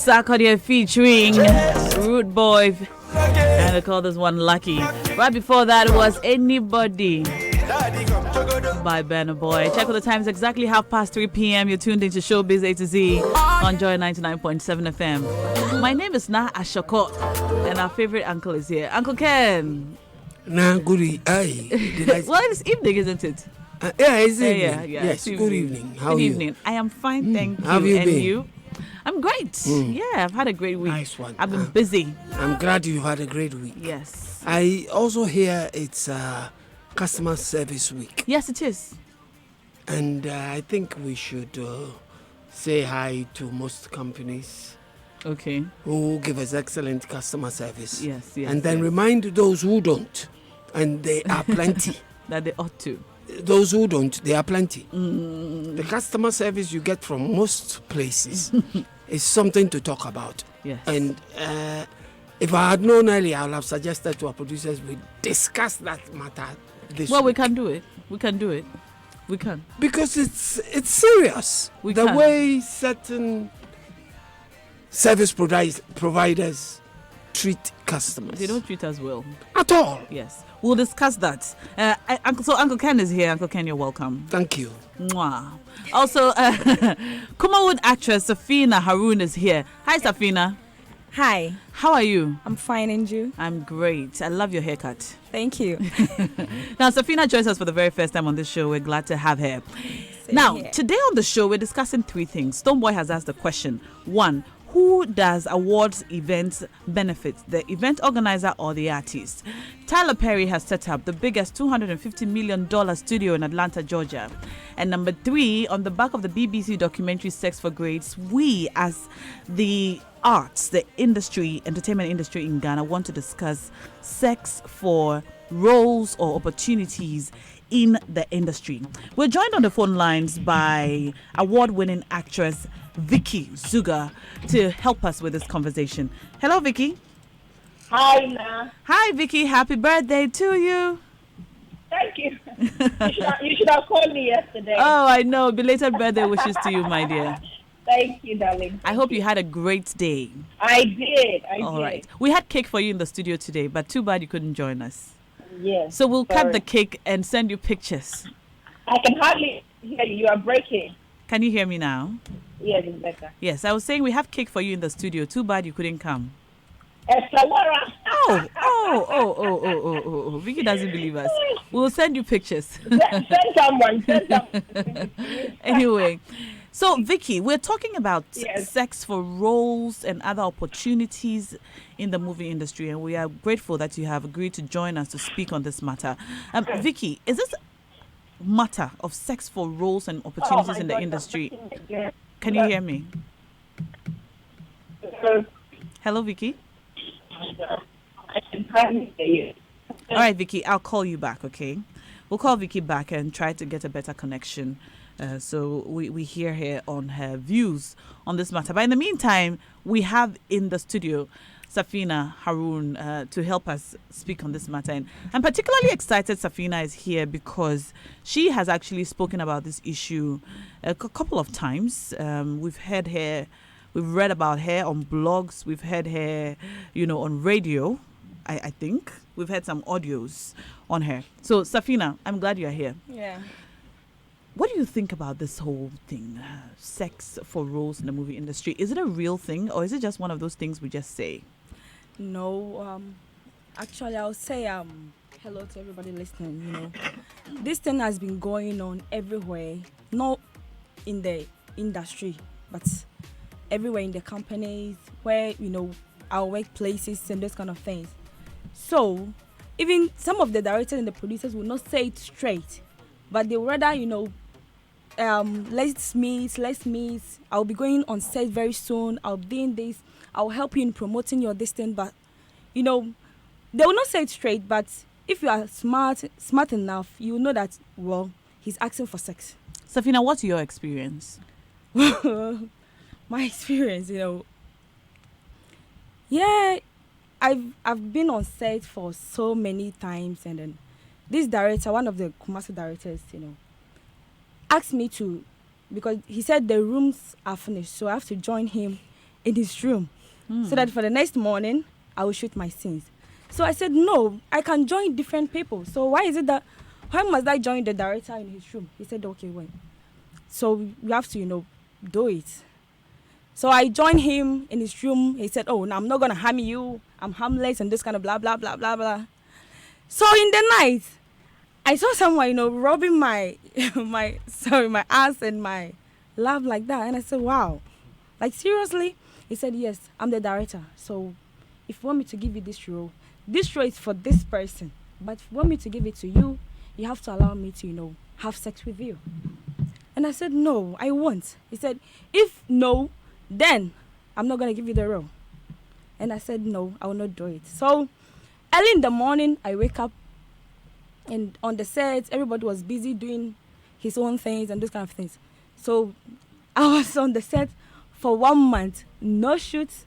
Sarkodie featuring Rude Boy, and I call this one Lucky. Right before that was Anybody by Banner Boy. Check out the times, exactly 3:30 p.m. You're tuned into Showbiz A to Z on Joy 99.7 FM. My name is Na Ashoko, and our favorite uncle is here, Uncle Ken. Na good Well, it's evening, isn't it? Yeah, it's evening. Yeah. Yes, good evening. How Good are evening. you? I am fine, thank you. How have you and been? you? I'm great. Yeah, I've had a great week. Nice one. I've been busy. I'm glad you had a great week. Yes. I also hear it's customer service week. Yes, it is. And I think we should say hi to most companies Okay. who give us excellent customer service. Yes. And then remind those who don't, and they are plenty. That they ought to. Those who don't, they are plenty. The customer service you get from most places is something to talk about. Yes. And if I had known earlier, I would have suggested to our producers we discuss that matter this Well, we week. can do it. We can do it. We can. Because it's serious. We the can. way certain service providers treat customers. They don't treat us well. At all. Yes. We'll discuss that. Uncle Ken is here. Uncle Ken, you're welcome. Thank you. Mwah. Also, Kumawood actress Safina Haroon is here. Hi, Safina. Hi, How are you? I'm fine, and you? I'm great. I love your haircut. Thank you. Now, Safina joins us for the very first time on this show. We're glad to have her. Now, here. today on the show, we're discussing three things. Stoneboy has asked the question. One, who does awards events benefit, the event organizer or the artist? Tyler Perry has set up the biggest $250 million studio in Atlanta, Georgia. And number three, on the back of the BBC documentary Sex for Grades, we as the arts, the industry, entertainment industry in Ghana want to discuss sex for roles or opportunities in the industry. We're joined on the phone lines by award-winning actress Vicky Zuga to help us with this conversation. Hello, Vicky. Hi, Na. Hi, Vicky. Happy birthday to you. Thank you. You should have called me yesterday. Oh, I know. Belated birthday wishes to you, my dear. Thank you, darling. I hope you had a great day. I did. All right. We had cake for you in the studio today, but too bad you couldn't join us. Yes. So we'll cut sorry. the cake and send you pictures. I can hardly hear you. You are breaking. Can you hear me now? Yes, it's better. Yes, I was saying we have cake for you in the studio. Too bad you couldn't come. Sawara. Oh. Vicky doesn't believe us. We'll send you pictures. Send someone. Send someone. Anyway, so Vicky, we're talking about Yes. sex for roles and other opportunities in the movie industry, and we are grateful that you have agreed to join us to speak on this matter. Vicky, is this matter of sex for roles and opportunities in the industry? Can you hear me? Hello, Vicky. I can hardly hear you. All right, Vicky, I'll call you back, okay? We'll call Vicky back and try to get a better connection so we hear her on her views on this matter. But in the meantime, we have in the studio Safina Haroon to help us speak on this matter. And I'm particularly excited Safina is here because she has actually spoken about this issue a couple of times. We've heard her, we've read about her on blogs, we've heard her, on radio. I think we've had some audios on her. So, Safina, I'm glad you're here. Yeah. What do you think about this whole thing, sex for roles in the movie industry? Is it a real thing, or is it just one of those things we just say? No, actually, I'll say hello to everybody listening. This thing has been going on everywhere, not in the industry, but everywhere in the companies, where our workplaces and those kind of things. So, even some of the directors and the producers will not say it straight, but they would rather, let's meet. I'll be going on set very soon. I'll be doing this. I'll help you in promoting your distance. But, they will not say it straight. But if you are smart enough, you will know that, well, he's asking for sex. Safina, what's your experience? My experience, yeah, I've been on set for so many times, and then this director, one of the Kumasi directors, asked me to, because he said the rooms are finished, so I have to join him in his room so that for the next morning, I will shoot my scenes. So I said, no, I can join different people. So why must I join the director in his room? He said, okay, wait. So we have to, do it. So I joined him in his room. He said, oh, no, I'm not going to harm you. I'm harmless and this kind of blah, blah, blah, blah, blah. So in the night, I saw someone, rubbing my ass and my lap like that. And I said, wow. Like, seriously? He said, yes, I'm the director. So if you want me to give you this role is for this person. But if you want me to give it to you, you have to allow me to, have sex with you. And I said, no, I won't. He said, if no, then I'm not going to give you the role. And I said, no, I will not do it. So early in the morning, I wake up. And on the set, everybody was busy doing his own things and those kind of things. So I was on the set for 1 month, no shoots.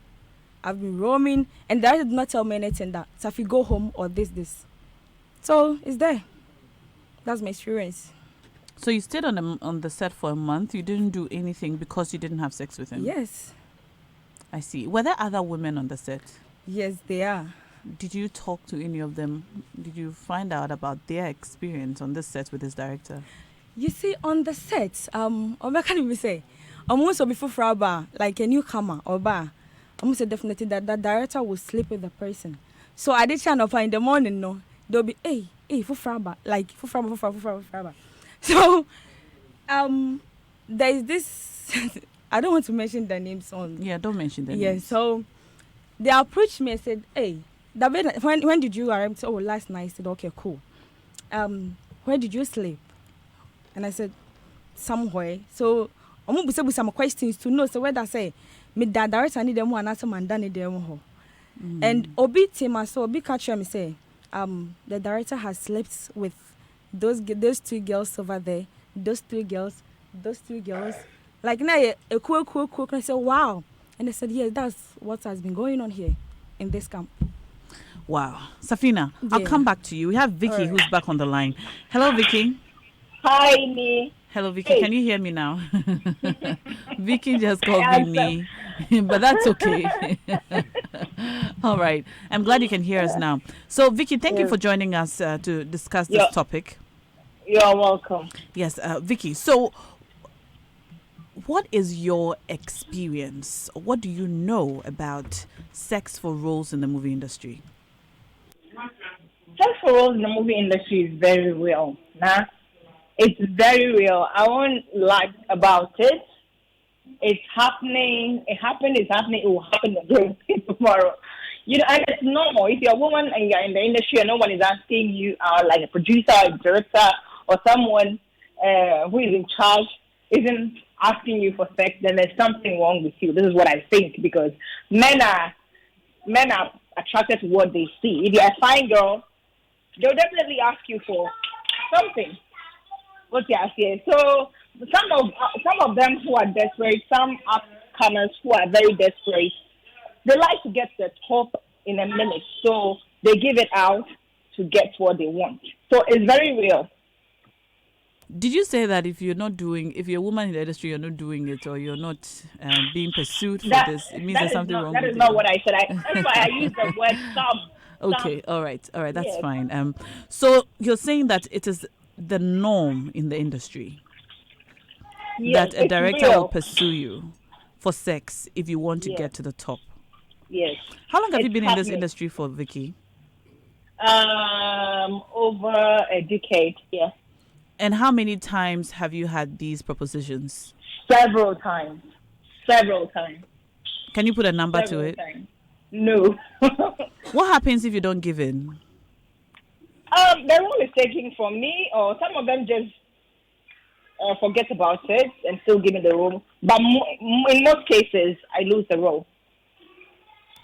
I've been roaming, and the director did not tell me anything that Safi go home or this. So it's there. That's my experience. So you stayed on the set for a month. You didn't do anything because you didn't have sex with him. Yes. I see. Were there other women on the set? Yes, they are. Did you talk to any of them? Did you find out about their experience on this set with this director? You see, on the set, I can't even say, also before Fraba, like a newcomer or bar, almost say definitely that the director will sleep with the person. So I did channel in the morning, no, they'll be, hey, for Fraba, like for Fraba. So, there is this. I don't want to mention the names on. Yeah, don't mention the names. Yeah, so they approached me and said, hey, David, when did you arrive? I said, oh, last night. I said, okay, cool. Where did you sleep? And I said, somewhere. So I'm going to say some questions to know. So where I say, me the director need them one, and some man need them. And Obi Tima, so Obi catch me say, the director has slept with those 2 girls over there, those 2 girls. Like now, a cool. And I said, wow. And they said, yes, that's what has been going on here in this camp. Wow. Safina, yeah. I'll come back to you. We have Vicky who's back on the line. Hello, Vicky. Hi, Nee. Hello, Vicky. Hey. Can you hear me now? Vicky just called me Nee, but that's okay. All right. I'm glad you can hear us now. So, Vicky, thank you for joining us to discuss this topic. You're welcome. Yes, Vicky. So, what is your experience? What do you know about sex for roles in the movie industry? Sex for roles in the movie industry is very real. Nah? It's very real. I won't lie about it. It's happening. It happened. It's happening. It will happen again tomorrow. And it's normal. If you're a woman and you're in the industry and no one is asking you, like a producer, a director, or someone who is in charge isn't asking you for sex, then there's something wrong with you. This is what I think, because men are attracted to what they see. If you're a fine girl, they'll definitely ask you for something. What you say? So some of them who are desperate, some upcomers who are very desperate, they like to get the top in a minute. So they give it out to get what they want. So it's very real. Did you say that if you're a woman in the industry, you're not doing it, or you're not being pursued for this, it means there's something wrong with it? That is not what I said. That's why I used the word some. Okay, all right, that's fine. So you're saying that it is the norm in the industry that a director will pursue you for sex if you want to get to the top? Yes. How long have you been in this industry for, Vicky? Over a decade, yes. And how many times have you had these propositions? Several times. Can you put a number to it? Times. No. What happens if you don't give in? The role is taken from me, or some of them just forget about it and still give me the role. But in most cases, I lose the role.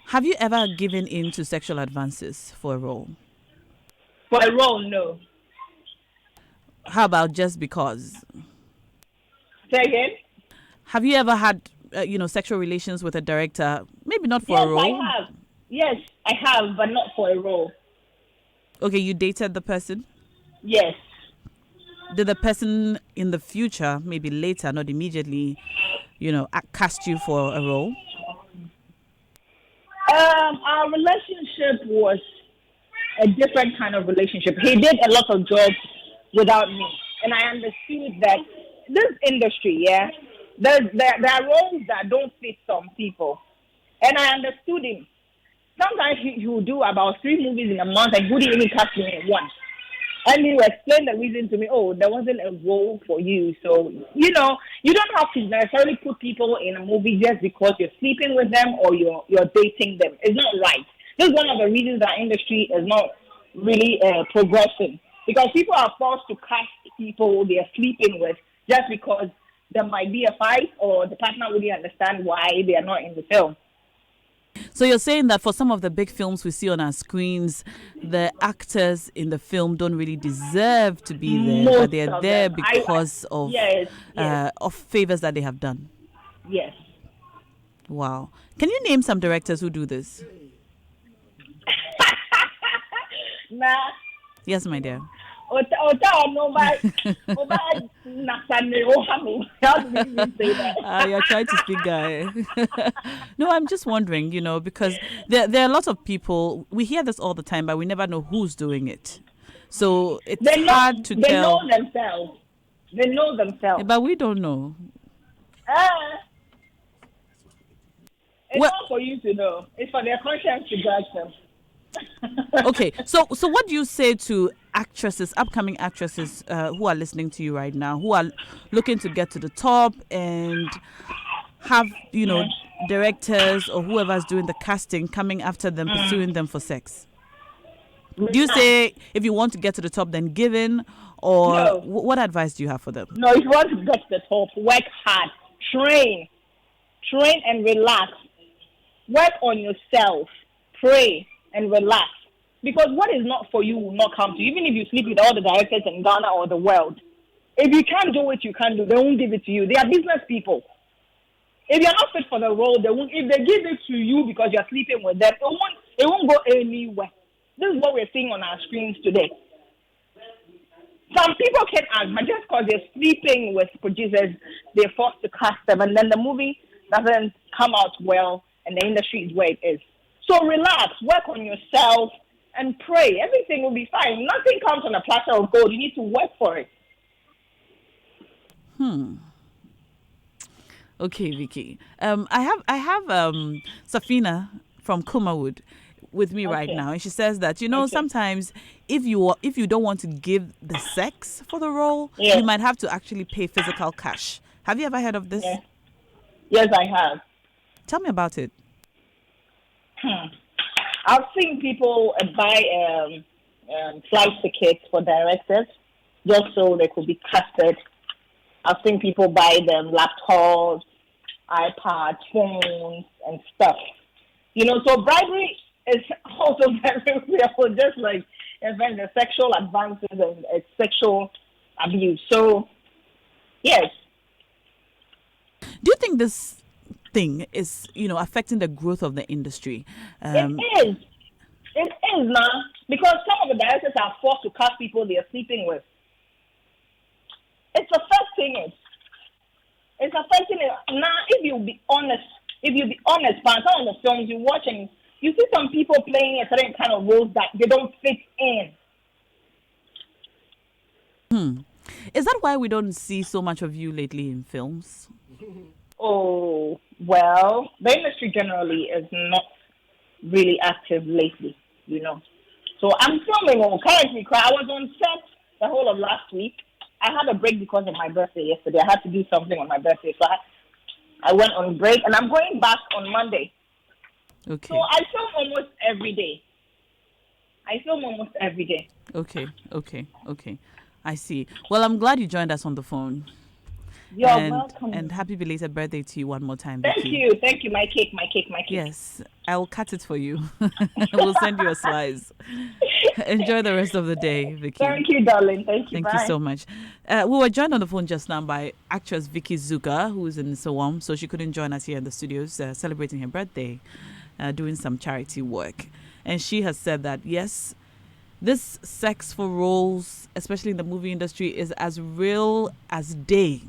Have you ever given in to sexual advances for a role? For a role, no. How about just because? Say again? Have you ever had, sexual relations with a director? Maybe not for a role. Yes, I have, but not for a role. Okay, you dated the person? Yes. Did the person in the future, maybe later, not immediately, cast you for a role? Our relationship was a different kind of relationship. He did a lot of jobs without me, and I understood that this industry, yeah, there are roles that don't fit some people, and I understood him. Sometimes he will do about 3 movies in a month, and he wouldn't even cast me in one. And he explained the reason to me, oh, there wasn't a role for you. So, you don't have to necessarily put people in a movie just because you're sleeping with them or you're dating them. It's not right. This is one of the reasons our industry is not really progressing. Because people are forced to cast people they're sleeping with just because there might be a fight or the partner wouldn't understand why they are not in the film. So you're saying that for some of the big films we see on our screens, the actors in the film don't really deserve to be there, Most but they're of there them. because of Yes. of favors that they have done. Yes. Wow. Can you name some directors who do this? Nah. Yes, my dear. How do you say that? You're trying to speak, guy. No, I'm just wondering, because there are a lot of people. We hear this all the time, but we never know who's doing it. So it's hard to tell. They know themselves. They know themselves. But we don't know. It's not for you to know. It's for their conscience to judge them. Okay, so what do you say to actresses, upcoming actresses who are listening to you right now, who are looking to get to the top and have, directors or whoever's doing the casting coming after them, pursuing them for sex? Do you say if you want to get to the top, then give in? Or No. what advice do you have for them? No, if you want to get to the top, work hard, train and relax. Work on yourself, pray and relax. Because what is not for you will not come to you. Even if you sleep with all the directors in Ghana or the world, if you can't do what you can do, they won't give it to you. They are business people. If you're not fit for the role, they won't. If they give it to you because you're sleeping with them, it won't go anywhere. This is what we're seeing on our screens today. Some people can act, but just because they're sleeping with producers, they're forced to cast them, and then the movie doesn't come out well, and the industry is where it is. So relax, work on yourself, and pray. Everything will be fine. Nothing comes on a platter of gold. You need to work for it. Okay, Vicky. I have Safina from Kumawood with me right now, and she says that sometimes if you don't want to give the sex for the role, you might have to actually pay physical cash. Have you ever heard of this? Yeah. Yes, I have. Tell me about it. I've seen people buy flight tickets for directors just so they could be casted. I've seen people buy them laptops, iPads, phones, and stuff. So bribery is also very real, just like the sexual advances and sexual abuse. So, yes. Do you think this thing is, affecting the growth of the industry? It is. It is now, because some of the directors are forced to cast people they are sleeping with. It's affecting it. It's affecting it. Now, if you be honest, but some of the films you're watching, you see some people playing a certain kind of roles that they don't fit in. Is that why we don't see so much of you lately in films? Oh, well, the industry generally is not really active lately, So I'm filming currently. I was on set the whole of last week. I had a break because of my birthday yesterday. I had to do something on my birthday, so I went on break, and I'm going back on Monday. Okay. So I film almost every day. Okay. I see. Well, I'm glad you joined us on the phone. You're welcome. And happy belated birthday to you one more time, Thank Vicky. you. Thank you. My cake. Yes, I will cut it for you. We'll send you a slice. Enjoy the rest of the day, Vicky. Thank you, darling. Thank you. Thank you so much. We were joined on the phone just now by actress Vicky Zuka, who is in Sowam, so she couldn't join us here in the studios celebrating her birthday, doing some charity work. And she has said that, yes, this sex for roles, especially in the movie industry, is as real as day.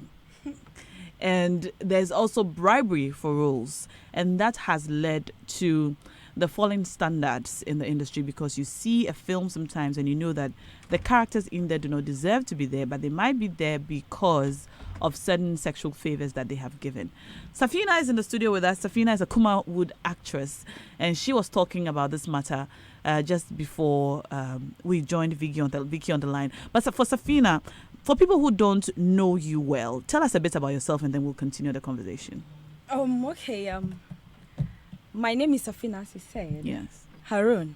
And there's also bribery for roles. And that has led to the falling standards in the industry, because you see a film sometimes and you know that the characters in there do not deserve to be there, but they might be there because of certain sexual favors that they have given. Safina is in the studio with us. Safina is a Kuma Wood actress, and she was talking about this matter just before we joined Vicky on the line. But for Safina, for people who don't know you well, tell us a bit about yourself and then we'll continue the conversation. Okay. My name is Safina, as you said. Yes. Harun.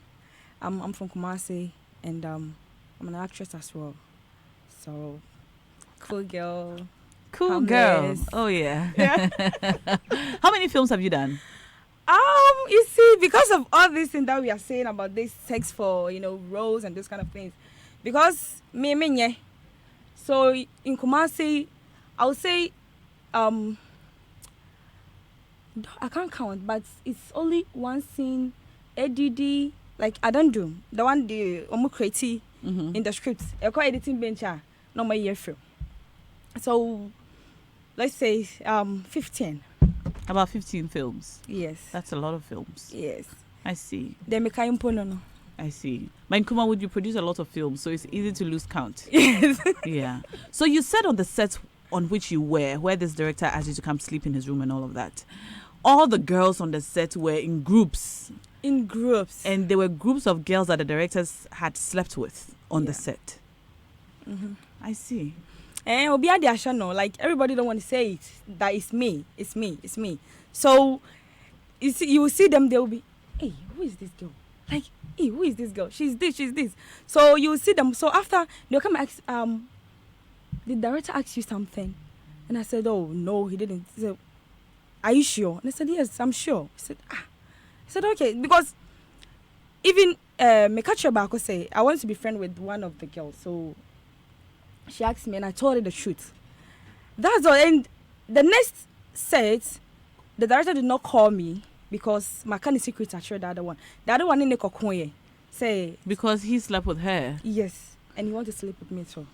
I'm from Kumasi, and I'm an actress as well. So, cool girl. Cool girl. Harmless. Oh, yeah. How many films have you done? You see, because of all this thing that we are saying about this sex for, roles and those kind of things, because me, so in Kumasi, I would say, I can't count, but it's only one scene, ADD, like I don't do the one the creative in the scripts. I call editing bench, no my year through. So let's say 15. About 15 films. Yes. That's a lot of films. Yes. I see. They make no. I see. But in Kuma, would you produce a lot of films, so it's easy to lose count? Yes. Yeah. So you said on the set on which you were, where this director asked you to come sleep in his room and all of that, all the girls on the set were in groups. In groups. And there were groups of girls that the directors had slept with on the set. Mm-hmm. I see. And it'll be at the channel. Like everybody don't want to say it. That it's me. It's me. It's me. So you will see them. They'll be, hey, who is this girl? Like, hey, who is this girl? She's this. She's this. So you will see them. So after they'll come ask, the director asked you something, and I said, oh no, he didn't. He said, are you sure? And I said, yes, I'm sure. He said, I said, okay, because even Mekachi Bako say I want to be friend with one of the girls. So she asked me and I told her the truth. That's all. And the next set, the director did not call me because my kind of secret assured the other one. The other one in the Kokoye say because he slept with her. Yes, and he wanted to sleep with me too.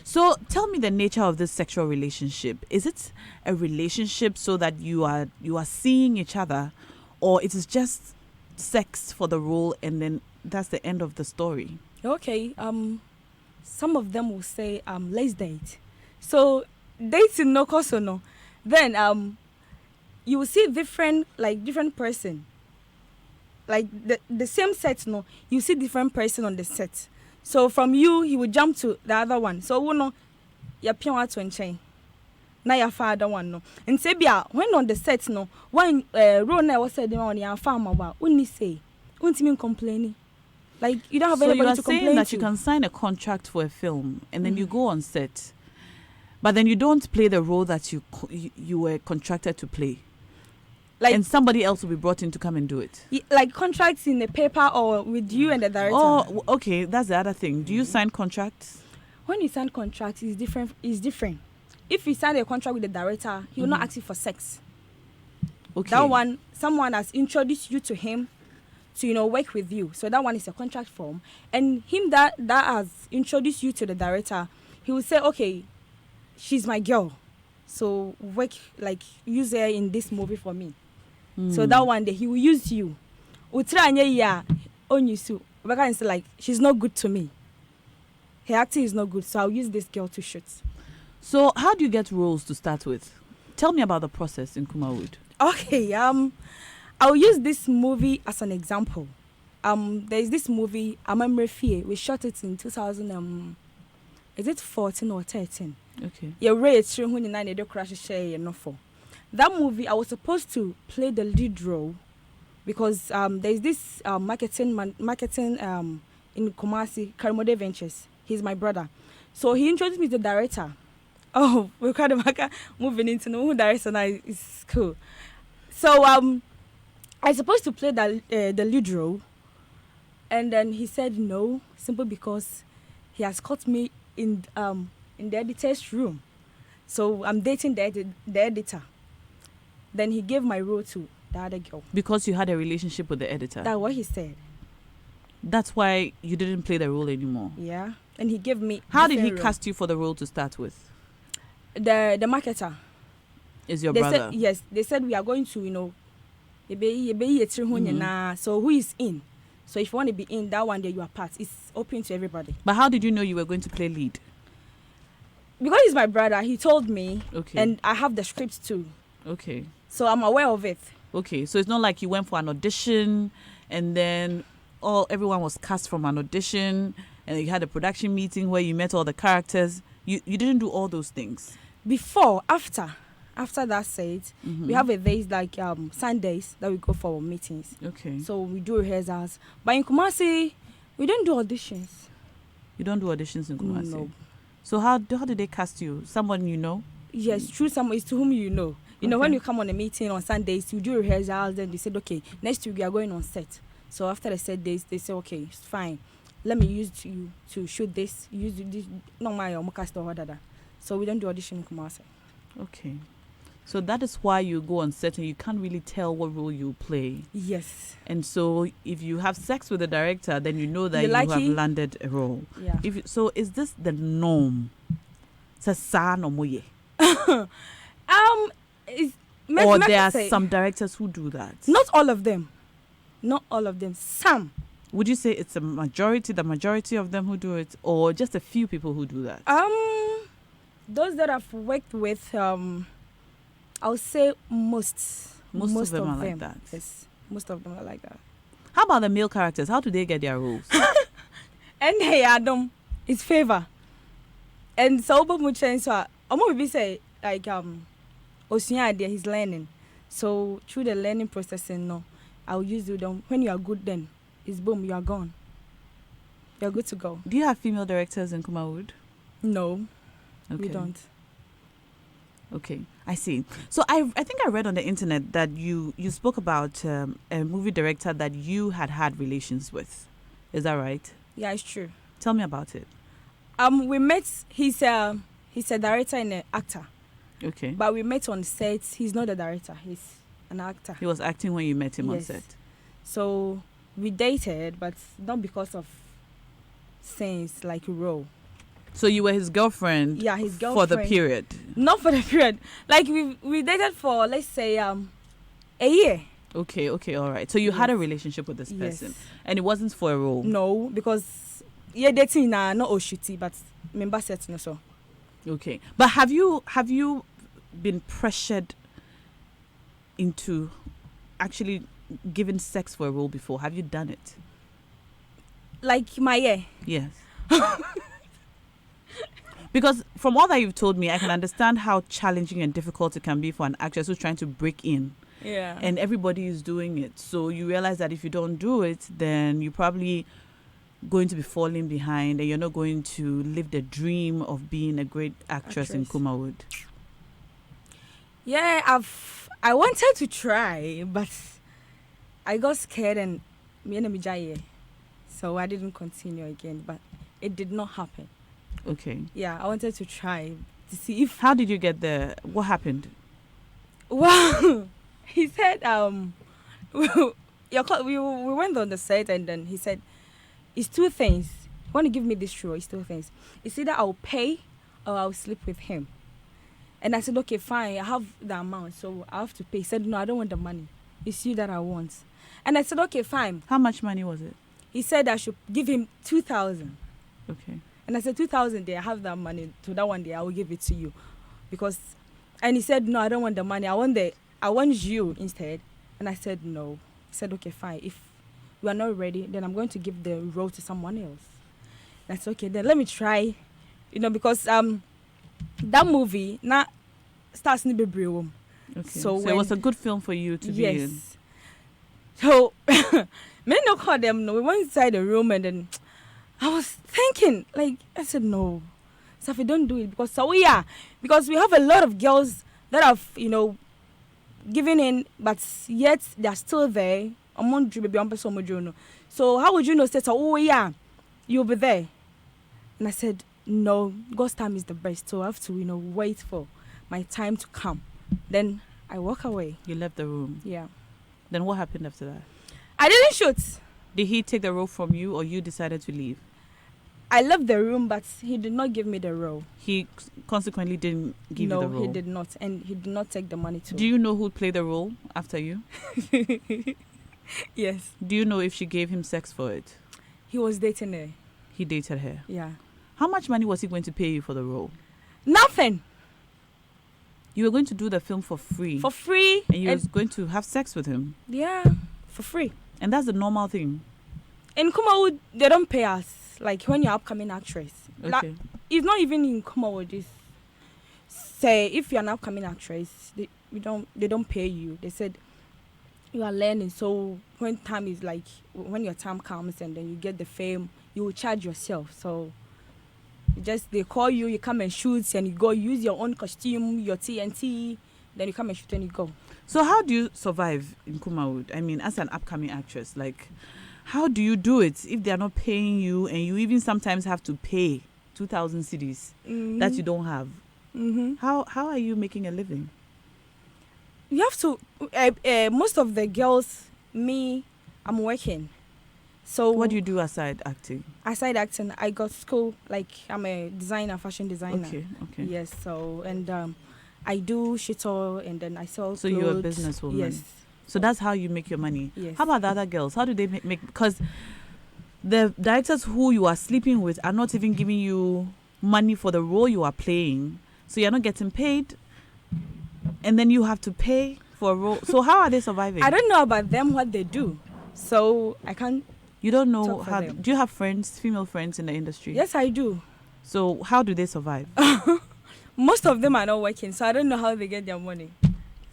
So tell me the nature of this sexual relationship. Is it a relationship so that you are seeing each other, or it is just sex for the role and then that's the end of the story? Okay. Some of them will say, let's date. So dating no cost or no. Then you will see different person. Like the same set, no, you see different person on the set. So from you, he will jump to the other one. So we know your pion to chain. Now your father one no. And say when on the set no, when Rona was said on your farm about, when say, won't mean complaining. Like you don't have anybody to complain to. So you are saying that you can sign a contract for a film and then you go on set, but then you don't play the role that you were contracted to play. Like, and somebody else will be brought in to come and do it. Like contracts in the paper or with you and the director. Oh, okay. That's the other thing. Do you sign contracts? When you sign contracts, it's different. If you sign a contract with the director, he will not ask you for sex. Okay. That one, someone has introduced you to him to work with you. So that one is a contract form. And him that has introduced you to the director, he will say, okay, she's my girl. So work, like, use her in this movie for me. So that one day he will use you. On you so because like she's not good to me. Her acting is not good, so I'll use this girl to shoot. So how do you get roles to start with? Tell me about the process in Kuma Wood. Okay, I'll use this movie as an example. There's this movie, Amamrefie. We shot it in 2000. Is it 14 or 13? Okay. That movie, I was supposed to play the lead role because there's this marketing in Kumasi, Karimode Ventures. He's my brother. So he introduced me to the director. Oh, we're kind of moving into who director now is cool. So I was supposed to play the lead role. And then he said no, simply because he has caught me in the editor's room. So I'm dating the editor. Then he gave my role to the other girl. Because you had a relationship with the editor? That's what he said. That's why you didn't play the role anymore? Yeah. And he gave me... How did he cast you for the role to start with? The marketer. Is your brother? Yes. They said we are going to, So who is in? So if you want to be in that one day, you are part. It's open to everybody. But how did you know you were going to play lead? Because he's my brother, he told me. Okay. And I have the script too. Okay. So I'm aware of it. Okay. So it's not like you went for an audition and then everyone was cast from an audition and you had a production meeting where you met all the characters. You didn't do all those things. Before, after that said, we have a days like Sundays that we go for meetings. Okay. So we do rehearsals. But in Kumasi, we don't do auditions. You don't do auditions in Kumasi? No. So how did they cast you? Someone you know? Yes, through someone, it's to whom you know. You know, when you come on a meeting on Sundays, you do rehearsals, then they said, okay, next week we are going on set. So after the set days, they say, okay, it's fine. Let me use you to shoot this. Use this, no my cast or whatever. So we don't do audition in Kumasi. Okay. So that is why you go on set and you can't really tell what role you play. Yes. And so if you have sex with the director, then you know that you like have it? landed a role. Yeah. So is this the norm? Or there are some directors who do that? Not all of them. Not all of them. Some. Would you say it's the majority of them who do it, or just a few people who do that? Those that I've worked with, I'll say most of them are like that. Yes, most of them are like that. How about the male characters? How do they get their roles? And hey, Adam, it's favor. And so, but much so I'm gonna be say like Osunya idea he's learning. So through the learning process, I'll use them. When you are good, then it's boom, you are gone. You're good to go. Do you have female directors in Kumawood? No, okay. we don't. Okay, I see. So I think I read on the internet that you spoke about a movie director that you had relations with. Is that right? Yeah, it's true. Tell me about it. We met. He's a director and an actor. Okay. But we met on set. He's not a director. He's an actor. He was acting when you met him on Yes. set. So we dated, but not because of things like role. So you were his girlfriend. Yeah, his For girlfriend. the period. Not for the period. Like we dated for, let's say a year. Okay, all right. So you had a relationship with this person, and it wasn't for a role. No, because dating not Oshuti, but member setting so. Okay, but have you been pressured into actually giving sex for a role before? Have you done it? Like my year. Yes. Because from all that you've told me, I can understand how challenging and difficult it can be for an actress who's trying to break in. Yeah. And everybody is doing it. So you realize that if you don't do it, then you're probably going to be falling behind and you're not going to live the dream of being a great actress in Kumawood. Yeah, I wanted to try, but I got scared and so I didn't continue again, but it did not happen. Okay. Yeah, I wanted to try to see if. How did you get there? What happened? Well, he said we went on the set and then he said it's two things. You want to give me this role? It's two things. It's either I'll pay or I'll sleep with him. And I said, okay, fine. I have the amount, so I have to pay. He said, no, I don't want the money. It's you that I want. And I said, okay, fine. How much money was it? He said I should give him 2,000. Okay. And I said, 2,000 there, I have that money. To that one day, I will give it to you. And he said, no, I don't want the money. I want you instead. And I said, no. He said, okay, fine. If you are not ready, then I'm going to give the role to someone else. And I said, okay, then let me try. Because that movie now starts in the room. Okay. So it was a good film for you to be in. So, men don't call them. No, we went inside the room and then I was thinking, I said, no, Safi, don't do it because we have a lot of girls that have, given in, but yet they're still there. So how would you know? Say, you'll be there. And I said, no, God's time is the best. So I have to, wait for my time to come. Then I walk away. You left the room. Yeah. Then what happened after that? I didn't shoot. Did he take the role from you or you decided to leave? I left the room, but he did not give me the role. He consequently didn't give you the role. No, he did not, and he did not take the money too. Do you know who'd play the role after you? Yes. Do you know if she gave him sex for it? He was dating her. He dated her. Yeah. How much money was he going to pay you for the role? Nothing. You were going to do the film for free. For free. And you was going to have sex with him. Yeah, for free. And that's the normal thing. In Kumawood, they don't pay us. Like when you're upcoming actress. Okay. It's not even in Kumawood. It's say if you're an upcoming actress, they don't pay you. They said you are learning. So when time is like when your time comes and then you get the fame, you will charge yourself. So they call you, you come and shoot, and you go use your own costume, your TNT, then you come and shoot and you go. So how do you survive in Kumawood? I mean, as an upcoming actress, like, how do you do it if they are not paying you, and you even sometimes have to pay 2,000 cedis that you don't have? Mm-hmm. How are you making a living? You have to. Most of the girls, I'm working. So What do you do aside acting? Aside acting, I got school. Like I'm a designer, fashion designer. Okay. Yes. So I do shuttle and then I sell. So clothes. you're a businesswoman. Yes. So that's how you make your money. Yes. How about the other girls? How do they make? Because the directors who you are sleeping with are not even giving you money for the role you are playing. So you're not getting paid, and then you have to pay for a role. So how are they surviving? I don't know about them what they do, so I can't. You don't know talk for how. them. Do you have friends, female friends in the industry? Yes, I do. So how do they survive? Most of them are not working, so I don't know how they get their money.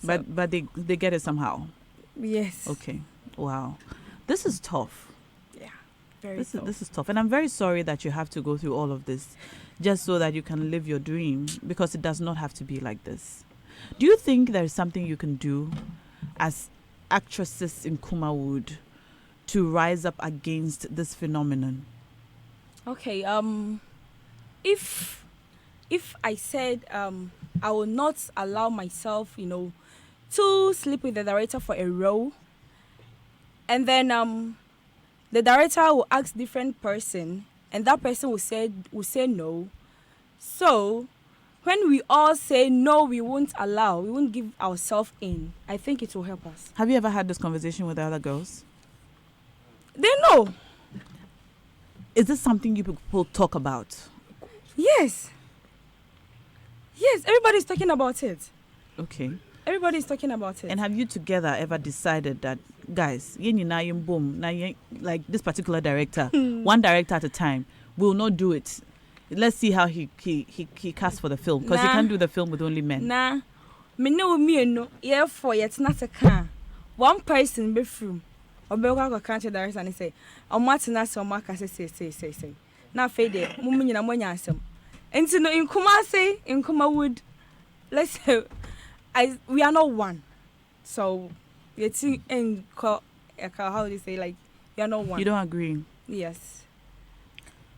So, But they get it somehow. yes. Okay. Wow. This is tough. Yeah. Very. This is tough, and I'm very sorry that you have to go through all of this just so that you can live your dream, because it does not have to be like this. Do you think there is something you can do as actresses in Kumawood to rise up against this phenomenon? Okay. If I said I will not allow myself, to sleep with the director for a role, and then the director will ask different person, and that person will say no. So when we all say no, we won't give ourselves in. I think it will help us. Have you ever had this conversation with the other girls? They know. Is this something you people talk about? Yes. Yes, everybody's talking about it. Okay. Everybody's talking about it. And have you together ever decided that, guys, boom, like this particular director, one director at a time, will not do it? Let's see how he casts for the film, because he can't do the film with only men. Nah, me no, for it's not a car. One person be from, or be go country director and say, "What na so maka say." Na fade, mummy na mo nyasem. And so in Kumasi, in Kumawood, let's say, we are not one. So it's in how do you say, like, we are not one. You don't agree? Yes.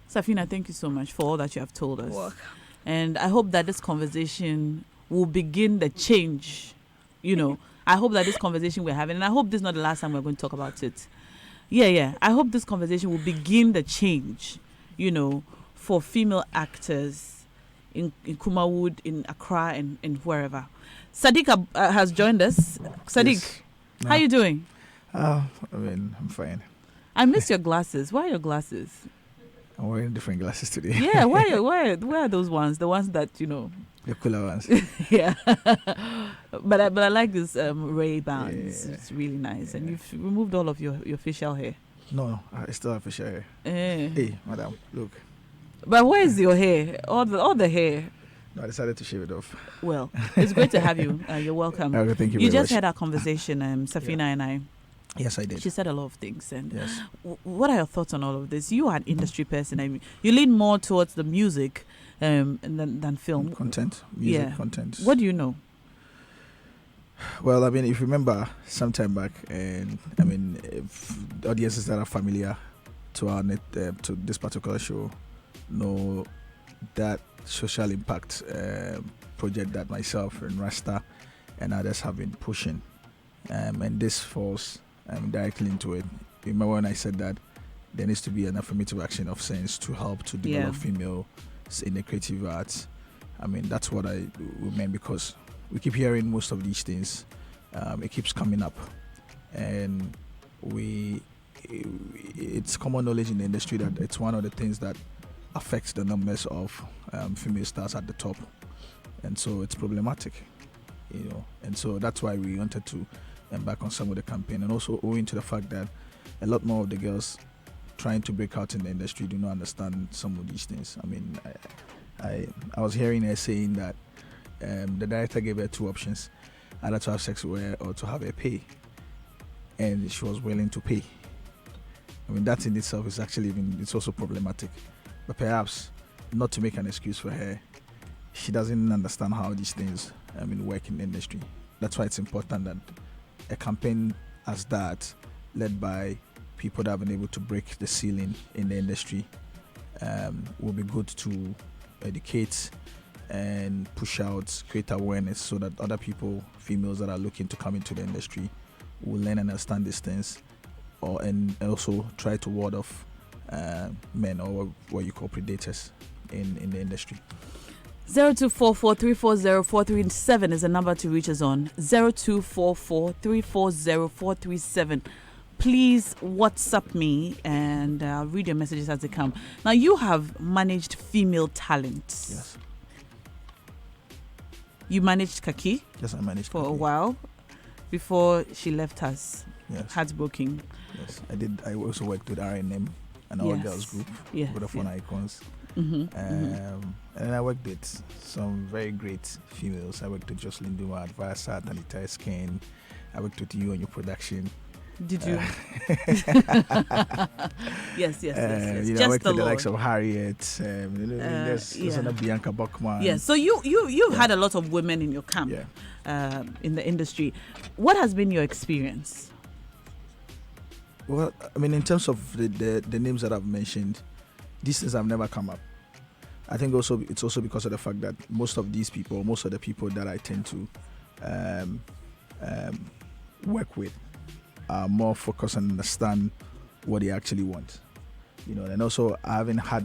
Safina, thank you so much for all that you have told us. Welcome. And I hope that this conversation will begin the change. I hope that this conversation we're having, and I hope this is not the last time we're going to talk about it. Yeah. I hope this conversation will begin the change, for female actors in Kumawood, in Accra, and wherever. Sadiq has joined us. Sadiq, Yes. how you doing? I'm fine. I miss your glasses. Why are your glasses? I'm wearing different glasses today. Yeah, where are those ones? The ones that, The cooler ones. yeah. but I like this Ray Bans. Yeah. It's really nice. And Yeah. you've removed all of your facial hair. No, I still have facial hair. Eh. Hey, madam, look. But where is your hair? All the hair. No, I decided to shave it off. Well, it's great to have you. You're welcome. Okay, thank you You very just much. had our conversation, Safina and I. Yes, I did. She said a lot of things. And Yes. what are your thoughts on all of this? You are an industry person. I mean, you lean more towards the music than film. Content, music Yeah. content. What do you know? Well, if you remember some time back, and if the audiences that are familiar to our to this particular show know that social impact project that myself and Rasta and others have been pushing, and this falls directly into it. Remember when I said that there needs to be an affirmative action of sense to help to develop females in the creative arts. I mean, that's what I meant, because we keep hearing most of these things. It keeps coming up, and it's common knowledge in the industry that it's one of the things that affects the numbers of female stars at the top, and so it's problematic, and so that's why we wanted to embark on some of the campaign, and also owing to the fact that a lot more of the girls trying to break out in the industry do not understand some of these things. I mean, I was hearing her saying that the director gave her two options, either to have sex with her or to have her pay, and she was willing to pay. I mean, that in itself is actually it's also problematic, but perhaps not to make an excuse for her, she doesn't understand how these things work in the industry. That's why it's important that a campaign as that, led by people that have been able to break the ceiling in the industry, will be good to educate and push out, create awareness, so that other people, females that are looking to come into the industry, will learn and understand these things, and also try to ward off men, or what you call predators in the industry. 0244340437 is the number to reach us on. 0244340437. Please WhatsApp me and I'll read your messages as they come. Now, you have managed female talent. Yes. You managed Kaki? Yes, I managed for Kaki. a while before she left us. Yes. Heartbroken. Yes, I did. I also worked with RNM and our girls group, Vodafone Icons. And I worked with some very great females. I worked with Jocelyn Duma at Viasat, Anita Eskin. I worked with you on your production. Did you? Yes. I worked with the likes of Harriet. There's another Bianca Buckman. Yes. So you've had a lot of women in your camp, in the industry. What has been your experience? Well, I mean, in terms of the names that I've mentioned, these things have never come up. I think it's also because of the fact that most of the people that I tend to work with are more focused and understand what they actually want, and also I haven't had,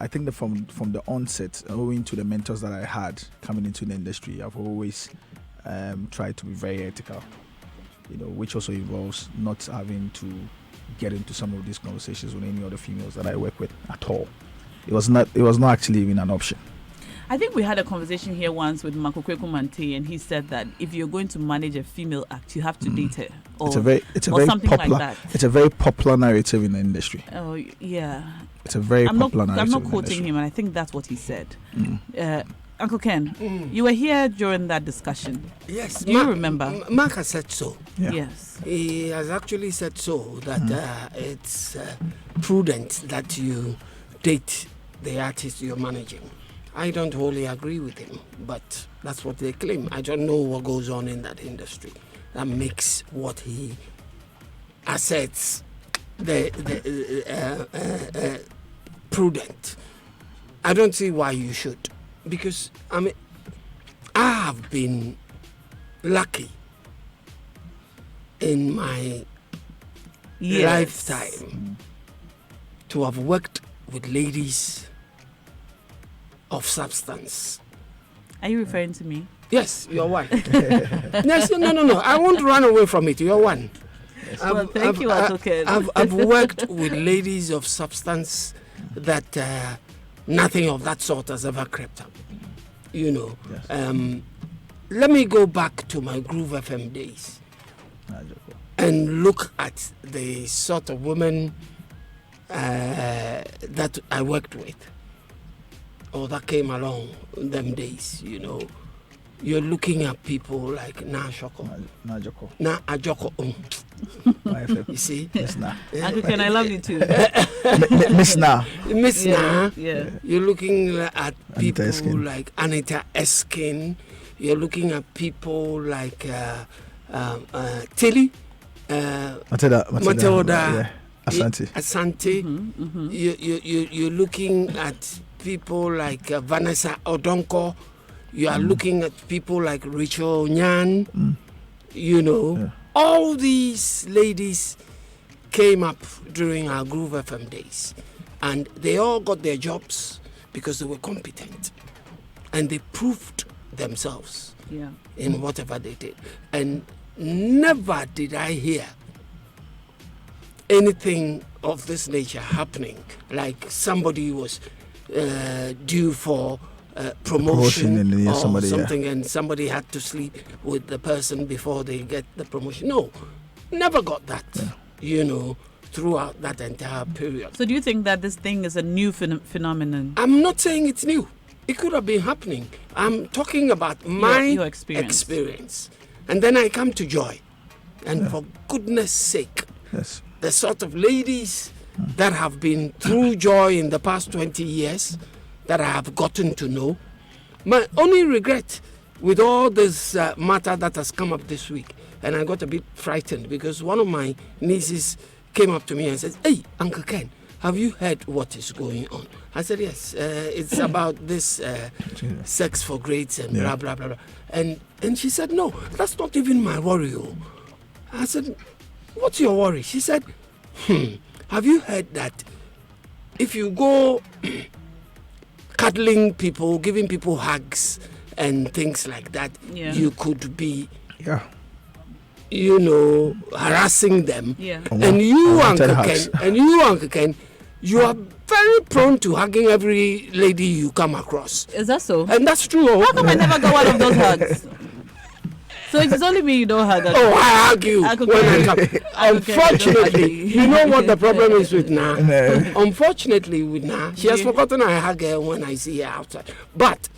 I think that from the onset, owing to the mentors that I had coming into the industry, I've always tried to be very ethical, which also involves not having to get into some of these conversations with any other females that I work with at all. It was not actually even an option. I think we had a conversation here once with Makokweku Mante, and he said that if you're going to manage a female act, you have to date her, or something popular, like that. It's a very popular narrative in the industry. Oh yeah, it's a very popular narrative. I'm not quoting him, and I think that's what he said. Uncle Ken, you were here during that discussion. Yes. Do you remember? Mark has said so. Yeah. Yes. He has actually said so, that it's prudent that you date the artist you're managing. I don't wholly agree with him, but that's what they claim. I don't know what goes on in that industry that makes what he asserts prudent. I don't see why you should, because I have been lucky in my lifetime to have worked with ladies of substance. Are you referring to me? Yes, you're one. Yes, no. I won't run away from it. You're one. Yes. Thank you, Atoken. I've worked with ladies of substance that nothing of that sort has ever crept up. Yes. Let me go back to my Groove FM days and look at the sort of women that I worked with, or that came along in them days. You're looking at people like Na Ajoko. You see? Miss Na. Uncle Ken, I love you too. Miss Na. Yeah. You're looking at people like Anita Eskin. You're looking at people like Tilly. Matilda. Asante. You're looking at people like Vanessa Odonko. You are looking at people like Rachel Nyan. All these ladies came up during our Groove FM days, and they all got their jobs because they were competent and they proved themselves in whatever they did. And never did I hear anything of this nature happening, like somebody was due for promotion and or something, and somebody had to sleep with the person before they get the promotion. No, never got that, throughout that entire period. So do you think that this thing is a new phenomenon? I'm not saying it's new. It could have been happening. I'm talking about my your experience. And then I come to Joy. And for goodness sake, the sort of ladies that have been through Joy in the past 20 years that I have gotten to know. My only regret with all this matter that has come up this week, and I got a bit frightened because one of my nieces came up to me and said, "Hey, Uncle Ken, have you heard what is going on?" I said, "Yes, it's about this sex for grades and blah, blah, blah, blah." And she said, "No, that's not even my worry." I said, "What's your worry?" She said, "Have you heard that if you go cuddling people, giving people hugs and things like that, you could be, harassing them. And you, Uncle Ken, you are very prone to hugging every lady you come across." Is that so? And that's true. How come I never got one of those hugs? So it's only me you don't hug. Oh, I hug you when I come. Unfortunately, you know what the problem is with Na? Unfortunately with Na, she has forgotten I hug her when I see her outside. But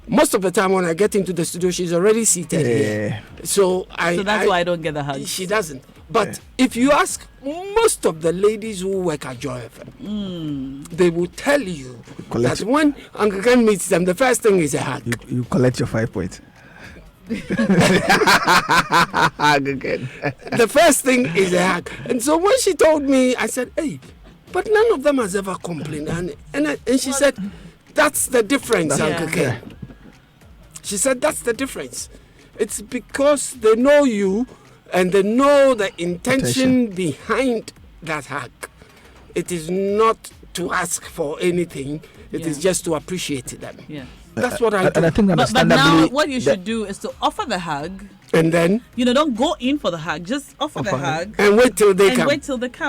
most of the time when I get into the studio, she's already seated here. So that's why I don't get the hug. She doesn't. But if you ask most of the ladies who work at Joy FM, they will tell you that when Uncle Ken meets them, the first thing is a hug. You collect your 5 points. The first thing is a hug. And so when she told me, I said, "Hey, but none of them has ever complained." And she said, "That's the difference, Uncle Ken." She said, "That's the difference. It's because they know you and they know the intention behind that hug. It is not to ask for anything. It is just to appreciate them." That's what I do. And I think but now what you should do is to offer the hug. And then? Don't go in for the hug. Just offer the hug. And wait till they come.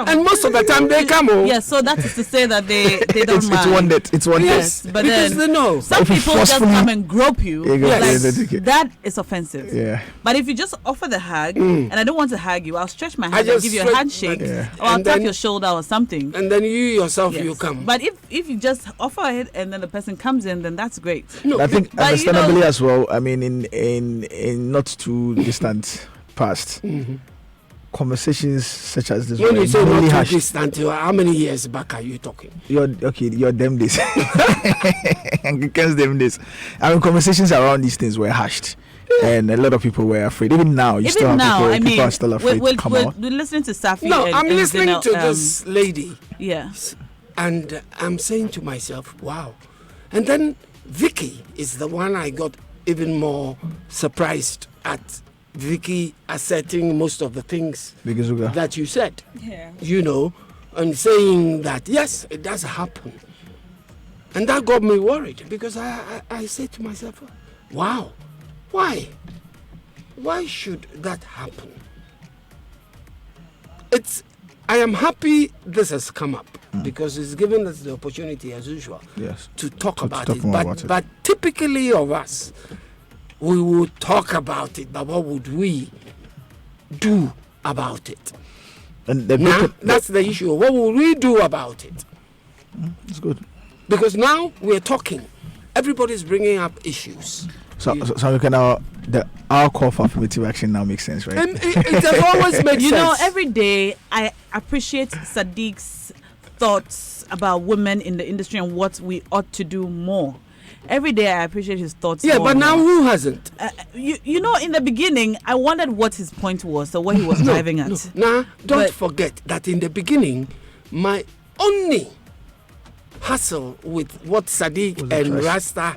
And most of the time they come. Yes, so that is to say that they don't mind. It's one Yes, but because they know. Some people just come and grope you. That is offensive. Yeah. But if you just offer the hug, and I don't want to hug you, I'll stretch my hand and give you a handshake. Or I'll tap your shoulder or something. And then you yourself, you come. But if you just offer it and then the person comes in, then that's great. No, I think understandably as well. I mean, in not too distant past, conversations such as this. When you say not too distant, how many years back are you talking? Your them days, and Ken's them days. I mean, conversations around these things were hushed. And a lot of people were afraid. Even now, people are still afraid to come out. We're listening to Safi. No, I'm listening to this lady. Yes. And I'm saying to myself, wow. And then Vicky is the one I got even more surprised at. Vicky asserting most of the things that you said. And saying that, yes, it does happen. And that got me worried because I said to myself, wow, why? Why should that happen? I am happy this has come up because it's given us the opportunity, as usual, to talk about it. But typically of us, we would talk about it, but what would we do about it? And that's the issue. What will we do about it? It's good. Because now we're talking. Everybody's bringing up issues. So we can our call for affirmative action now makes sense, right? It has always made sense. Every day I appreciate Sadiq's thoughts about women in the industry and what we ought to do more. Every day I appreciate his thoughts. Yeah, but now who hasn't? In the beginning, I wondered what his point was or what he was driving at. Don't forget that in the beginning, my only hassle with what Sadiq and Rasta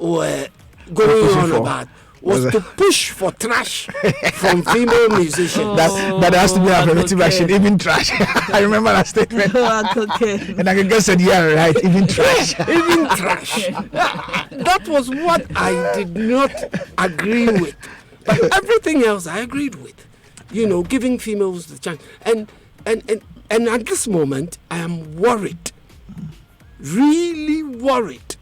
were going on about was to push for trash from female musicians. That has to be a affirmative action, even trash. I remember that statement. Okay. And I guess said, yeah, right, even trash. Even trash. That was what I did not agree with. But everything else I agreed with. You know, giving females the chance. And at this moment, I am worried. Really worried.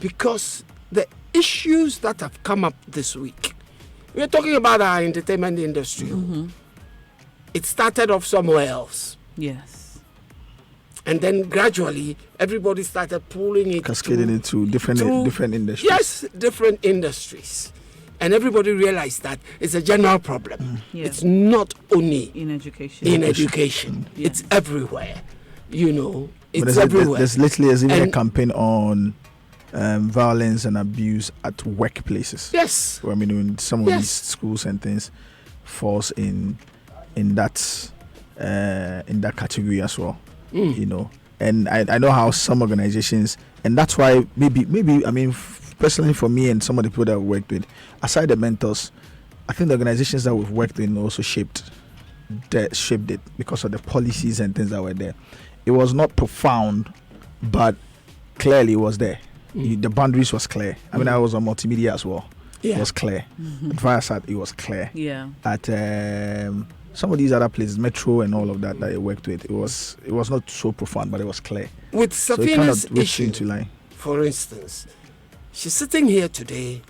Because the issues that have come up this week. We're talking about our entertainment industry. It started off somewhere else. Yes. And then gradually, everybody started pulling it Cascading into different industries. Yes, different industries. And everybody realized that it's a general problem. Yeah. It's not only In education. in education. Yeah. It's everywhere. You know, But it's everywhere. There's literally even a And- campaign on violence and abuse at workplaces. Yes. Well, I mean, in some of Yes. these schools and things falls in that category as well. You know, and I know how some organizations, and that's why maybe I mean, personally for me and some of the people that I've worked with, aside the mentors, I think the organizations that we've worked in also shaped it because of the policies and things that were there. It was not profound, but clearly it was there. The boundaries was clear. I mean, I was on multimedia as well. Yeah. It was clear. At Viasat, it was clear. Yeah. At some of these other places, Metro and all of that I worked with, it was not so profound, but it was clear. With So it kind Safina's of reached issue, into line. for instance, she's sitting here today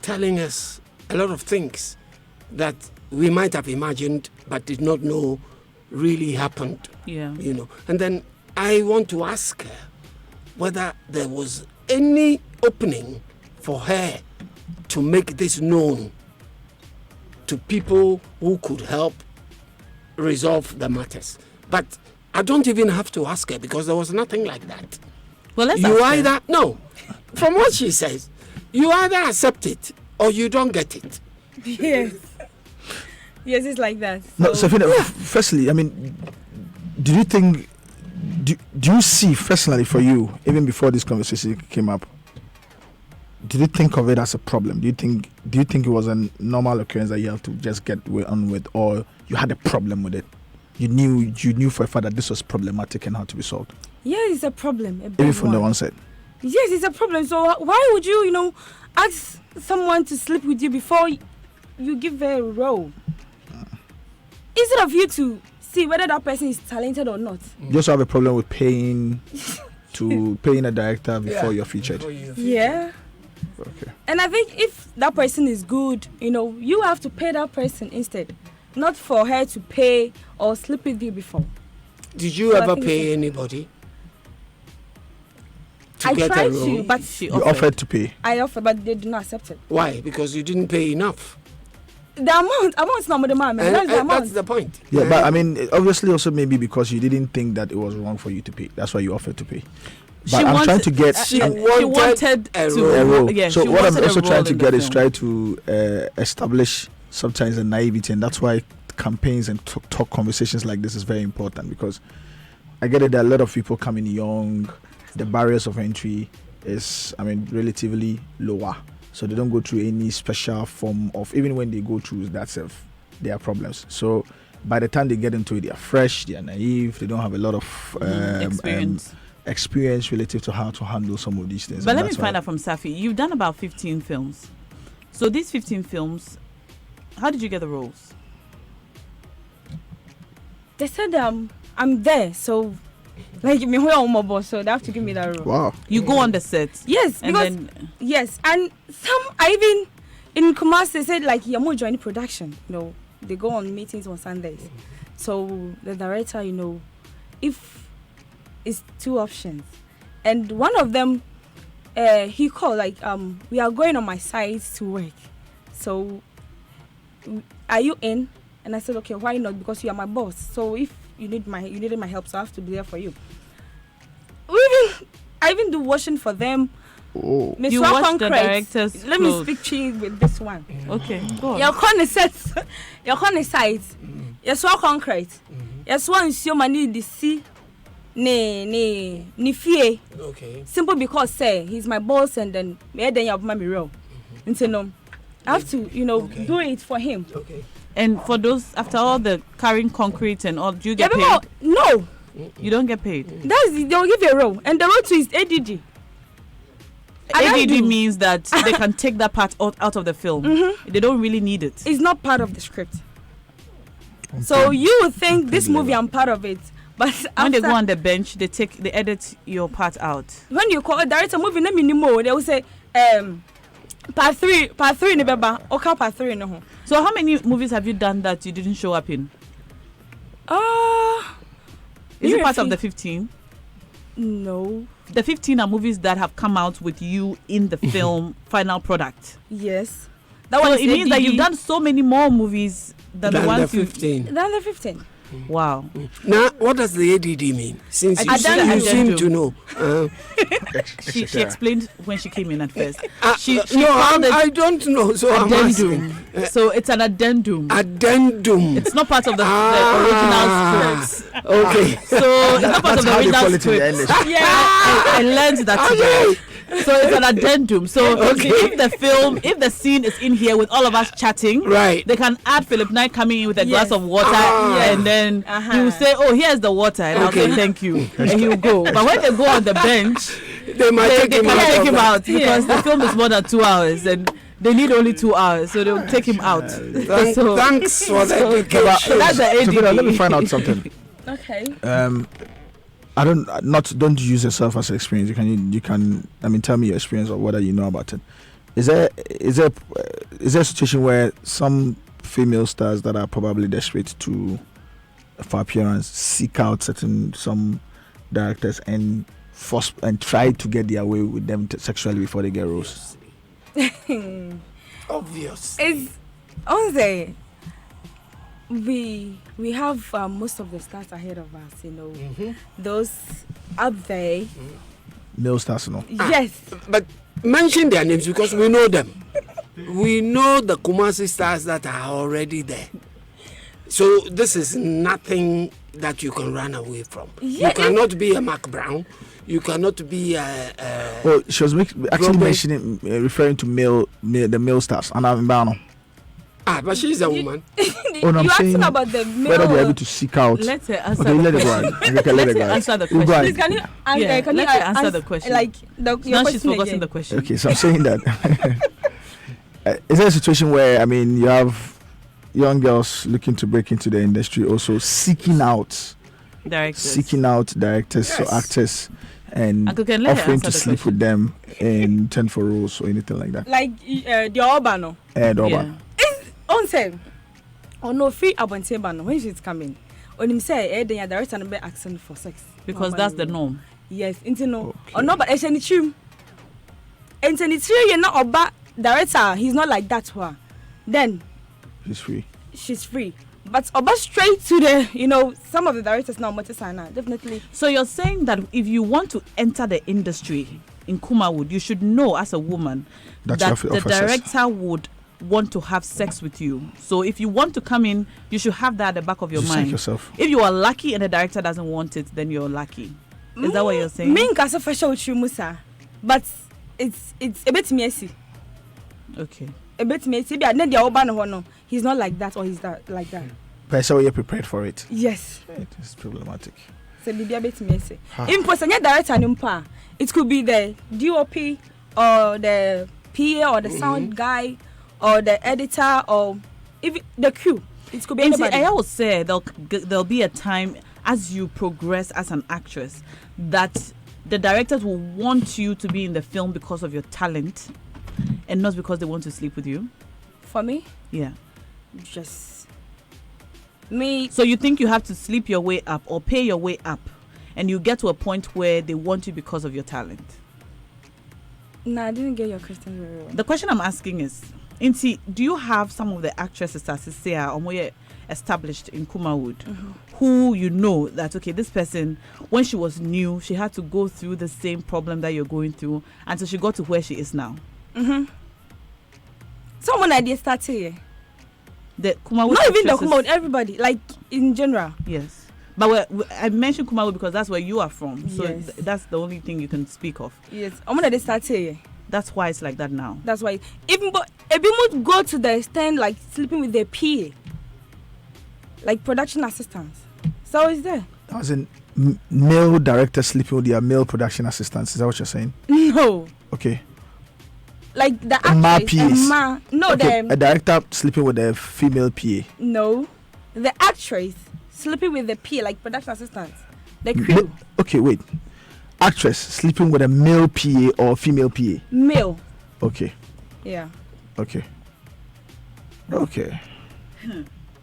telling us a lot of things that we might have imagined but did not know really happened. Yeah. You know, and then I want to ask her whether there was any opening for her to make this known to people who could help resolve the matters. But I don't even have to ask her because there was nothing like that. Well, let's You ask her. either no, from what she says, you either accept it or you don't get it. Yes. Yes, it's like that. No, So- Safina, firstly, I mean, do you see personally for you, even before this conversation came up, did you think of it as a problem? Do you think it was a normal occurrence that you have to just get on with, or you had a problem with it? You knew for a fact that this was problematic and had to be solved, Yes, it's a problem. A big even from the one. onset. Yes, it's a problem. So why would you, ask someone to sleep with you before you give her a role? Instead of you to see whether that person is talented or not. You also have a problem with paying a director before you're featured. Yeah. Okay. And I think if that person is good, you have to pay that person instead. Not for her to pay or sleep with you before. Did you So I ever think pay anybody? I get a tried role? to, but She You offered to pay. I offered, but they did not accept it. Why? Because you didn't pay enough. The amount is not the amount. And, That's the and that's amount. the point. Yeah, but I mean, obviously, also maybe because you didn't think that it was wrong for you to pay. That's why you offered to pay. But She I'm wanted- trying to get She She wanted wanted a to role. a role. Yeah, So she what I'm wanted a also role trying to in the get is film. try to establish sometimes the naivety, and that's why campaigns and talk conversations like this is very important, because I get it that a lot of people coming young, the barriers of entry is, relatively lower. So they don't go through any special form of, even when they go through that self, there are problems. So by the time they get into it, they are fresh, they are naive, they don't have a lot of experience relative to how to handle some of these things. But And let me that's find why- out from Safi. You've done about 15 films. So these 15 films, how did you get the roles? They said I'm there, so me who are my boss, so they have to give me that role. Wow. You go on the set. Yes, And because then yes, and I even in Kumasi they said like you're more joining production. They go on meetings on Sundays. So the director, if it's two options, and one of them, he called like we are going on my site to work. So are you in? And I said okay, why not? Because you are my boss. So if you needed my help, so I have to be there for you. I even do washing for them. Oh. Me You swap watch the concrete. director's Let me clothes. speak to you with this one. Okay, go on. You're on the set. You're on the site. You swap concrete. You swap nsuo mani the sea. Ne fie. Okay. Simple because say he's my boss and then you have my real. No. I have to, do it for him. Okay. And for those, after all the carrying concrete and all, do you get paid? No, You don't get paid. they'll give you a role, and the role too is ADD. ADD means that they can take that part out of the film. They don't really need it. It's not part of the script. So you would think this movie, I'm part of it, but When they go on the bench, they edit your part out. when you call a director movie name anymore, they will say part three in the beba, okay, part 3 in the home. So how many movies have you done that you didn't show up in? Is it part of the 15? No. The 15 are movies that have come out with you in the film final product. Yes. So it means that you've done so many more movies than the ones the 15. Than the 15. Wow. Now, what does the ADD mean? Since you seem to know. She explained when she came in at first. She No, called it I don't know. So I'm asking. addendum. So it's an addendum. Addendum. It's not part of the original script. Okay. So it's not part of the how they call original it in the script. English. Yeah, I learned that today. So it's an addendum. So Okay. if the scene is in here with all of us chatting, Right. they can add Philip Knight coming in with a glass Yes. of water, and then Uh-huh. he will say, "Oh, here's the water," and I'll say, "Thank you," and he will go. But when they go on the bench, They might they take him can out. take of him that. out because the film is more than 2 hours, and they need only 2 hours, so they'll take him out. So Thanks for the But- education. that's the ADD. Sophia, let me find out something. Okay. Don't use yourself as an experience. You can tell me your experience or whether you know about it. Is there a situation where some female stars that are probably desperate for appearance seek out some directors and force and try to get their way with them sexually before they get roles? Obvious. It's honestly, we have most of the stars ahead of us. Those up there. Male stars, no. Yes. But mention their names because we know them. We know the Kumasi stars that are already there. So this is nothing that you can run away from. Yeah. You cannot be a Mark Brown. You cannot be a Well, she was actually Robert- mentioning, referring to the male stars, and I'm Bano. but she's a woman. Oh, no, I'm you saying asking about the whether they're able male. to seek out. Let her answer Okay, the let it go question. on. Okay, let it Let go her on. answer the You go question. ahead. Please, can you, Yeah, can let you her answer the question. Like your Now question she's forgotten again. the question. Okay, so I'm saying that is there a situation where you have young girls looking to break into the industry also seeking out directors or actors and Uncle Ken, let her offering answer to the sleep question. with them in turn for roles or anything like that? Like the Obano. Doba. On say, no free abonte bano when she's coming. On him say, then your director no be asking for sex. Because that's the norm. Yes, into no. Okay. Or no, but it's any true. And it's true, you're not oba director. He's not like that. Then She's free. she's free. But oba straight to the, some of the directors now, definitely. So you're saying that if you want to enter the industry in Kumawood, you should know as a woman That that you have to the offer sex. director would want to have sex with you. So if you want to come in, you should have that at the back of your You psych mind. yourself. If you are lucky and the director doesn't want it, then you're lucky. Is that what you're saying? Me nkasa fashion with you, Musa. But it's a bit messy. Okay. A bit messy. But then the Obano no, he's not like that or he's that like that. But so you're prepared for it. Yes. It is problematic. So be a bit messy. Ha. In person, director numpa. It could be the DOP or the PA or the sound guy or the editor or even the crew. It could be And anybody. I would say there'll be a time as you progress as an actress that the directors will want you to be in the film because of your talent and not because they want to sleep with you. For me, Yeah. just me. So you think you have to sleep your way up or pay your way up and you get to a point where they want you because of your talent? Nah, I didn't get your question very well. The question I'm asking is, Inti, do you have some of the actresses that say are established in Kumawood who you know that, okay, this person, when she was new, she had to go through the same problem that you're going through until she got to where she is now? Someone idea started here. The Kumawood Not even the actresses- Kumawood, everybody. Like in general. Yes. But I mentioned Kumawood because that's where you are from. So Yes. that's the only thing you can speak of. Yes. I'm gonna start here. That's why it's like that now. That's why even would go to the extent like sleeping with their PA, like production assistants. So it's there. That was in male directors sleeping with their male production assistants. Is that what you're saying? No. Okay. Like the Ma actress, PAs. Okay, a the director sleeping with a female PA. no, the actress sleeping with the PA, like production assistants, the crew, Okay, wait. Actress sleeping with a male PA or female PA. male. Okay. Yeah. Okay.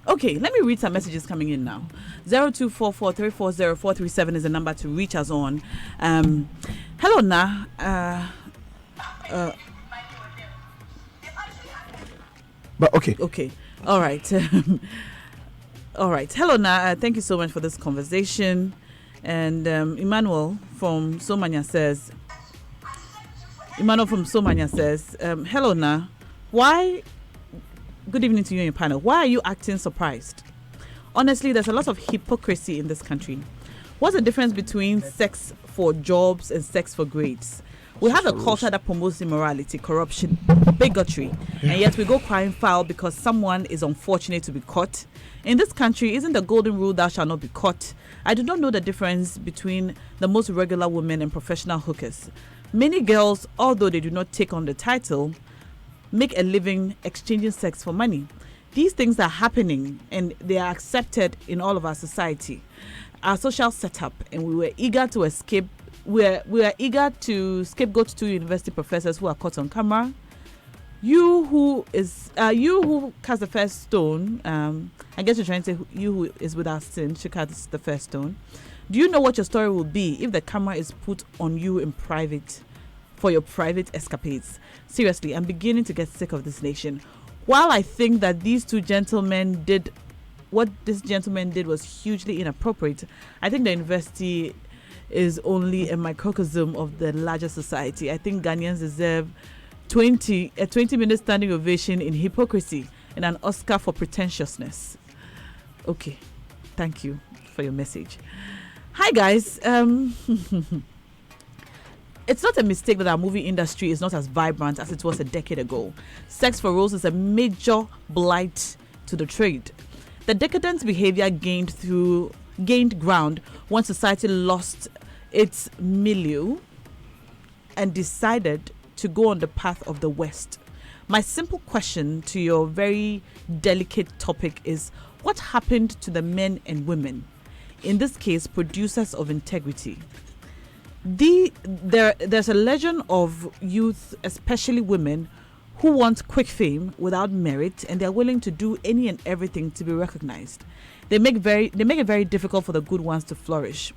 Okay, let me read some messages coming in now. 0244340437 is the number to reach us on. Hello, Na. But okay. Okay. All right. All right. Hello, Na. Thank you so much for this conversation. And Emmanuel from Somanya says, hello, Na. Why? Good evening to you and your panel. Why are you acting surprised? Honestly, there's a lot of hypocrisy in this country. What's the difference between sex for jobs and sex for grades? We have a culture that promotes immorality, corruption, bigotry, and yet we go crying foul because someone is unfortunate to be caught. In this country, isn't the golden rule thou shalt not be caught? I do not know the difference between the most regular women and professional hookers. Many girls, although they do not take on the title, make a living exchanging sex for money. These things are happening and they are accepted in all of our society. Our social setup, and we were eager to escape. We are eager to scapegoat 2 university professors who are caught on camera. You who cast the first stone. I guess you're trying to say you who is without sin should cast the first stone. Do you know what your story will be if the camera is put on you in private for your private escapades? Seriously, I'm beginning to get sick of this nation. While I think that these 2 gentlemen did what this gentleman did was hugely inappropriate, I think the university is only a microcosm of the larger society. I think Ghanaians deserve a 20-minute standing ovation in hypocrisy and an Oscar for pretentiousness. Okay, thank you for your message. Hi guys. It's not a mistake that our movie industry is not as vibrant as it was a decade ago. Sex for roles is a major blight to the trade. The decadent behavior gained ground when society lost its milieu and decided to go on the path of the West. My simple question to your very delicate topic is, what happened to the men and women, in this case producers of integrity? There's a legend of youth, especially women, who want quick fame without merit, and they're willing to do any and everything to be recognized. They make it very difficult for the good ones to flourish.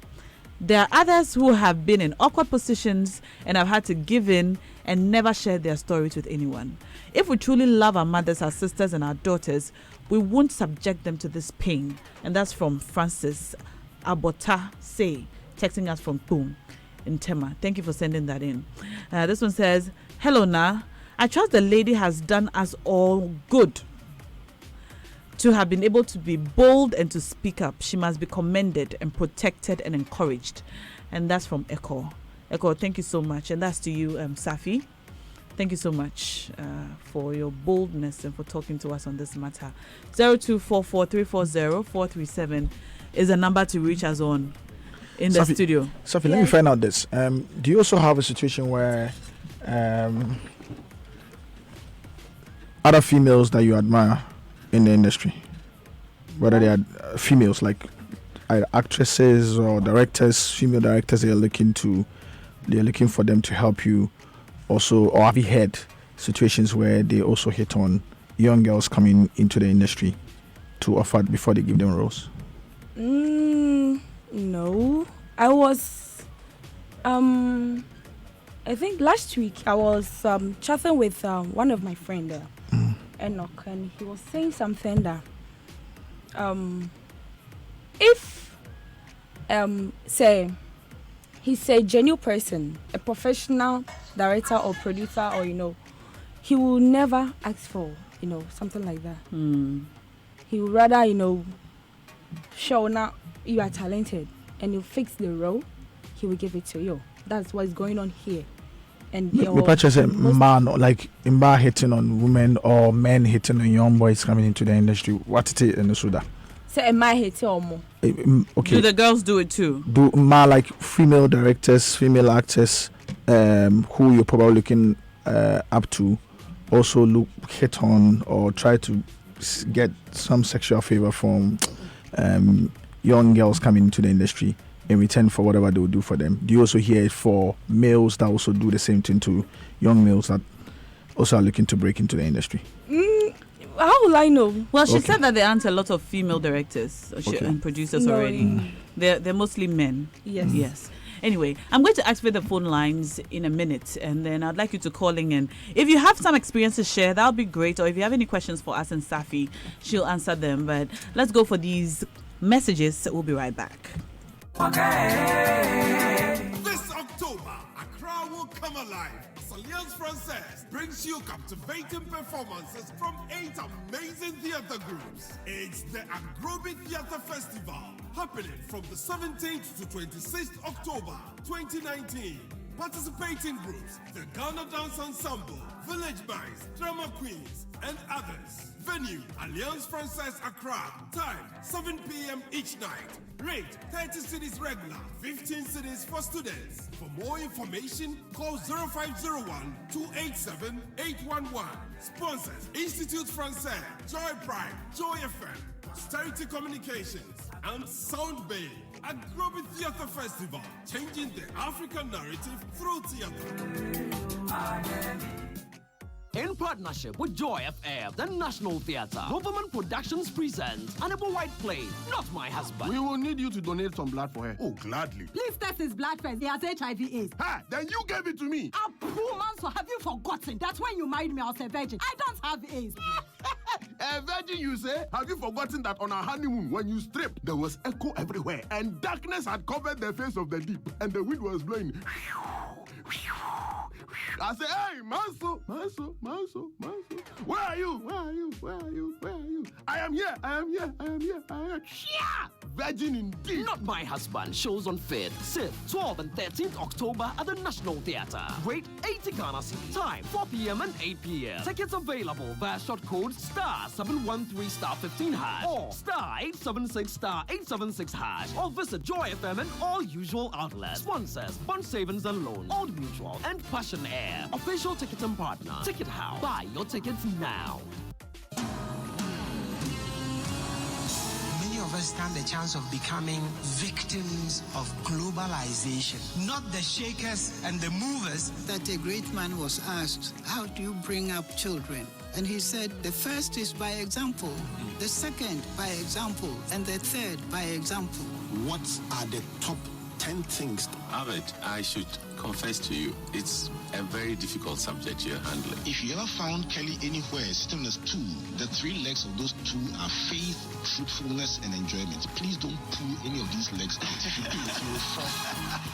There are others who have been in awkward positions and have had to give in and never share their stories with anyone. If we truly love our mothers, our sisters, and our daughters, we won't subject them to this pain. And that's from Francis Abota Say, texting us from Boom in Tema. Thank you for sending that in. This one says, hello, Na. I trust the lady has done us all good to have been able to be bold and to speak up. She must be commended and protected and encouraged. And that's from Echo. Echo, thank you so much. And that's to you, Safi. Thank you so much for your boldness and for talking to us on this matter. 0244340437 is a number to reach us on in the studio. Safi, let me find out this. Do you also have a situation where other females that you admire in the industry, whether they are females, like either actresses or directors, female directors, they're looking for them to help you also, or have you had situations where they also hit on young girls coming into the industry to offer before they give them roles? No, I was I think last week I was chatting with one of my friends there, Enoch, and he was saying something that if say he's a genuine person, a professional director or producer, or he will never ask for something like that. He would rather show now you are talented and you fix the role, he will give it to you. That's what's going on here. And Me purchase a man like Imba hitting on women or men hitting on young boys coming into the industry. What it is in the Suda? Say, am I hitting or more? Okay. Do the girls do it too? Do ma like female directors, female actors, who you're probably looking up to, also look hit on or try to get some sexual favor from young girls coming into the industry in return for whatever they will do for them? Do you also hear it for males that also do the same thing to young males that also are looking to break into the industry? How will I know? Well, she said that there aren't a lot of female directors and producers already. They're mostly men. Yes. Anyway, I'm going to activate the phone lines in a minute, and then I'd like you to call in. If you have some experience to share, that would be great. Or if you have any questions for us and Safi, she'll answer them. But let's go for these messages. We'll be right back. This October, Accra will come alive. Alliance Française brings you captivating performances from 8 amazing theater groups. It's the Agrobi Theater Festival, happening from the 17th to 26th October 2019. Participating groups, the Ghana Dance Ensemble, Village Mice, Drama Queens, and others. Venue, Alliance Française Accra. Time, 7 p.m. each night. Rate, 30 cedis regular, 15 cedis for students. For more information, call 0501-287-811. Sponsors, Institute Français, Joy Prime, Joy FM, Posterity Communications, and Sound Bay. Agrobi Theater Festival, changing the African narrative through theater. In partnership with Joy FM, the National Theatre, Government Productions presents Animal White Play, Not My Husband. We will need you to donate some blood for her. Oh, gladly. Please test his blood first. He has HIV/AIDS. Ha! Then you gave it to me. So have you forgotten that when you married me, I was a virgin? I don't have AIDS. A virgin, you say? Have you forgotten that on our honeymoon, when you stripped, there was echo everywhere, and darkness had covered the face of the deep, and the wind was blowing. I say, hey, Manso. Where are you? I am here. Yeah! Virgin indeed. Not My Husband shows on 5th, 6th, 12th, and 13th October at the National Theatre. Rate 80 Ghana cedis. Time 4 p.m. and 8 p.m. Tickets available via short code *713*15# or *876*876# or visit Joy FM and all usual outlets. Sponsors: Bond Savings and Loan, Old Mutual, and Passion Air. Official ticketing partner, Ticket House. Buy your tickets now. Many of us stand the chance of becoming victims of globalization, not the shakers and the movers. That a great man was asked, how do you bring up children? And he said, the first is by example, the second by example, and the third by example. What are the top 10 things? Albert, I should confess to you, it's a very difficult subject you're handling. If you ever found Kelly anywhere sitting on a stool, the 3 legs of those 2 are faith, fruitfulness, and enjoyment. Please don't pull any of these legs out. If you do, you will fall.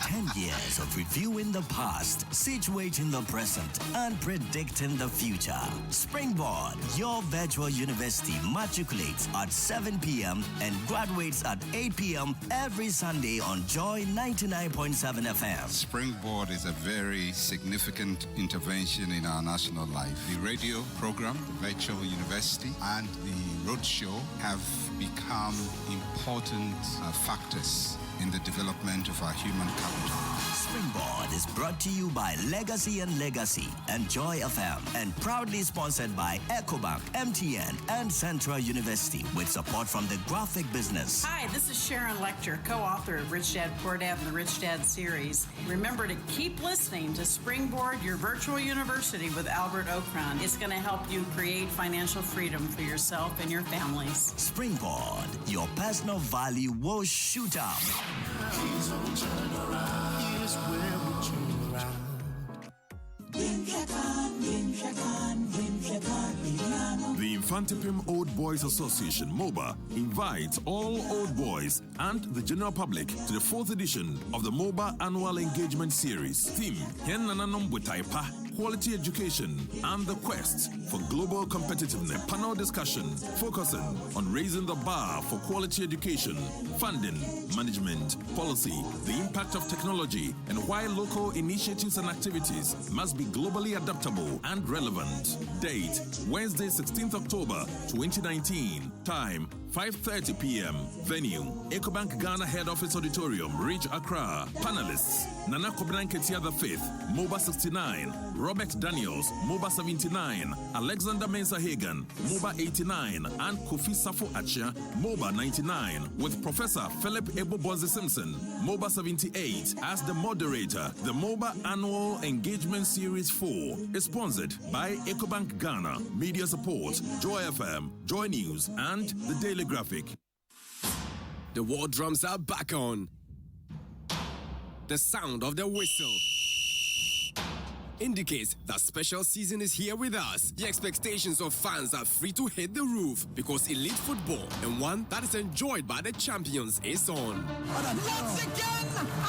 10 years of reviewing the past, situating the present, and predicting the future. Springboard, your virtual university, matriculates at 7 p.m. and graduates at 8 p.m. every Sunday on Joy 99.7 FM. Springboard is a very significant intervention in our national life. The radio program, the virtual university, and the roadshow have become important factors in the development of our human capital. Springboard is brought to you by Legacy and Legacy and Joy FM, and proudly sponsored by EcoBank, MTN, and Central University, with support from the graphic business. Hi, this is Sharon Lecter, co-author of Rich Dad Poor Dad and the Rich Dad series. Remember to keep listening to Springboard, your virtual university with Albert Okran. It's going to help you create financial freedom for yourself and your families. Springboard, your personal value will shoot up. Please don't turn around. Here's where we turn around. The Infantipim Old Boys Association, MOBA, invites all old boys and the general public to the 4th edition of the MOBA Annual Engagement Series. Theme, Yen Nananom Butaipa, quality education and the quest for global competitiveness. Panel discussion focusing on raising the bar for quality education, funding, management, policy, the impact of technology, and why local initiatives and activities must be globally adaptable and relevant. Date, Wednesday, 16th October 2019. Time, 5:30 p.m. Venue, Ecobank Ghana Head Office Auditorium, Ridge, Accra. Panelists, Nana Kobran Ketia V, MOBA 69, Robert Daniels, MOBA 79, Alexander Mensah Hagan, MOBA 89, and Kofi Safo Achia, MOBA 99, with Professor Philip Ebo Bonzi Simpson, MOBA 78, as the moderator. The MOBA Annual Engagement Series 4 is sponsored by Ecobank Ghana, media support, Joy FM, Joy News, and The Daily Graphic. The war drums are back on. The sound of the whistle indicates that special season is here with us. The expectations of fans are free to hit the roof because elite football, and one that is enjoyed by the champions, is on. Once again,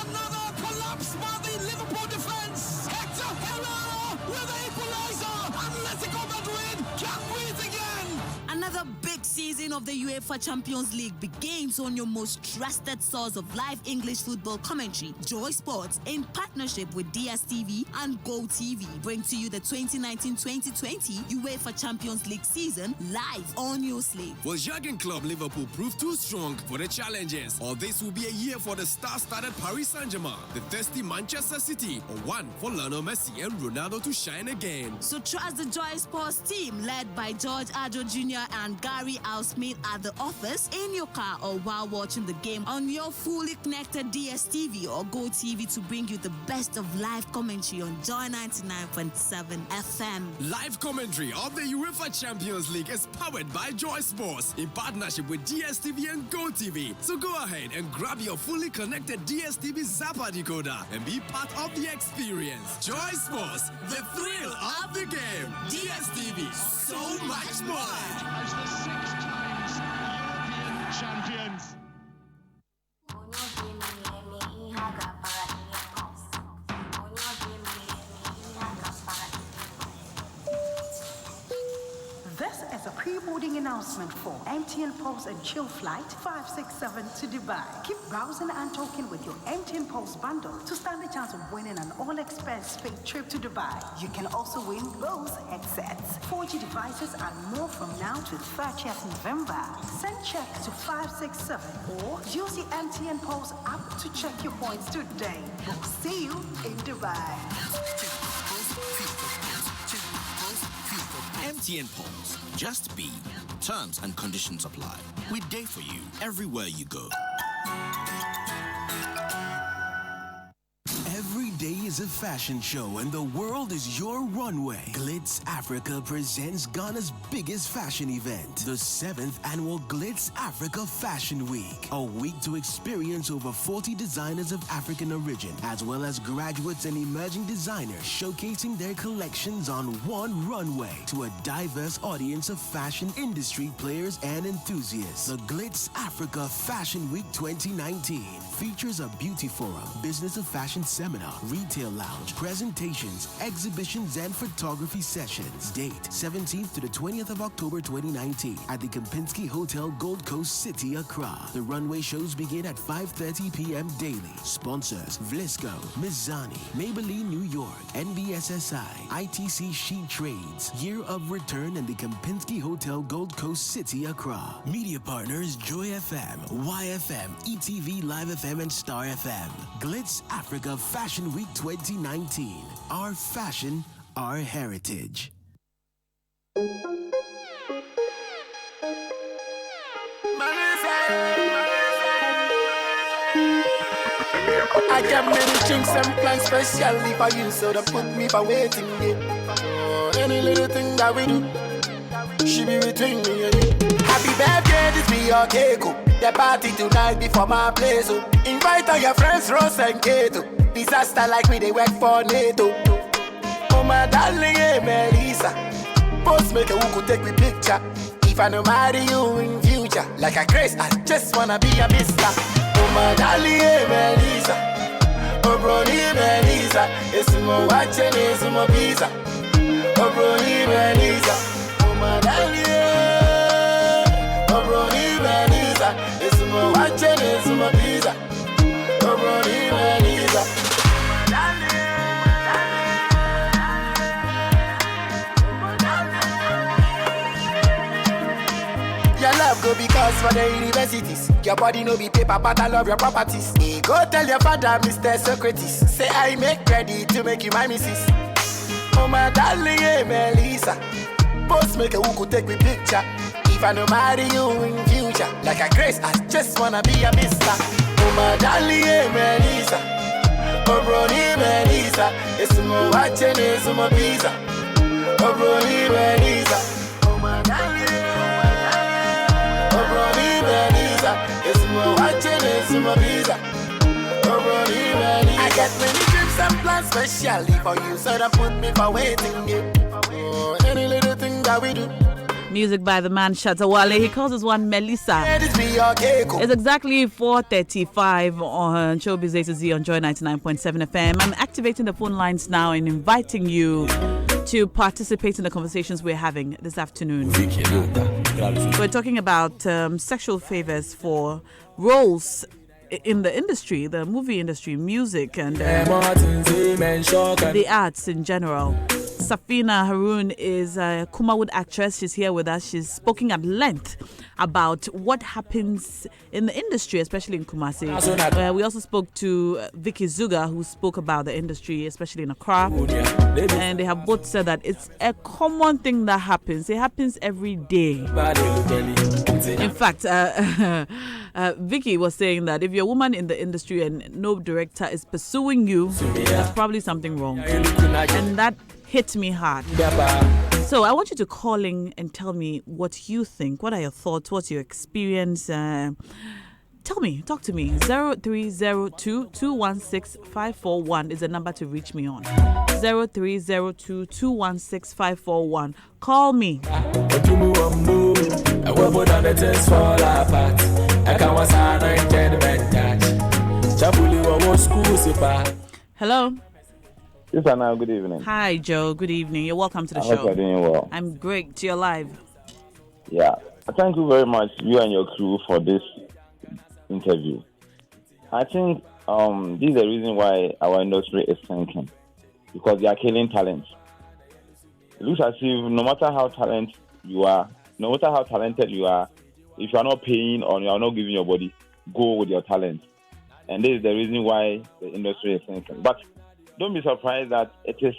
another collapse by the Liverpool defense. Hector Herrera with the equalizer. Atletico Madrid can breathe again. Another big season of the UEFA Champions League begins on your most trusted source of live English football commentary, Joy Sports, in partnership with DSTV and GoTV, bring to you the 2019-2020 UEFA Champions League season live on your slate. Will Jurgen Klopp Liverpool prove too strong for the challenges, or this will be a year for the star-studded Paris Saint-Germain, the thirsty Manchester City, or one for Lionel Messi and Ronaldo to shine again? So trust the Joy Sports team led by George Adjo Jr. and Gary Al-Smith at the office, in your car, or while watching the game on your fully connected DSTV or GoTV to bring you the best of live commentary on Joy 99.7 FM. Live commentary of the UEFA Champions League is powered by Joy Sports in partnership with DSTV and GoTV. So go ahead and grab your fully connected DSTV Zappa decoder and be part of the experience. Joy Sports, the thrill of the game. DSTV, so much more. As the 6 times European champions. This is a pre-boarding announcement for MTN Pulse and Chill Flight 567 to Dubai. Keep browsing and talking with your MTN Pulse bundle to stand a chance of winning an all-expense paid trip to Dubai. You can also win Bose headsets, 4G devices, and more from now to 30th November. Send check to 567 or use the MTN Pulse app to check your points today. We'll see you in Dubai. MTN Pulse. Just be. Terms and conditions apply. We're there for you everywhere you go. Every day is a fashion show and the world is your runway. Glitz Africa presents Ghana's biggest fashion event, the 7th annual Glitz Africa Fashion Week. A week to experience over 40 designers of African origin, as well as graduates and emerging designers showcasing their collections on one runway to a diverse audience of fashion industry players and enthusiasts. The Glitz Africa Fashion Week 2019 features a beauty forum, business of fashion seminar, retail lounge, presentations, exhibitions, and photography sessions. Date 17th to the 20th of October 2019 at the Kempinski Hotel, Gold Coast City, Accra. The runway shows begin at 5:30 p.m. daily. Sponsors: Vlisco, Mizani, Maybelline New York, NBSSI, ITC Sheet Trades, Year of Return, and the Kempinski Hotel, Gold Coast City, Accra. Media partners: Joy FM, YFM, ETV Live FM, and Star FM. Glitz Africa Fashion Week 2019. Our fashion, our heritage. I got many drinks and plans specially for you, so don't put me for waiting game. Any little thing that we do, she be between me and you. Happy birthday, this be your cake. The party tonight before my place. Invite all your friends, Ross and Kato. Disaster like we they work for NATO. Oh my darling, hey Melissa. Post make a who could take me picture. If I no marry you in future, like a grace, I just wanna be a mister. Oh my darling, hey Melissa. Oh brony Melissa. Melissa, it's more watching, it's more pizza. Oh, Brony Melissa, oh, my darling. Oh, Brony Melissa, it's more watching, it's more pizza. Oh, Brony Melissa, my darling. Your love go because for the universities. Your body no be paper, but I love your properties. Go tell your father, Mr. Socrates. Say I make ready to make you my missus. Oh my darling, hey Melissa. Post make who could take me picture. If I don't marry you in future, like a grace, I just wanna be a mister. Oh my darling, hey Melissa. Oh Brony Melissa. It's more watching, it's more pizza. Oh Brony Melissa. Oh my darling. It's more watching, it's more visa. I get many trips and plans specially for you, so don't put me for waiting. Oh, any little thing that we do. Music by the man Shatawale. He calls this one Melissa. It's exactly 4:35 on Showbiz A to Z on Joy 99.7 FM. I'm activating the phone lines now and inviting you to participate in the conversations we're having this afternoon. We're talking about sexual favors for roles in the industry, the movie industry, music, and the arts in general. Safina Harun is a Kumawood actress. She's here with us. She's spoken at length about what happens in the industry, especially in Kumasi. We also spoke to Vicky Zuga, who spoke about the industry, especially in Accra. And they have both said that it's a common thing that happens. It happens every day. In fact, Vicky was saying that if you're a woman in the industry and no director is pursuing you, there's probably something wrong. And that hit me hard. So I want you to call in and tell me what you think. What are your thoughts? What's your experience? Tell me, talk to me. 0302-216-541 is the number to reach me on. 0302-216-541. Call me. Hello. Yes, Anna, good evening. Hi, Joe. Good evening. You're welcome to the I show. hope you're doing well. I'm great. You're live. Yeah. Thank you very much, you and your crew, for this interview. I think this is the reason why our industry is sinking, because they are killing talent. It looks as if no matter how talented you are, no matter how talented you are, if you are not paying or you are not giving your body, go with your talent. And this is the reason why the industry is sinking. But don't be surprised that it is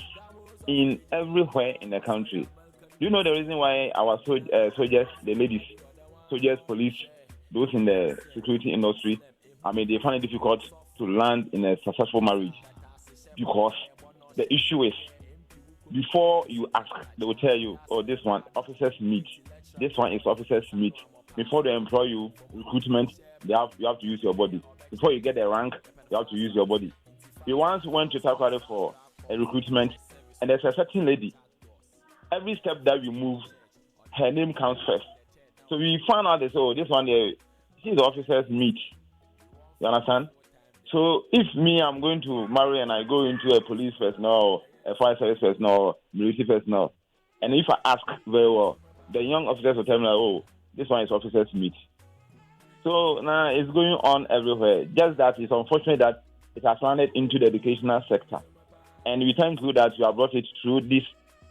in everywhere in the country. You know the reason why our soldiers, the ladies, soldiers, police, those in the security industry, they find it difficult to land in a successful marriage, because the issue is, before you ask, they will tell you, oh, this one, officers meet. This one is officers meet. Before they employ you, recruitment, you have to use your body. Before you get a rank, you have to use your body. We once went to Takwari for a recruitment, and there's a certain lady. Every step that we move, her name comes first. So we found out that, this one, she's the officers meet. You understand? So if I'm going to marry and I go into a police personnel, a fire service personnel, military personnel, and if I ask very well, the young officers will tell me, this one is officers meet. So now it's going on everywhere. Just that it's unfortunate that it has landed into the educational sector. And we thank you that you have brought it through this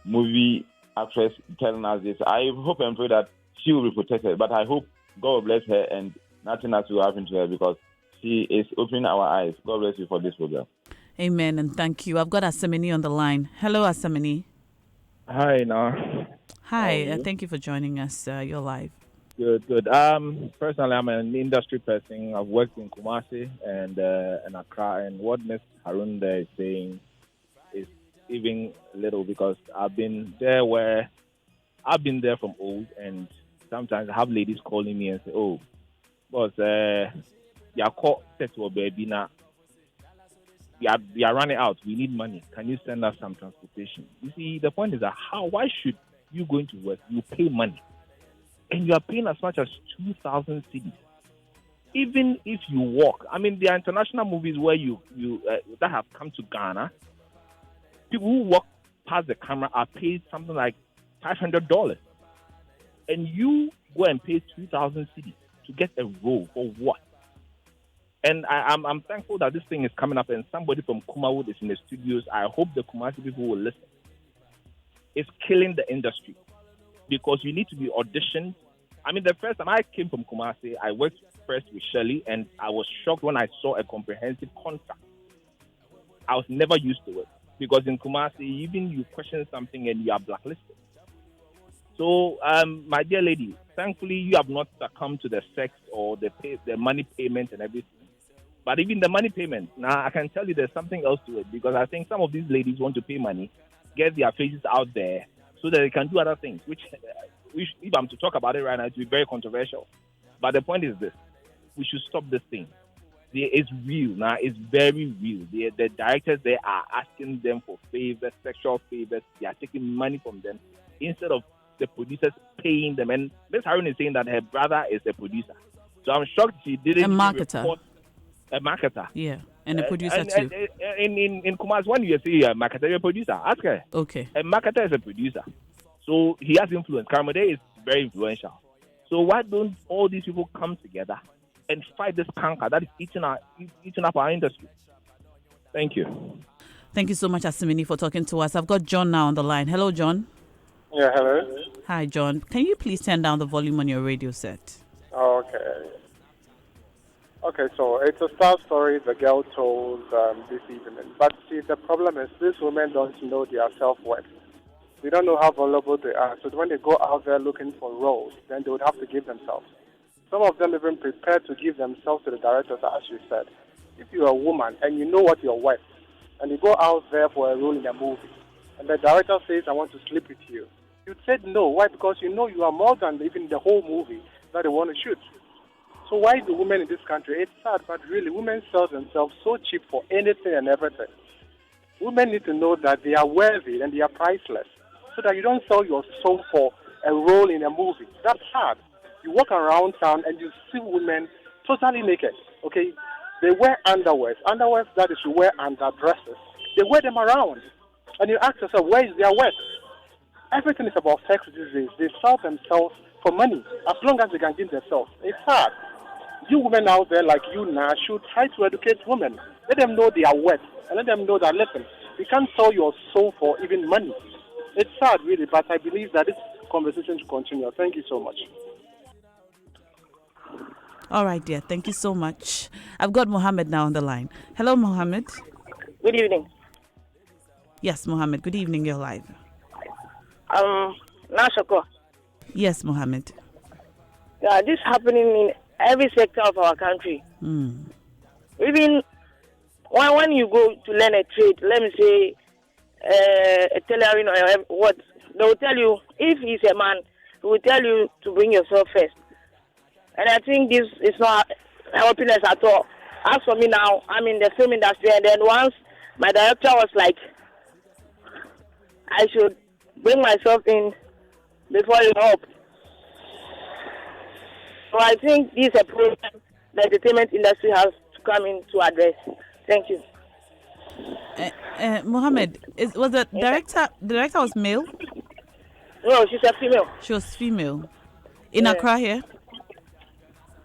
movie actress telling us this. I hope and pray that she will be protected. But I hope God will bless her and nothing else will happen to her, because she is opening our eyes. God bless you for this program. Amen, and thank you. I've got Asamini on the line. Hello, Asamini. Hi, Nah. Hi, thank you for joining us. You're live. Good. Personally, I'm an industry person. I've worked in Kumasi and Accra, and what Ms. Harun there is saying is even little, because I've been there from old, and sometimes I have ladies calling me and say, "Oh, boss, your call set to a baby now. We are running out. We need money. Can you send us some transportation?" You see, the point is that why should you going to work? You pay money. And you are paying as much as 2,000 cedis. Even if you walk, there are international movies where you that have come to Ghana, People who walk past the camera are paid something like $500. And you go and pay 2,000 cedis to get a role for what? And I'm thankful that this thing is coming up and somebody from Kumawood is in the studios. I hope the Kumasi people will listen. It's killing the industry because you need to be auditioned. I mean, the first time I came from Kumasi, I worked first with Shirley, and I was shocked when I saw a comprehensive contract. I was never used to it because in Kumasi, even you question something and you are blacklisted. So, my dear lady, thankfully you have not succumbed to the sex or the money payment and everything. But even the money payment, now I can tell you there's something else to it because I think some of these ladies want to pay money, get their faces out there so that they can do other things, which if I'm to talk about it right now, it will be very controversial. But the point is this, we should stop this thing. It's real now, it's very real. The directors, they are asking them for favors, sexual favors. They are taking money from them instead of the producers paying them. And Ms. Harun is saying that her brother is a producer. So I'm shocked she didn't report a marketer. Yeah, and a producer too. In Kumasi, when you see a marketer, you're a producer. Ask her. Okay. A marketer is a producer. So he has influence. Karamade is very influential. So why don't all these people come together and fight this canker that is eating up our industry? Thank you. Thank you so much, Asimini, for talking to us. I've got John now on the line. Hello, John. Yeah, hello. Hi, John. Can you please turn down the volume on your radio set? Oh, okay. Okay, so it's a sad story the girl told this evening. But see, the problem is these women don't know their self-worth. They don't know how vulnerable they are. So when they go out there looking for roles, then they would have to give themselves. Some of them even prepared to give themselves to the directors, as you said. If you're a woman and you know what you're worth, and you go out there for a role in a movie, and the director says, I want to sleep with you, you said no. Why? Because you know you are more than even the whole movie that they want to shoot. So why do women in this country? It's sad, but really, women sell themselves so cheap for anything and everything. Women need to know that they are worthy and they are priceless, so that you don't sell your soul for a role in a movie. That's sad. You walk around town and you see women totally naked. Okay, they wear underwears that they should wear under dresses. They wear them around, and you ask yourself, where is their worth? Everything is about sex these days. They sell themselves for money as long as they can give themselves. It's sad. You women out there like you now should try to educate women. Let them know they are worth, and let them know that, listen, you can't sell your soul for even money. It's sad, really, but I believe that this conversation should continue. Thank you so much. All right, dear. Thank you so much. I've got Mohammed now on the line. Hello, Mohammed. Good evening. Yes, Mohammed. Good evening. You're live. Nashoko. Yes, Mohammed. Yeah, this is happening in every sector of our country. Even when you go to learn a trade, let me say a tailoring or what, they will tell you, if he's a man, he will tell you to bring yourself first. And I think this is not helping us at all. As for me now, I'm in the film industry, and then once my director was like, I should bring myself in before you help. So I think this is a problem the entertainment industry has to come in to address. Thank you. Mohammed, was the director was male? No, she's a female. She was female. In Accra here?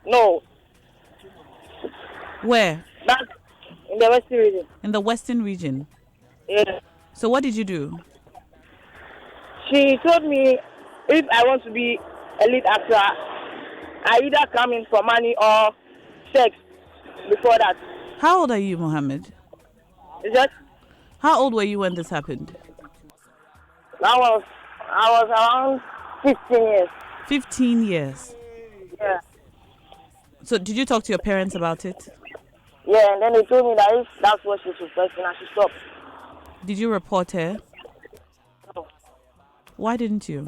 No. Where? Back in the Western region. In the Western region? Yeah. So what did you do? She told me if I want to be a lead actor, I either come in for money or sex before that. How old are you, Mohammed? Is that? How old were you when this happened? I was around 15 years. 15 years? Yeah. So did you talk to your parents about it? Yeah, and then they told me that if that's what she's requesting, I should stop. Did you report her? No. Why didn't you?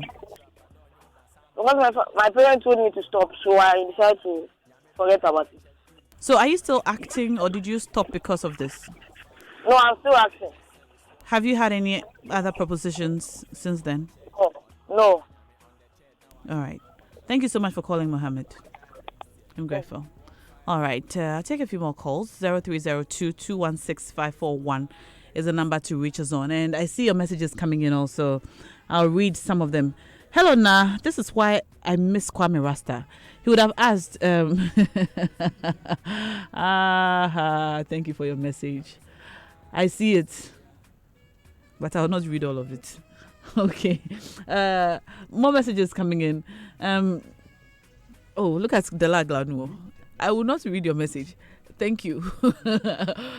Because my parents told me to stop, so I decided to forget about it. So are you still acting, or did you stop because of this? No, I'm still acting. Have you had any other propositions since then? No. All right. Thank you so much for calling, Mohammed. I'm grateful. All right. I'll take a few more calls. 0302-216-541 is the number to reach us on. And I see your messages coming in also. I'll read some of them. Hello, Na. This is why I miss Kwame Rasta. He would have asked. Thank you for your message. I see it, but I will not read all of it. Okay. More messages coming in. Look at Dela Glanuo. I will not read your message. Thank you.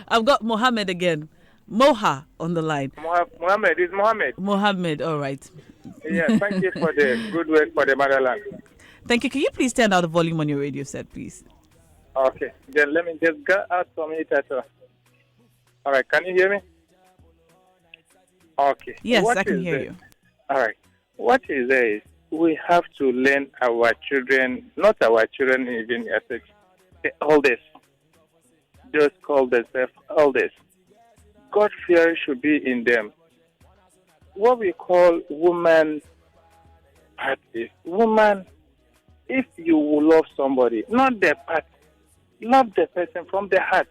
I've got Mohammed again. Moha on the line. Mohammed is Mohammed. Mohammed, all right. Yeah, thank you for the good work for the motherland. Thank you. Can you please turn down the volume on your radio set, please? Okay. Then let me just get out from it. All right. Can you hear me? Okay. Yes, I can hear you. All right. What is there is we have to learn our children, not our children even as the elders, just call themselves elders. God fear should be in them. What we call woman parties. Woman, if you will love somebody, not the part, love the person from the heart.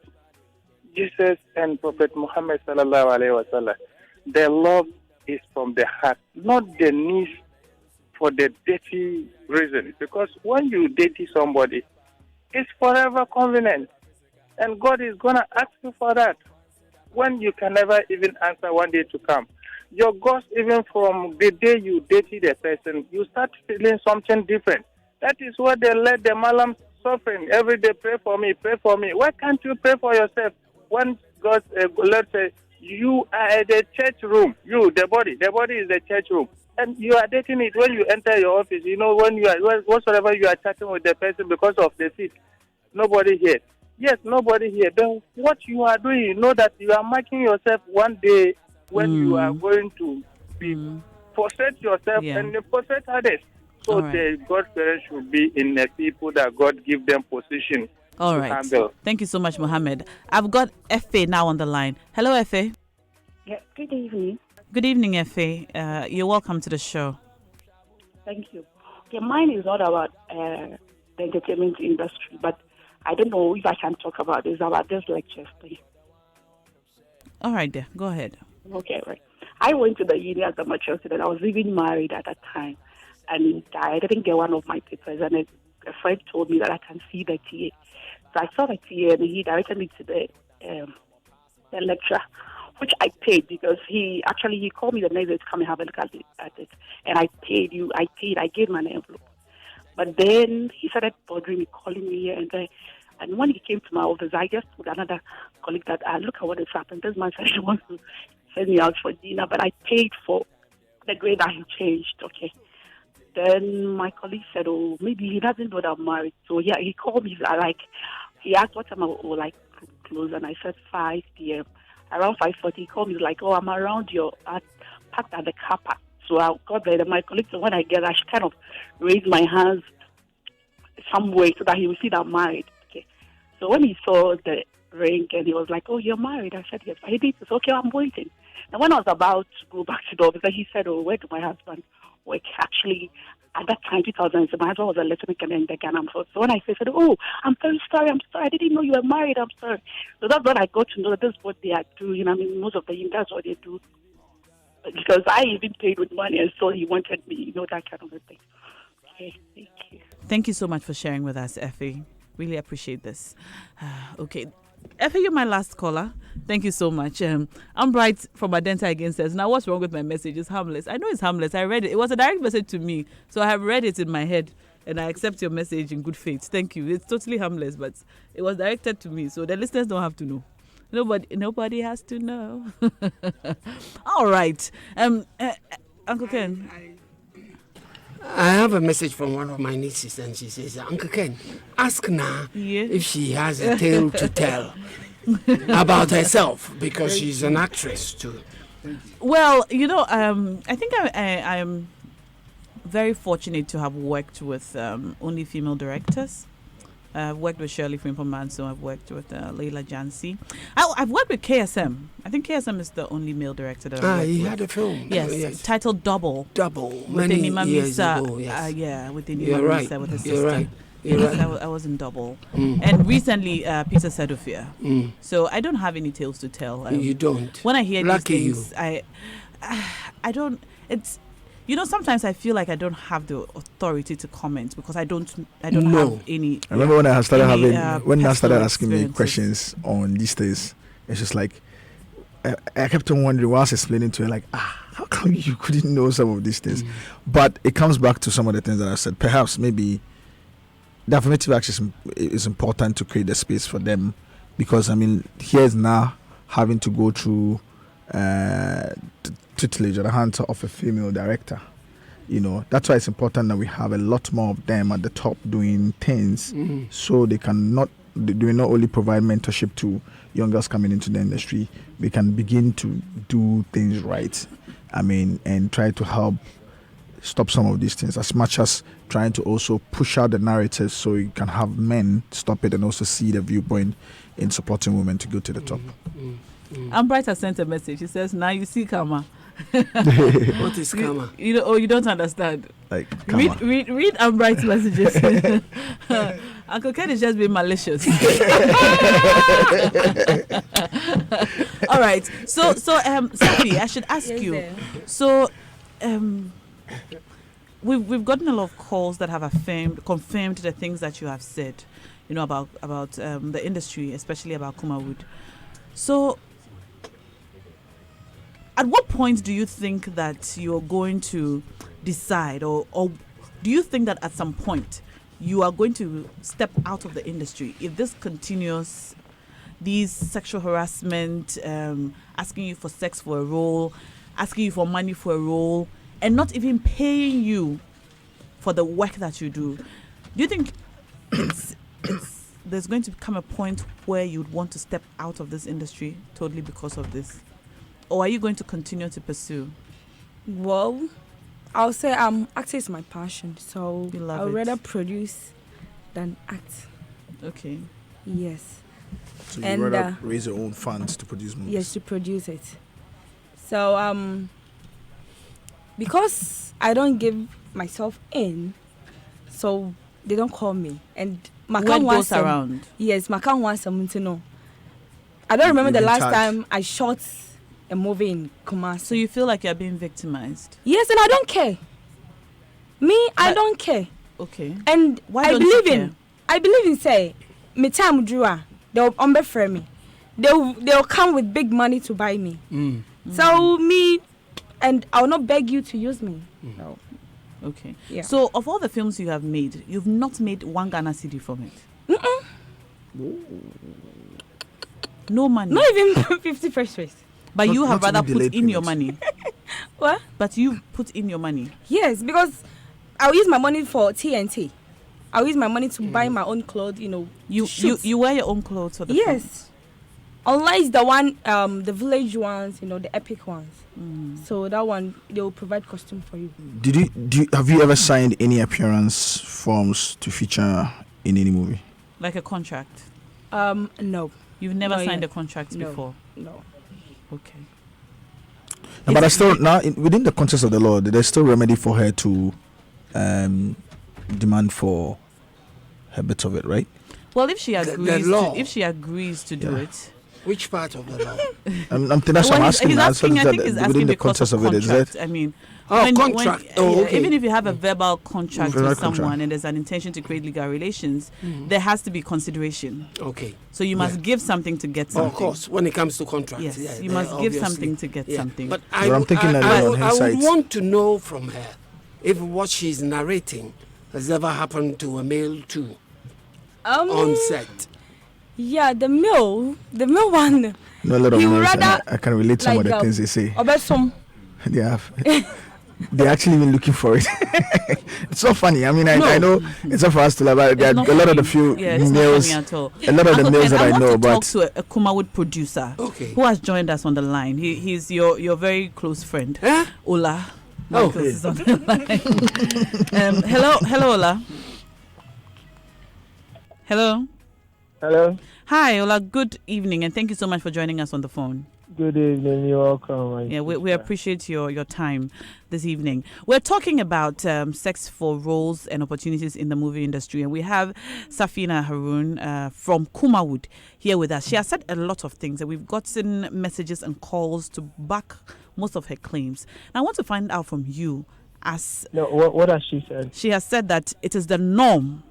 Jesus and Prophet Muhammad sallallahu alaihi wasallam, their love is from the heart, not the need for the dirty reason. Because when you date somebody, it's forever convenient. And God is going to ask you for that. When you can never even answer one day to come. Your ghost, even from the day you dated a person, you start feeling something different. That is what they let the Malam suffering. Every day, pray for me, pray for me. Why can't you pray for yourself? When God, let's say, you are at the church room, the body is the church room. And you are dating it when you enter your office. You know, when you are, whatsoever you are chatting with the person because of the seat, nobody here. Yes, nobody here. But what you are doing, you know that you are marking yourself one day when you are going to be forsake yourself and forsake others. So the God parents should be in the people that God give them position to handle. Thank you so much, Mohammed. I've got Efe now on the line. Hello, Efe. Yeah, good evening. Good evening, Efe. You're welcome to the show. Thank you. Okay, mine is not about the entertainment industry, but I don't know if I can talk about this, about this lecture thing. All right, there. Go ahead. Okay, right. I went to the uni as a mature student. I was even married at that time, and I didn't get one of my papers, and a friend told me that I can see the TA. So I saw the TA, and he directed me to the lecture, which I paid because he called me the next day to come and have a look at it. And I paid, I gave him an envelope. But then he started bothering me, calling me here and there. And when he came to my office, I just told another colleague that, look at what has happened. This man said he wants to send me out for dinner, but I paid for the grade that he changed, okay. Then my colleague said, maybe he doesn't know that I'm married. So yeah, he called me, he asked what time I would close, and I said 5 p.m. Around 5:40, he called me, I'm around parked at the car park. So I got there, and my colleague said, when I get there, I should kind of raise my hands some way so that he will see that I'm married. Okay. So when he saw the ring, and he was like, you're married? I said, yes. He did. He said, okay, I'm waiting. And when I was about to go back to the office, he said, where do my husband work? Actually, at that time, 2007, my husband was a lieutenant colonel in the Ghana. So when I said, I'm very sorry, I didn't know you were married, I'm sorry. So that's when I got to know that this is what they are doing. Most of the time, that's what they do. Because I even paid with money, and so he wanted me, that kind of a thing. Okay, thank you. Thank you so much for sharing with us, Effie. Really appreciate this. Okay. Effie, you're my last caller. Thank you so much. I'm Bright from Adenta again says, now what's wrong with my message? It's harmless. I know it's harmless. I read it. It was a direct message to me. So I have read it in my head, and I accept your message in good faith. Thank you. It's totally harmless, but it was directed to me. So the listeners don't have to know. Nobody has to know. All right. Uncle Ken. I have a message from one of my nieces, and she says, Uncle Ken, ask Na if she has a tale to tell about herself, because she's an actress too. Well, I think I am very fortunate to have worked with only female directors. I've worked with Shirley Frimpong-Manso. I've worked with Leila Jansi. I've worked with KSM. I think KSM is the only male director that I've worked he with. had a film. Yes, titled Double. Double. With Many Amy years Mamisa. ago, yes. With Amy Mamisa, with her sister. You're right. Yes, I was in double. And recently, Peter Sedofia. So I don't have any tales to tell. You don't. When I hear Lucky these things, I don't. It's, sometimes I feel like I don't have the authority to comment because I don't have any. I remember when I started asking me questions on these things, it's just like I kept on wondering whilst explaining to her, like, how come you couldn't know some of these things? But it comes back to some of the things that I said. Perhaps maybe the affirmative action is important to create the space for them, because I mean, here's now having to go through tutelage at the hands of a female director. That's why it's important that we have a lot more of them at the top doing things, so they will not only provide mentorship to young girls coming into the industry, we can begin to do things right. I mean, and try to help stop some of these things, as much as trying to also push out the narrative so you can have men stop it and also see the viewpoint in supporting women to go to the top. Ambright has sent a message. She says, now you see karma. What is karma? You don't understand. Like karma. Read Ambright's messages. Uncle Ken is just being malicious. All right. So Sophie, I should ask you. So we've gotten a lot of calls that have confirmed the things that you have said, about the industry, especially about Kumawood. So at what point do you think that you're going to decide, or do you think that at some point you are going to step out of the industry if this continues, these sexual harassment, asking you for sex for a role, asking you for money for a role, and not even paying you for the work that you do? Do you think there's going to come a point where you'd want to step out of this industry totally because of this? Or are you going to continue to pursue? Well, I'll say acting is my passion, so I'd rather produce than act. Okay. Yes. So you'd rather raise your own funds to produce movies? Yes, to produce it. So because I don't give myself in, so they don't call me. And Makan goes around. Yes, Makan wants someone to know. I don't remember the last time I shot a movie in Kumasi. So you feel like you're being victimized? Yes, and I don't care. I don't care. Okay. And why don't you care? I believe in say, me time Drua, they'll unbefriend me. They'll come with big money to buy me. So and I'll not beg you to use me. No. Okay. Yeah. So of all the films you have made, you've not made one Ghana cedi from it? No money? Not even 50 fresh face. But you have rather put in your money. What? But you put in your money. Yes, because I'll use my money for TNT. I'll use my money to buy my own clothes, You wear your own clothes for the yes. Unless the one, the village ones, the epic ones. So that one, they will provide costume for you. Have you ever signed any appearance forms to feature in any movie? Like a contract? No. You've never signed a contract before? No. Okay. No, but within the context of the law, there's still remedy for her to demand for her bit of it, right? Well, if she agrees to do it. Which part of the law? That's what I'm asking. I think he's asking within the because context of of it, is that? I mean, contract. Okay. Even if you have a verbal contract with someone and there's an intention to create legal relations, there has to be consideration. Okay. So you must give something to get something. Of course, when it comes to contracts. Yes, you must give something to get something. But I'm thinking I would want to know from her if what she's narrating has ever happened to a male too on set. Yeah, the male one. No, a lot of males, I can relate to some of the things they say. They have. They're actually even looking for it. It's so funny. I mean, I know it's not for us to laugh about. There are a lot of the few males. A lot of the males that I know. But I want to talk to a Kumawood producer who has joined us on the line. He's your very close friend, Ola. Michaels is on the line. Hello, Ola. Hello. Hello. Hi, Ola. Good evening, and thank you so much for joining us on the phone. Good evening. You're welcome. Yeah, we appreciate your time this evening. We're talking about sex for roles and opportunities in the movie industry, and we have Safina Harun from Kumawood here with us. She has said a lot of things, and we've gotten messages and calls to back most of her claims. And I want to find out from you what has she said? She has said that it is the norm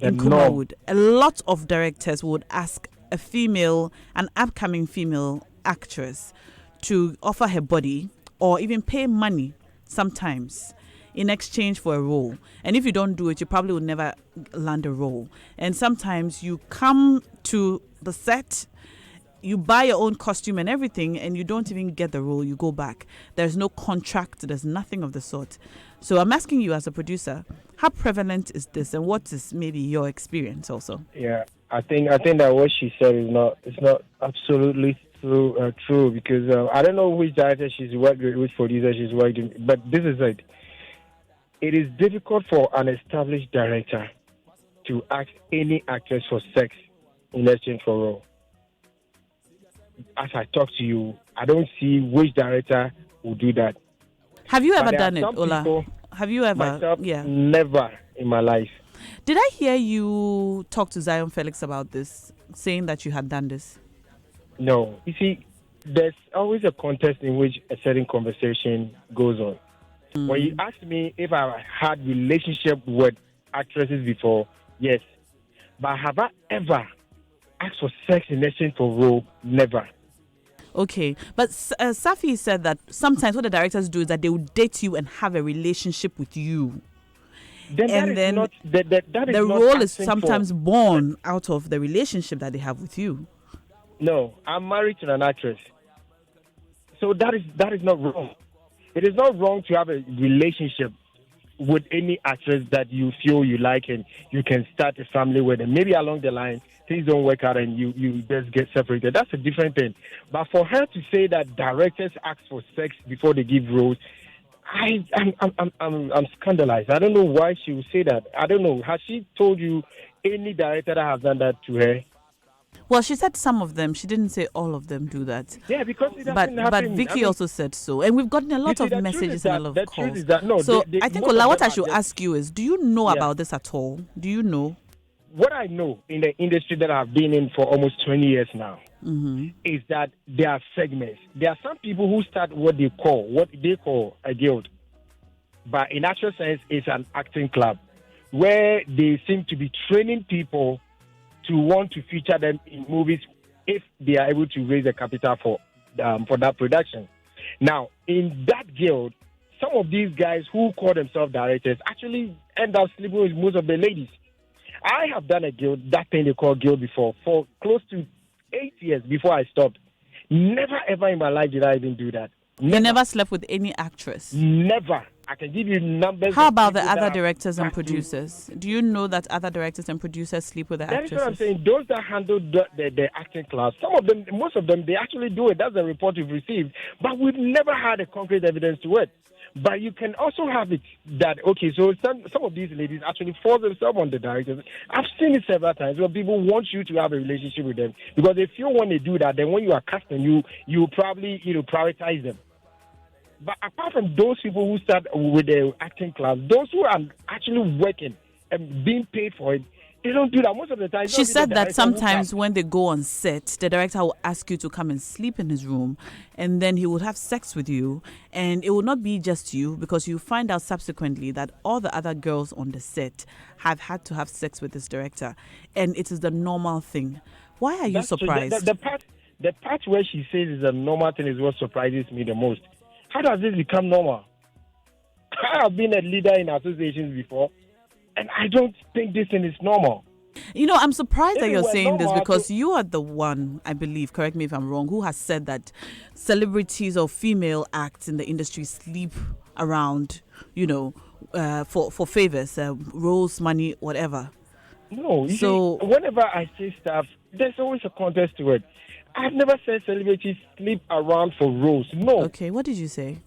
in Kumawood. A lot of directors would ask an upcoming female actress to offer her body or even pay money sometimes in exchange for a role. And if you don't do it, you probably will never land a role. And sometimes you come to the set, you buy your own costume and everything, and you don't even get the role. You go back. There's no contract. There's nothing of the sort. So I'm asking you as a producer, how prevalent is this, and what is maybe your experience also? Yeah, I think that what she said is not absolutely true because I don't know which director she's worked with, which producer she's worked with, but this is it. It is difficult for an established director to ask any actress for sex in exchange for role. As I talk to you, I don't see which director will do that. Have you ever done it, Ola? Have you ever? Myself, never in my life. Did I hear you talk to Zion Felix about this, saying that you had done this? No. You see, there's always a context in which a certain conversation goes on. When you ask me if I had relationship with actresses before, yes. But have I ever asked for sex in exchange for role? Never. Okay, but Safi said that sometimes what the directors do is that they will date you and have a relationship with you. Then the role is sometimes born out of the relationship that they have with you. No, I'm married to an actress. So that is not wrong. It is not wrong to have a relationship with any actress that you feel you like and you can start a family with, and maybe along the line things don't work out and you just get separated. That's a different thing. But for her to say that directors ask for sex before they give roles, I'm scandalized. I don't know why she would say that. I don't know. Has she told you any director that has done that to her? Well, she said some of them. She didn't say all of them do that. Yeah, because it doesn't happen. But Vicky also said so. And we've gotten a lot of messages and a lot of calls. I think, Ola, what I should ask you is, do you know about this at all? Do you know? What I know in the industry that I've been in for almost 20 years now is that there are segments. There are some people who start what they call a guild. But in actual sense, it's an acting club where they seem to be training people to want to feature them in movies if they are able to raise the capital for that production. Now, in that guild, some of these guys who call themselves directors actually end up sleeping with most of the ladies. I have done a guild, that thing they call guild before, for close to 8 years before I stopped. Never ever in my life did I even do that. You never slept with any actress? Never. I can give you numbers. How about the other directors and producers? Do you know that other directors and producers sleep with the actresses? That is what I'm saying. Those that handle the acting class, most of them, they actually do it. That's the report we've received. But we've never had a concrete evidence to it. But you can also have it that, okay, so some of these ladies actually force themselves on the directors. I've seen it several times where people want you to have a relationship with them. Because if you want to do that, then when you are casting, you probably prioritize them. But apart from those people who start with the acting class, those who are actually working and being paid for it, they don't do that most of the time. She said that sometimes when they go on set, the director will ask you to come and sleep in his room, and then he would have sex with you, and it will not be just you, because you find out subsequently that all the other girls on the set have had to have sex with this director, and it is the normal thing. Why are you surprised? The part where she says it's a normal thing is what surprises me the most. How does this become normal? I have been a leader in associations before, and I don't think this thing is normal. You know, I'm surprised that you're saying this because you are the one, I believe, correct me if I'm wrong, who has said that celebrities or female acts in the industry sleep around, for favors, roles, money, whatever. No, so whenever I say stuff, there's always a context to it. I've never said celebrities sleep around for roles. No. Okay, what did you say?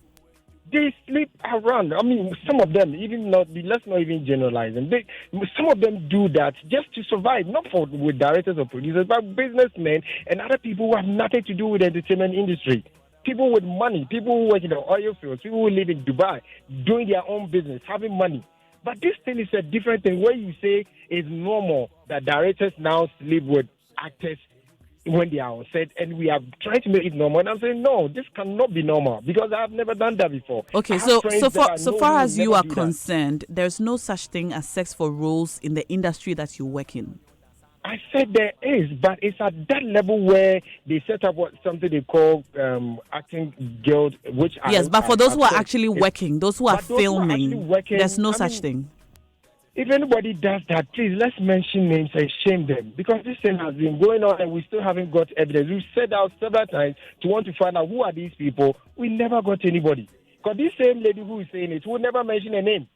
They sleep around. I mean, some of them, let's not even generalize them. Some of them do that just to survive, not with directors or producers, but businessmen and other people who have nothing to do with the entertainment industry. People with money, people who work in the oil fields, people who live in Dubai, doing their own business, having money. But this thing is a different thing where you say it's normal that directors now sleep with actors when they are on set, and we are trying to make it normal. And I'm saying, no, this cannot be normal because I've never done that before. Okay, so far as you are concerned, there's no such thing as sex for roles in the industry that you work in. I said there is, but it's at that level where they set up something they call acting guild, which but for those who are actually working, those who are filming, there's no such thing. If anybody does that, please let's mention names and shame them, because this thing has been going on and we still haven't got evidence. We've said out several times to want to find out who are these people. We never got anybody. Because this same lady who is saying it will never mention a name.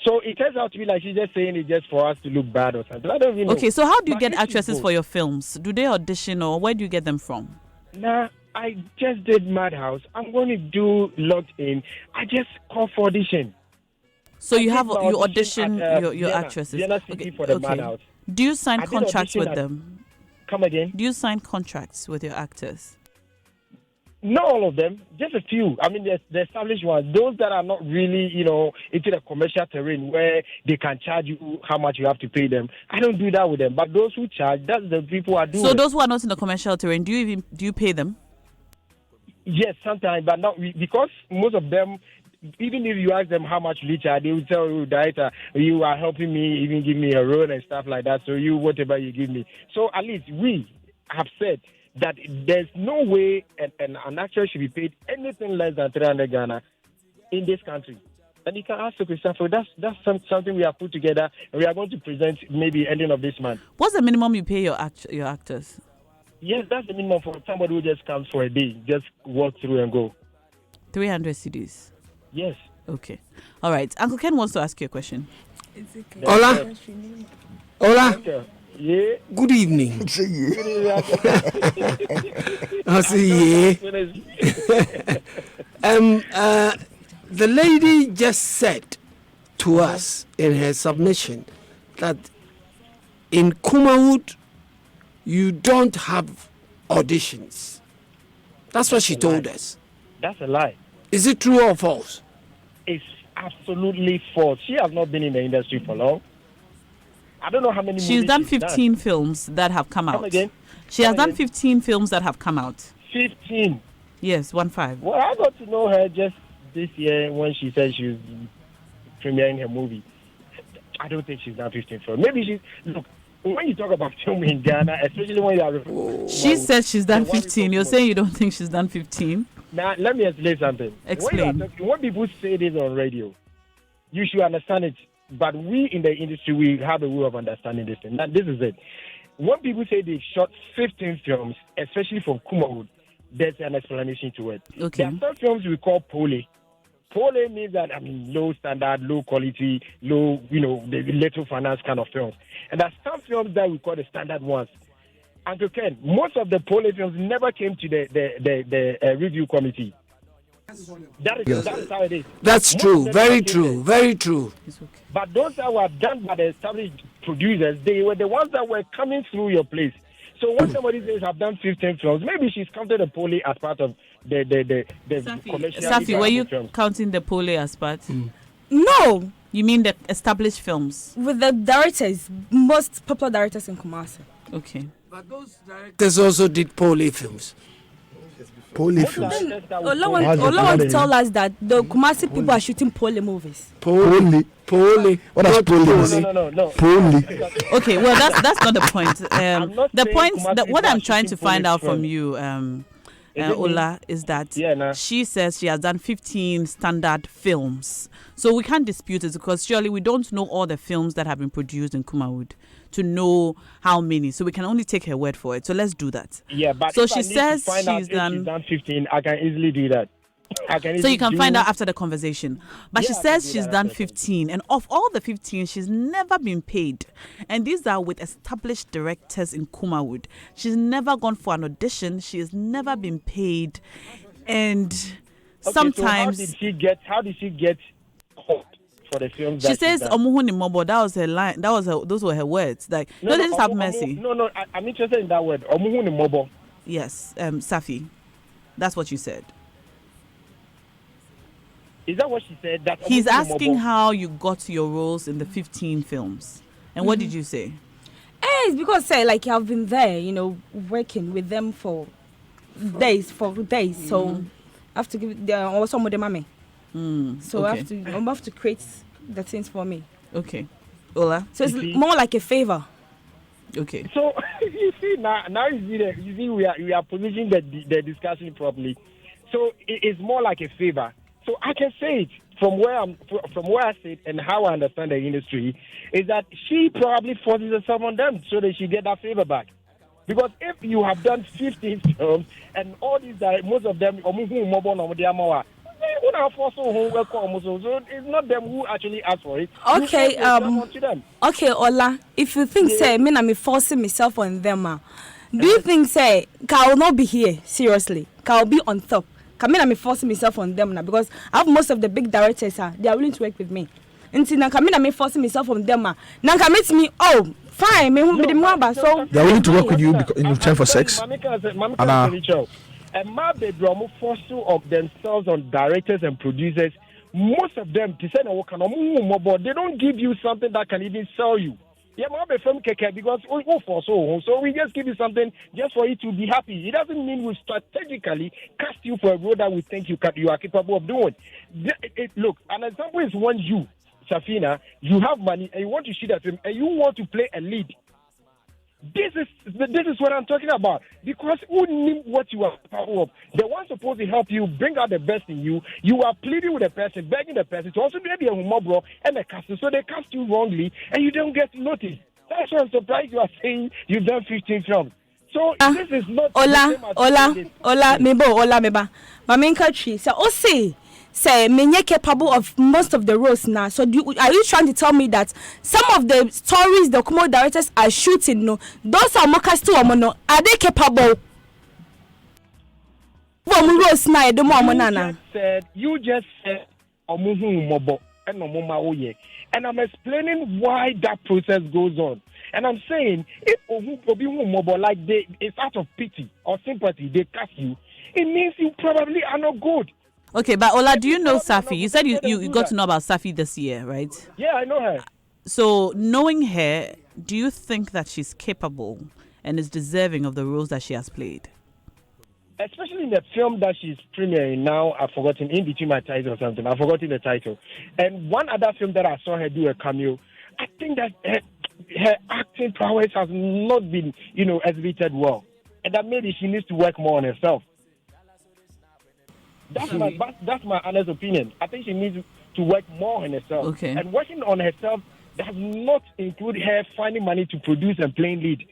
So it turns out to be like she's just saying it just for us to look bad or something. I don't even know. Okay, so how do you get actresses for your films? Do they audition or where do you get them from? Nah, I just did Madhouse. I'm going to do Locked In. I just call for audition. So you audition your actresses. For the Madhouse. Do you sign contracts with them? Come again? Do you sign contracts with your actors? Not all of them, just a few. I mean, the established ones, those that are not really, into the commercial terrain where they can charge you how much you have to pay them. I don't do that with them. But those who charge, that's the people who are doing. So those who are not in the commercial terrain, do you pay them? Yes, sometimes, but not because most of them. Even if you ask them how much you charge, they will tell you, director, you are helping me, even give me a role and stuff like that. So you, whatever you give me. So at least we have said that there's no way an actor should be paid anything less than 300 Ghana in this country. And you can ask Christopher, that's something we have put together and we are going to present maybe ending of this month. What's the minimum you pay your actors? Yes, that's the minimum for somebody who just comes for a day, just walk through and go. 300 cedis. Yes. Okay. All right. Uncle Ken wants to ask you a question. Hola. Hola. Yeah. Good evening. I say yeah. The lady just said to us in her submission that in Kumawood you don't have auditions. That's what she told us. That's a lie. Is it true or false? It's absolutely false. She has not been in the industry for long. I don't know how many She's done 15 films that have come out. Come again? She has done 15 films that have come out. 15? Yes, 15. Well, I got to know her just this year when she said she was premiering her movie. I don't think she's done 15 films. Maybe she's... Look, when you talk about film in Ghana, especially when you are... She said she's done 15. You're saying you don't think she's done 15? Now, let me explain something. Explain. When people say this on radio, you should understand it. But we in the industry, we have a way of understanding this thing. Now, this is it. When people say they've shot 15 films, especially from Kumawood, there's an explanation to it. Okay. There are some films we call Pole. Pole means that, low standard, low quality, low, the little finance kind of films. And there are some films that we call the standard ones. Uncle Ken, most of the Pole films never came to the review committee. That's how it is. That's true. Very true. Very true. But those that were done by the established producers, they were the ones that were coming through your place. So when somebody says I've done 15 films, maybe she's counted the Pole as part of the commercial. Safi, were you counting the Pole as part? No. You mean the established films? With the directors, most popular directors in Kumasi. Okay. But those directors also did Pole films. Pole films. Ola want to tell us that the Kumasi people are shooting Pole movies. Pole. What does Pole mean? No. Pole. Okay, well that's not the point. The point what I'm trying to find out from you, Ola, is that she says she has done 15 standard films. So we can't dispute it because surely we don't know all the films that have been produced in Kumawood to know how many. So we can only take her word for it. So let's do that. Yeah, but so if she says she's done 15, I can easily do that. So you can find out after the conversation. But she says she's done 15. And of all the 15, she's never been paid. And these are with established directors in Kumawood. She's never gone for an audition. She has never been paid. And sometimes. So how did she get caught for the film? She says Omuhuni Mobo. That was her line. Those were her words. Like, no, they just have mercy. No, I'm interested in that word. Omuhuni Mobo. Yes, Safi. That's what you said. Is that what she said? That he's asking how you got your roles in the 15 films. And what did you say? It's because like I've been there, working with them for days. So I have to give some of the money. So I have to create the things for me. Okay. Ola. So it's more like a favor. Okay. So you see now you see we are positioning the discussion properly. So it's more like a favor. So I can say it from where I sit and how I understand the industry is that she probably forces herself on them so that she get that favor back. Because if you have done 15 films and all these most of them so it's not them who actually ask for it. Okay, okay, Ola. If you think say I'm forcing myself on them, do you think say I will not be here seriously? I will be on top. I'm forcing myself on them now because I have most of the big directors they are willing to work with me. Until now, I'm forcing myself on them. Now, commit me. Oh, fine. So they are willing to work with you in return for sex. And my bedroom force of themselves on directors and producers. Most of them, they don't give you something that can even sell you. Yeah, because so we just give you something just for you to be happy. It doesn't mean we strategically cast you for a road that we think you are capable of doing. Look, an example is when you, Safina, you have money and you want to shoot at him and you want to play a lead. This is what I'm talking about. Because who knew what you are capable of? The one supposed to help you bring out the best in you. You are pleading with the person, begging the person to also be a humor and a cast. So they cast you wrongly and you don't get noticed. That's why I'm surprised you are saying you've done 15 films. So this is not Ola, meba. My main country. So say me capable of most of the roles now. So are you trying to tell me that some of the stories the Kumo directors are shooting, those are more cast are they capable? You just said and I'm explaining why that process goes on. And I'm saying if like it's out of pity or sympathy they cast you, it means you probably are not good. Okay, but Ola, do you know Safi? You said you got to know about Safi this year, right? Yeah, I know her. So, knowing her, do you think that she's capable and is deserving of the roles that she has played? Especially in the film that she's premiering now, I've forgotten, In Between My Title or something. I've forgotten the title. And one other film that I saw her do a cameo, I think that her acting prowess has not been, exhibited well. And that maybe she needs to work more on herself. That's my honest opinion. I think she needs to work more on herself. Okay. And working on herself does not include her finding money to produce and playing lead.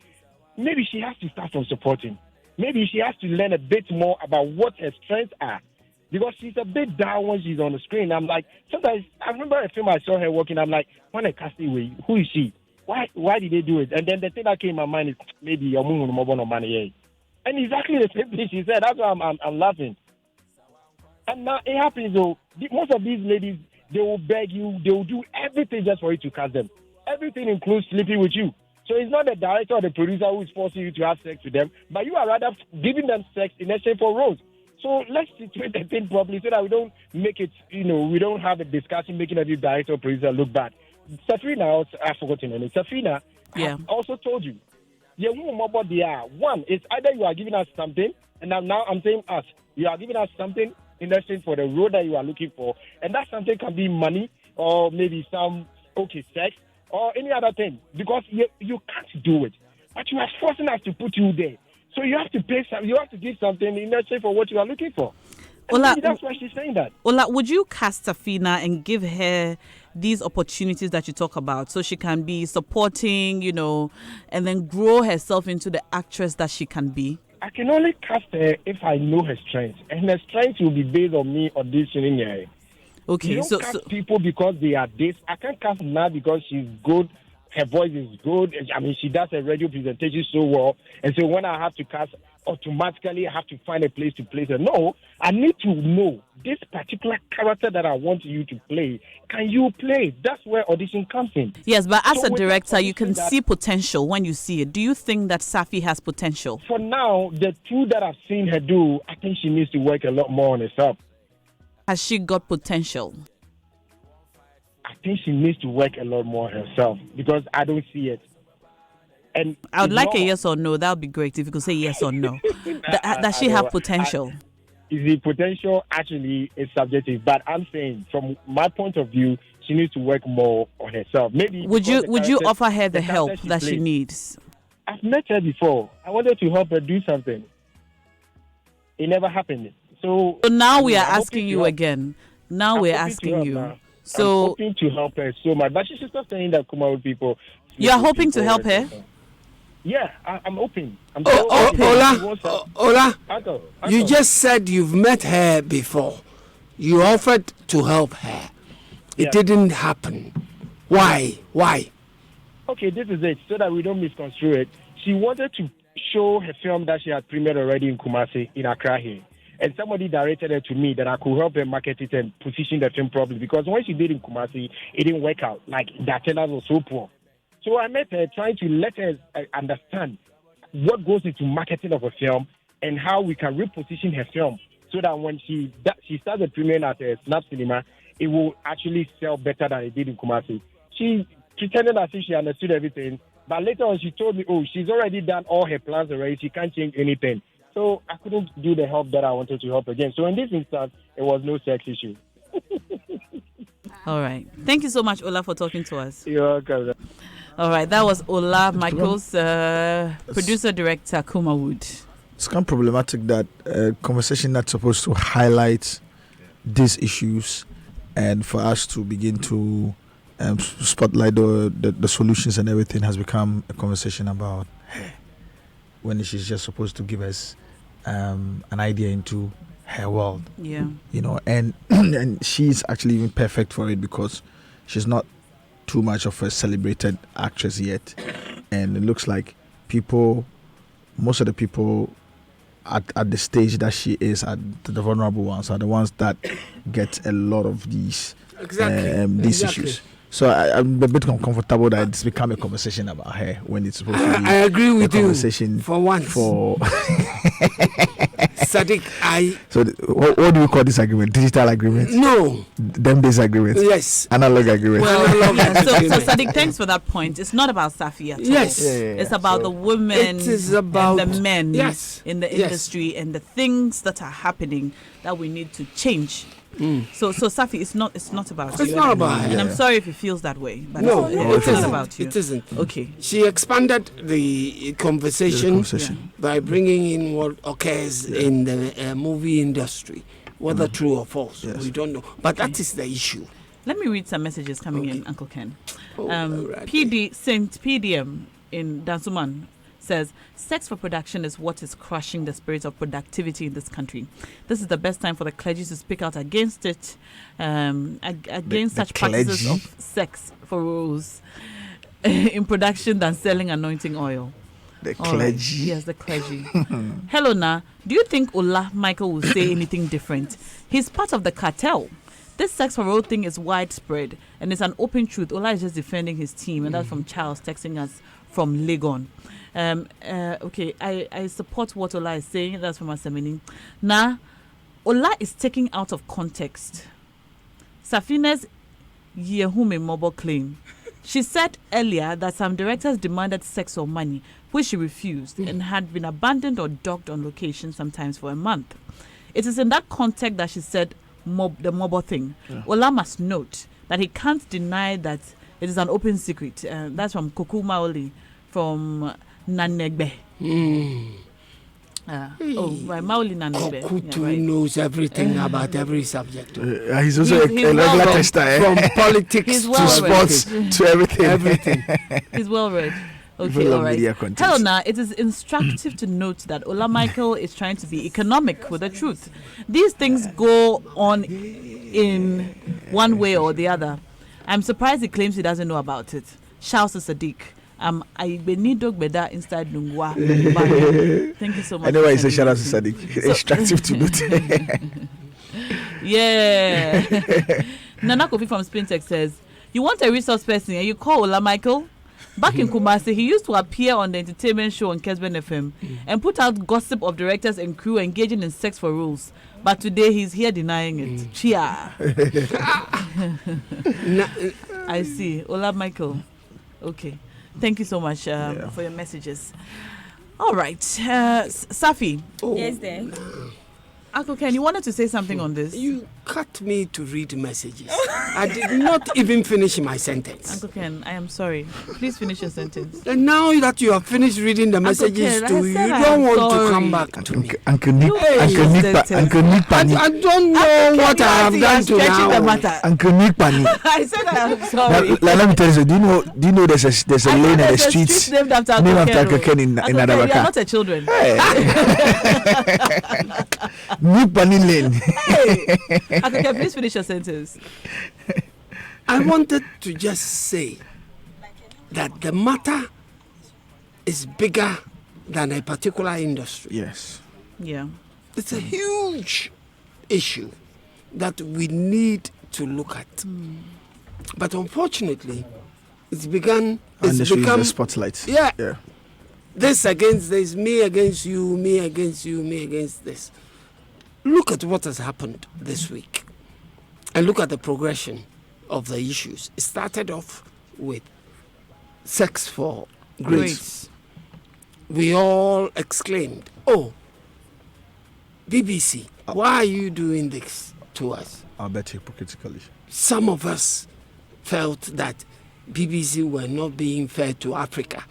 Maybe she has to start from supporting. Maybe she has to learn a bit more about what her strengths are. Because she's a bit down when she's on the screen. I'm like, sometimes, I remember a film I saw her working, I'm like, when a castaway, who is she? Why did they do it? And then the thing that came in my mind is, maybe you're moving more money. And exactly the same thing she said. That's why I'm laughing. And now it happens though. Most of these ladies, they will beg you, they will do everything just for you to cast them. Everything includes sleeping with you. So it's not the director or the producer who is forcing you to have sex with them, but you are rather giving them sex in exchange for roles. So let's situate the thing properly so that we don't make it, we don't have a discussion making every director or producer look bad. Safina, I've forgotten her name. Safina, I also told you, one, it's either you are giving us something, and now I'm saying us, you are giving us something in exchange for the role that you are looking for, and that something can be money or maybe some sex or any other thing, because you can't do it, but you are forcing us to put you there. So you have to pay you have to give something in exchange for what you are looking for. Ola, that's why she's saying that. Ola, would you cast Safina and give her these opportunities that you talk about so she can be supporting, and then grow herself into the actress that she can be? I can only cast her if I know her strength, and her strength will be based on me auditioning her. Okay, you don't cast people because they are this. I can't cast now because she's good her voice is good. I mean, she does a radio presentation so well. And so when I have to cast, automatically I have to find a place to place her. No, I need to know this particular character that I want you to play. Can you play? That's where audition comes in. Yes, but as a director, you can see potential when you see it. Do you think that Safi has potential? For now, the two that I've seen her do, I think she needs to work a lot more on herself. Has she got potential? I think she needs to work a lot more herself because I don't see it. And I would like a yes or no. That would be great if you could say yes or no. Does she have potential? Is the potential actually is subjective? But I'm saying, from my point of view, she needs to work more on herself. Maybe would you offer her the help that she needs? I've met her before. I wanted to help her do something. It never happened. So now we are asking you again. Now we're asking you. Now. So I'm hoping to help her so much, but she's just saying that Kumaru people. You are hoping to help her? Yeah, I'm hoping. Ola, you just said you've met her before. You offered to help her. It didn't happen. Why? Okay, this is it, so that we don't misconstrue it. She wanted to show her film that she had premiered already in Kumasi, in Accra here. And somebody directed her to me that I could help her market it and position the film properly. Because when she did in Kumasi, it didn't work out. Like, the attendance was so poor. So I met her trying to let her understand what goes into marketing of a film and how we can reposition her film so that when she started premiering at Snap Cinema, it will actually sell better than it did in Kumasi. She pretended as if she understood everything. But later on, she told me, she's already done all her plans already. She can't change anything. So I couldn't do the help that I wanted to help again. So in this instance, it was no sex issue. All right. Thank you so much, Ola, for talking to us. You're welcome. All right. That was Ola Michaels, producer-director, Kuma Wood. It's kind of problematic that a conversation that's supposed to highlight these issues and for us to begin to spotlight the solutions and everything has become a conversation about her, when she's just supposed to give us an idea into her world. Yeah. You know, and she's actually even perfect for it because she's not too much of a celebrated actress yet. And it looks like most of the people at the stage that she is, at the vulnerable ones, are the ones that get a lot of these issues. So I'm a bit uncomfortable that it's become a conversation about her when it's supposed to be. I agree with you. Conversation for once. Sadiq, So what do you call this agreement? Digital agreement? No. Them-based agreement? Yes. Analog agreement? So Sadiq, thanks for that point. It's not about Safi at all. Yes. It's about the women it is about, and the men in the Yes. industry and the things that are happening that we need to change. So Safi, it's not about you. It's not about her. And I'm sorry if it feels that way. But no, it's not about you. It isn't. Okay. She expanded the conversation by bringing in what occurs in the movie industry, whether true or false. We don't know. But that is the issue. Let me read some messages coming in, Uncle Ken. Right. Saint PDM in Dansuman says, sex for production is what is crushing the spirit of productivity in this country. This is the best time for the clergy to speak out against it, against such practices of sex for roles in production than selling anointing oil. The clergy? Right. Yes, the clergy. Hello, Na. Do you think Ola Michael will say anything different? He's part of the cartel. This sex for role thing is widespread and it's an open truth. Ola is just defending his team, and that's from Charles texting us from Legon. Okay, I support what Ola is saying. That's from Asemini. Now, Ola is taking out of context Safine's Yehume mobile claim. She said earlier that some directors demanded sex or money, which she refused, and had been abandoned or docked on location sometimes for a month. It is in that context that she said the mobile thing. Yeah. Ola must note that he can't deny that it is an open secret. That's from Koku Maoli from Nanegbe. Right, Maoli Nanegbe. Koku knows everything about every subject. He's also a regular tester. From politics to sports to everything. He's well read. Okay, all right. Hello, now it is instructive to note that Ola Michael is trying to be economic with the truth. These things go on in one way or the other. I'm surprised he claims he doesn't know about it. Shouts to Sadiq. I need dog better inside Nungwa. Thank you so much. I know why you say shout out to Sadiq. Extractive to note. Yeah. Nana Kofi from Sprintex says, you want a resource person and you call Ola Michael? Back in Kumasi, he used to appear on the entertainment show on Kesben FM and put out gossip of directors and crew engaging in sex for rules. But today he's here denying it. Chia. I see. Ola Michael. Okay. Thank you so much for your messages. All right. Safi. Yes, there. Uncle Ken, you wanted to say something on this? You cut me to read messages. I did not even finish my sentence. Uncle Ken, I am sorry. Please finish your sentence. And now that you have finished reading the messages to you, you don't want to come back to me. Uncle Nick Pani. I don't know what I have done to now. Uncle Nick Pani. I said I am sorry. Let me tell you, do you know there's a lane in the streets named after Uncle Ken in Adabaka? You are not a children. Nick Pani Lane. Uncle Ken, please finish your sentence. I wanted to just say that the matter is bigger than a particular industry. Yes. Yeah. It's a huge issue that we need to look at. But unfortunately, it's become the spotlight. Yeah. This against this, me against you, me against you, me against this. Look at what has happened this week. And look at the progression of the issues. It started off with sex for grades. We all exclaimed, "Oh, BBC, why are you doing this to us?" I'll bet hypocritically. Some of us felt that BBC were not being fair to Africa.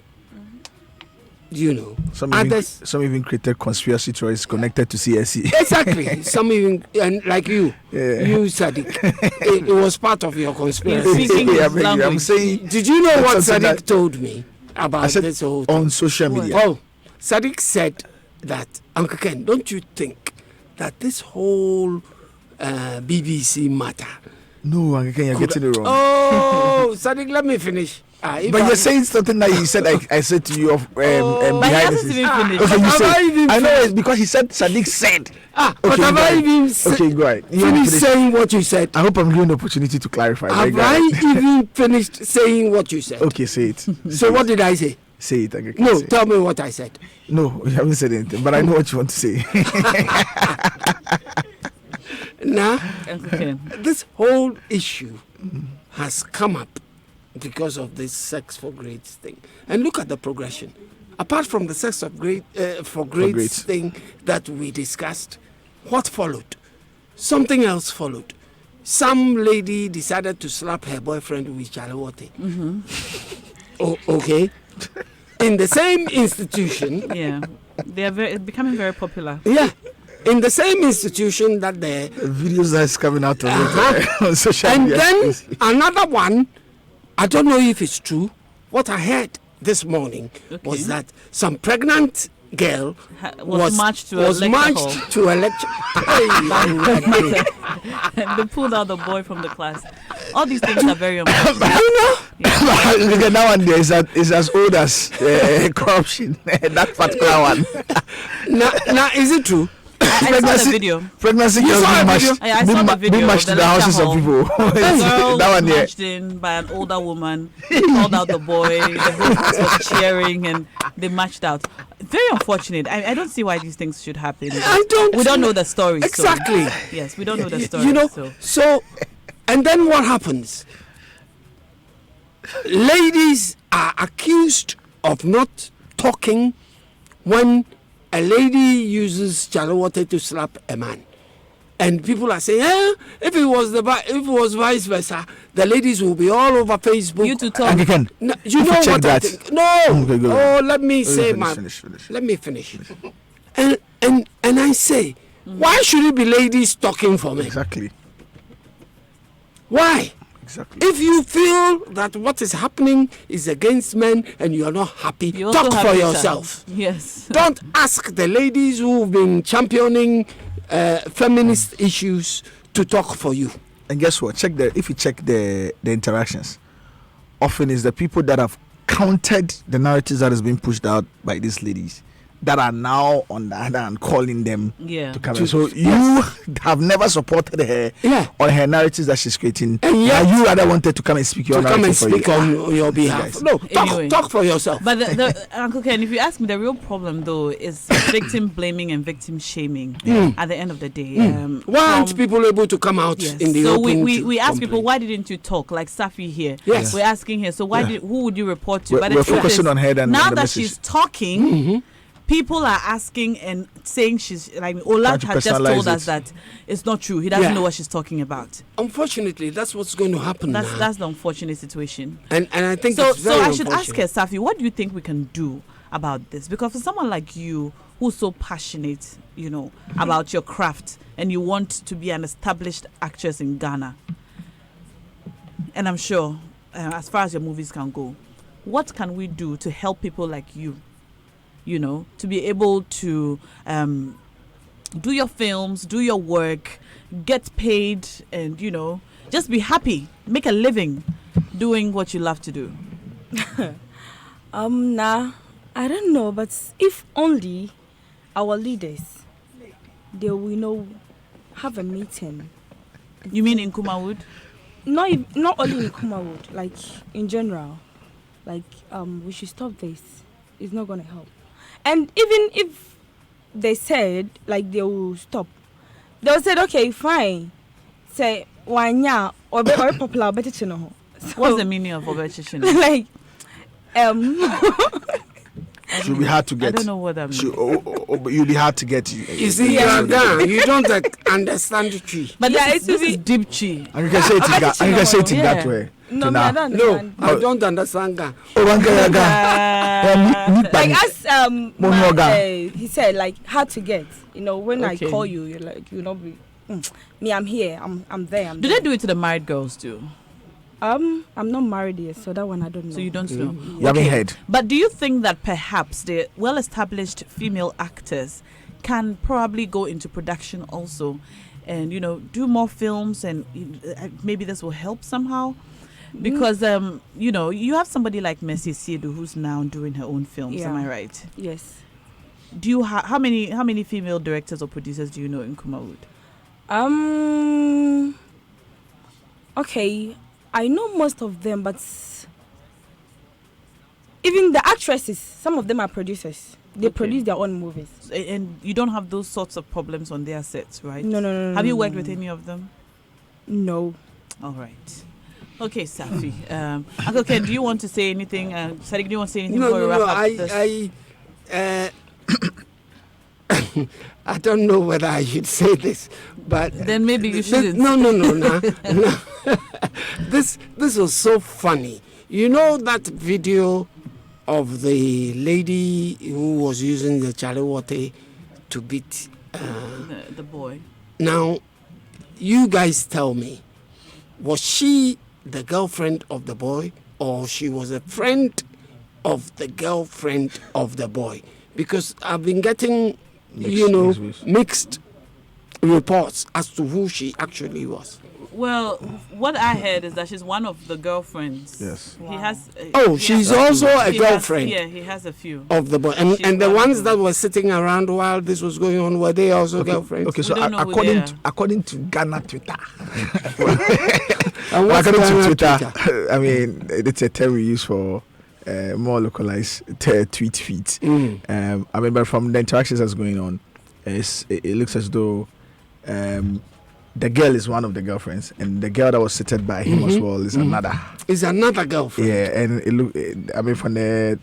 You know, some even created conspiracy theories connected to CSE. Exactly. Some even, and like you Sadiq, it was part of your conspiracy. I'm saying. Did you know what Sadiq told me about this whole thing? On social media? Oh, Sadiq said that, Uncle Ken, don't you think that this whole BBC matter? No, Uncle Ken, you're getting it wrong. Oh, Sadiq, let me finish. But you're saying something that you said I said to you of but he hasn't even finished. Okay, you said, I know it's because he said Sadiq said. But have I even okay, go ahead. Finish saying what you said? I hope I'm given the opportunity to clarify. Have I even finished saying what you said? Okay, say it. So what did I say? Say it. Okay, no, tell me what I said. No, you haven't said anything, but I know what you want to say. Now, this whole issue has come up because of this sex for grades thing. And look at the progression. Apart from the sex of grades thing that we discussed, what followed? Something else followed. Some lady decided to slap her boyfriend with Chalawote. Okay. In the same institution. Yeah. They are becoming very popular. Yeah. In the same institution that the videos that's coming out of it on social media. And then another one, I don't know if it's true. What I heard this morning was that some pregnant girl was marched to a lecture. And they pulled out the boy from the class. All these things are very important. That one there is as old as corruption. That particular one. Now, is it true? I saw the video. Pregnancy girls being matched to the houses of people. That one there. Matched in by an older woman. They called out the boy. The whole class was cheering and they matched out. Very unfortunate. I don't see why these things should happen. We don't know the story. Exactly. So, yes, we don't know the story. You know, so and then what happens? Ladies are accused of not talking when a lady uses Chalawote to slap a man, and people are saying, if it was vice versa, the ladies will be all over Facebook. You to talk. No, you know what I think? No. Let me say, let me finish. And I say, why should it be ladies talking for me? Exactly. Why? Exactly. If you feel that what is happening is against men and you are not happy, talk for yourself. Yes. Don't ask the ladies who've been championing feminist issues to talk for you. And guess what? If you check the interactions, often is the people that have countered the narratives that is being pushed out by these ladies that are now on the other hand calling them to come in. So you have never supported her on her narratives that she's creating, and you rather wanted to come and speak your narrative for you. On your behalf. No, talk for yourself. But the Uncle Ken, if you ask me, the real problem though is victim blaming and victim shaming. At the end of the day, why aren't people able to come out in the open? So we ask people, why didn't you talk? Like Safi here, we're asking her. So who would you report to? We're focusing on her. Now that she's talking. People are asking and saying she's like Ola has just told us that it's not true. He doesn't know what she's talking about. Unfortunately, that's what's going to happen. That's the unfortunate situation. And I think so. So I should ask her, Safi, what do you think we can do about this? Because for someone like you who's so passionate, about your craft, and you want to be an established actress in Ghana, and I'm sure as far as your movies can go, what can we do to help people like you? To be able to do your films, do your work, get paid, and, just be happy, make a living doing what you love to do. I don't know, but if only our leaders, they will, have a meeting. You mean in Kumawood? Not only in Kumawood, like in general. Like, we should stop this. It's not going to help. And even if they said, like, they will stop, they'll say, okay, fine. Say, wanya, or popular, better to know. What's the meaning of obetition? Like, should be hard to get. I don't know what that means. You'll be hard to get. You see, you don't understand the tree. But this is deep tree. And you can say it in that way. No, I don't understand. I don't understand that. Like as he said, like hard to get. When I call you, you're like, you not be. Me, I'm here. I'm there. Do they do it to the married girls too? I'm not married yet, so that one I don't know. So you don't know. You haven't heard. But do you think that perhaps the well-established female actors can probably go into production also, and do more films, and maybe this will help somehow? Because you have somebody like Mercy Siedu who's now doing her own films. Am I right? Yes. Do you how many female directors or producers do you know in Kumawood? Okay, I know most of them, but even the actresses, some of them are producers. They produce their own movies. And you don't have those sorts of problems on their sets, right? No. Have you worked with any of them? No. All right. Okay, Safi. Uncle Ken, do you want to say anything? Sadiq, do you want to say anything before we wrap up this? I don't know whether I should say this, but then maybe you shouldn't. No. This was so funny. You know that video of the lady who was using the chalewote to beat the boy. Now, you guys tell me, was she the girlfriend of the boy, or she was a friend of the girlfriend of the boy? Because I've been getting, mixed reports as to who she actually was. Well, what I heard is that she's one of the girlfriends. Yes. He has. She's also a girlfriend. He has a few of the boy, and the ones that were sitting around while this was going on, were they also girlfriends? Okay, so according to Ghana Twitter, according to Twitter, I mean, it's a term we use for more localized tweet feeds. I mean, but from the interactions that's going on, it looks as though the girl is one of the girlfriends, and the girl that was seated by him as well is another. Is another girlfriend. Yeah, and I mean, from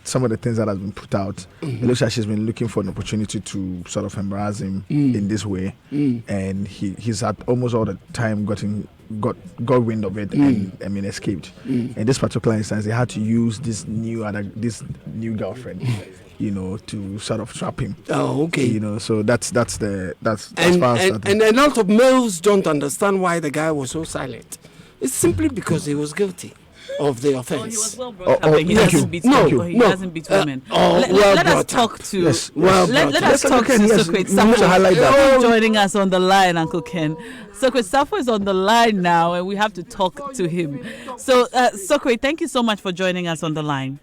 some of the things that has been put out, it looks like she's been looking for an opportunity to sort of embarrass him in this way, and he's at almost all the time got wind of it and escaped. In this particular instance, they had to use this new girlfriend. To sort of trap him. Oh, okay. So that's as far as and a lot of males don't understand why the guy was so silent. It's simply because he was guilty. of the offense. He was well brought up. He doesn't beat women. He doesn't beat women. Let us talk to. Yes. Let us talk to Socrates Safo. Joining us on the line, Uncle Ken. Socrates Safo is on the line now, and we have to talk to him. So, Socrates, thank you so much for joining us on the line.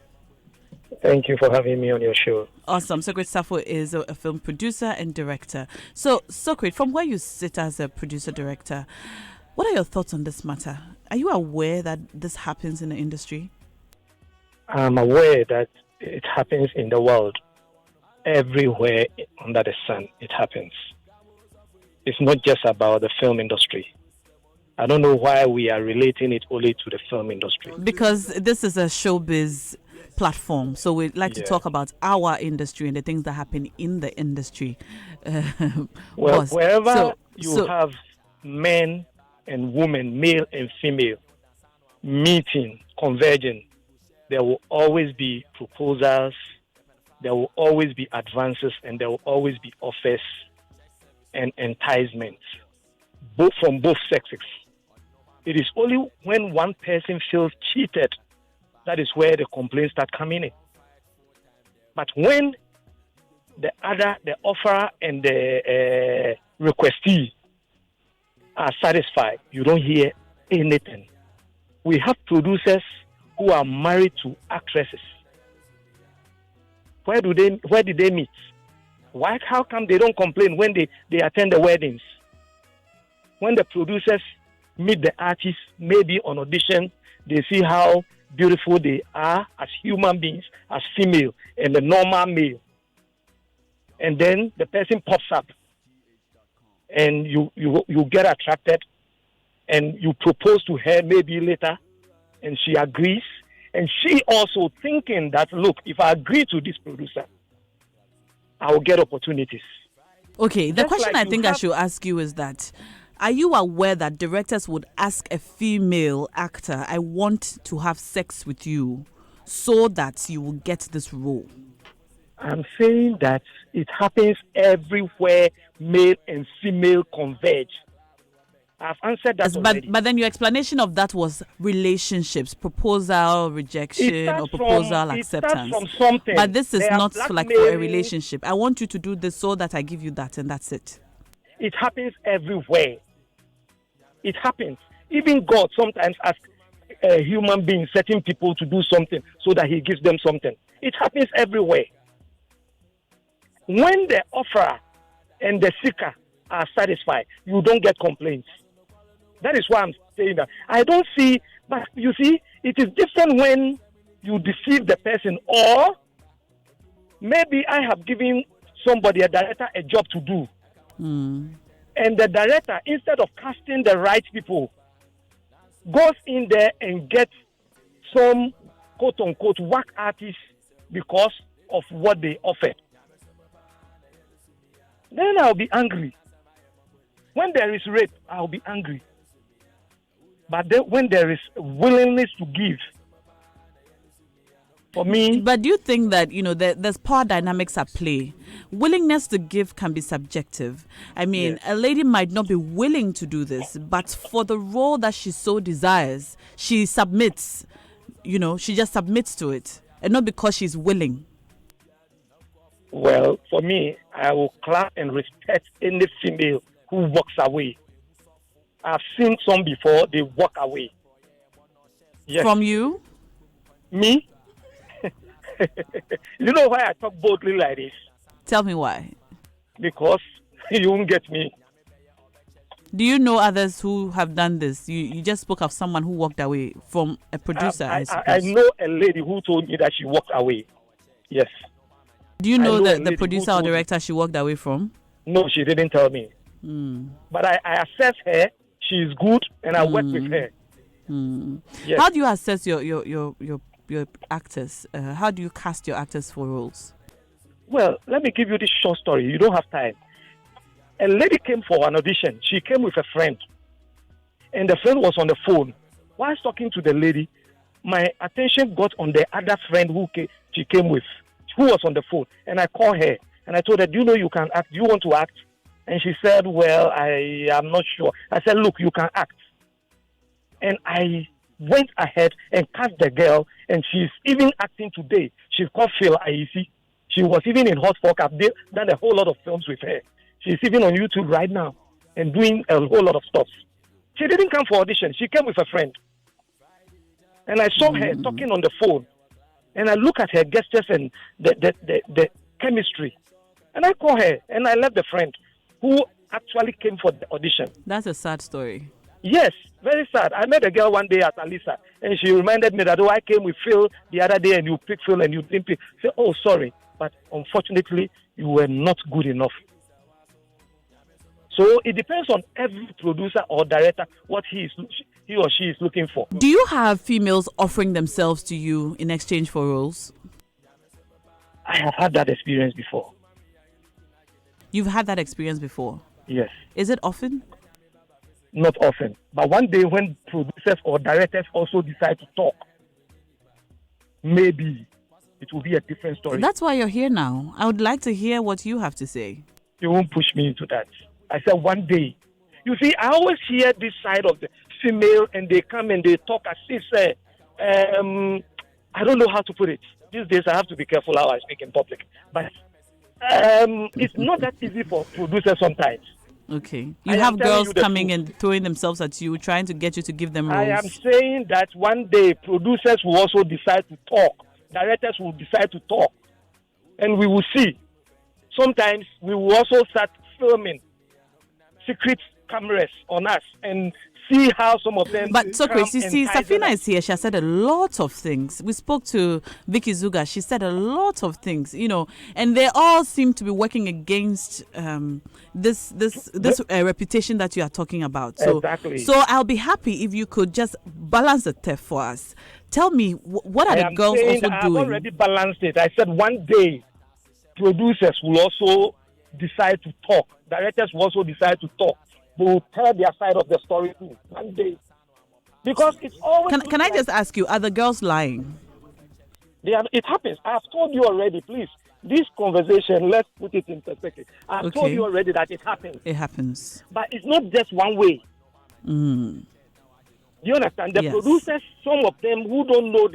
Thank you for having me on your show. Awesome. Socrates Safo is a film producer and director. So, Socrates, from where you sit as a producer-director, what are your thoughts on this matter? Are you aware that this happens in the industry? I'm aware that it happens in the world. Everywhere under the sun, it happens. It's not just about the film industry. I don't know why we are relating it only to the film industry. Because this is a showbiz platform, so we'd like to talk about our industry and the things that happen in the industry. Well, wherever you have men and women, male and female, meeting, converging, there will always be proposals, there will always be advances, and there will always be offers and enticements, both from both sexes. It is only when one person feels cheated that is where the complaints start coming in. But when the offerer and the requestee are satisfied, you don't hear anything. We have producers who are married to actresses. Where did they meet? How come they don't complain when they attend the weddings? When the producers meet the artists, maybe on audition, they see how beautiful they are as human beings, as female and the normal male. And then the person pops up and you get attracted and you propose to her maybe later and she agrees. And she also thinking that, look, if I agree to this producer, I will get opportunities. Okay, the question I think I should ask you is that, are you aware that directors would ask a female actor, I want to have sex with you so that you will get this role? I'm saying that it happens everywhere male and female converge. I've answered that already. But then your explanation of that was relationships, proposal rejection or proposal acceptance. It starts from something. But this is not like for a relationship. I want you to do this so that I give you that and that's it. It happens everywhere. It happens. Even God sometimes asks a human being, certain people to do something so that he gives them something. It happens everywhere. When the offerer and the seeker are satisfied, you don't get complaints. That is why I'm saying that. I don't see, but you see, it is different when you deceive the person, or maybe I have given somebody, a director, a job to do. And the director, instead of casting the right people, goes in there and gets some quote-unquote whack artists because of what they offered. Then I'll be angry. When there is rape, I'll be angry. But then when there is willingness to give, for me... But do you think that, there's power dynamics at play? Willingness to give can be subjective. I mean, a lady might not be willing to do this, but for the role that she so desires, she submits. She just submits to it, and not because she's willing. Well, for me, I will clap and respect any female who walks away. I've seen some before, they walk away. Yes. From you? Me? You know why I talk boldly like this? Tell me why. Because you won't get me. Do you know others who have done this? You just spoke of someone who walked away from a producer, I suppose. I know a lady who told me that she walked away. Yes. Do you know the producer or director she walked away from? No, she didn't tell me. But I assess her. She's good, and I work with her. Yes. How do you assess your actors? How do you cast your actors for roles? Well, let me give you this short story. You don't have time. A lady came for an audition. She came with a friend, and the friend was on the phone. While talking to the lady, my attention got on the other friend she came with, who was on the phone. And I called her, and I told her, do you know you can act? Do you want to act? And she said, well, I am not sure. I said, look, you can act. And I went ahead and cast the girl, and she's even acting today. She's called Phil Aisi. She was even in Hot Fork. I've done a whole lot of films with her. She's even on YouTube right now and doing a whole lot of stuff. She didn't come for audition. She came with a friend. And I saw her talking on the phone. And I look at her gestures and the chemistry. And I call her and I left the friend who actually came for the audition. That's a sad story. Yes, very sad. I met a girl one day at Alisa, and she reminded me that, I came with Phil the other day and you picked Phil and you didn't pick. I said, oh, sorry, but unfortunately, you were not good enough. So it depends on every producer or director what he or she is looking for. Do you have females offering themselves to you in exchange for roles? I have had that experience before. You've had that experience before? Yes. Is it often? Not often. But one day when producers or directors also decide to talk, maybe it will be a different story. That's why you're here now. I would like to hear what you have to say. You won't push me into that. I said one day. You see, I always hear this side of the female and they come and they talk as if, I don't know how to put it. These days I have to be careful how I speak in public. But it's not that easy for producers sometimes. Okay. You have girls coming and throwing themselves at you, trying to get you to give them roles. I am saying that one day producers will also decide to talk. Directors will decide to talk. And we will see. Sometimes we will also start filming secret cameras on us and see how some of them. But so Chris, you see, Safina is here. She has said a lot of things. We spoke to Vicky Zuga. She said a lot of things, and they all seem to be working against this reputation that you are talking about. So, exactly. So I'll be happy if you could just balance the theft for us. Tell me, what are the girls also doing? I've already balanced it. I said one day, producers will also decide to talk. Directors will also decide to talk. They will tell their side of the story too, one day. Because it's always... Can I just ask you, are the girls lying? It happens. I have told you already, please. This conversation, let's put it in perspective. I have told you already that it happens. It happens. But it's not just one way. Mm. Do you understand? The producers, some of them who don't know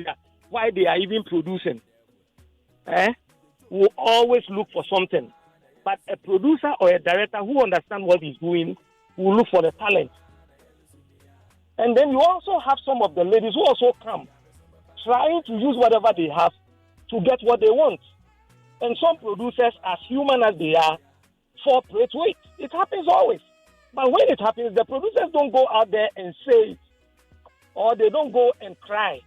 why they are even producing, will always look for something. But a producer or a director who understands what he's doing will look for the talent. And then you also have some of the ladies who also come trying to use whatever they have to get what they want. And some producers, as human as they are, fall prey to it. It happens always. But when it happens, the producers don't go out there and say it, or they don't go and cry.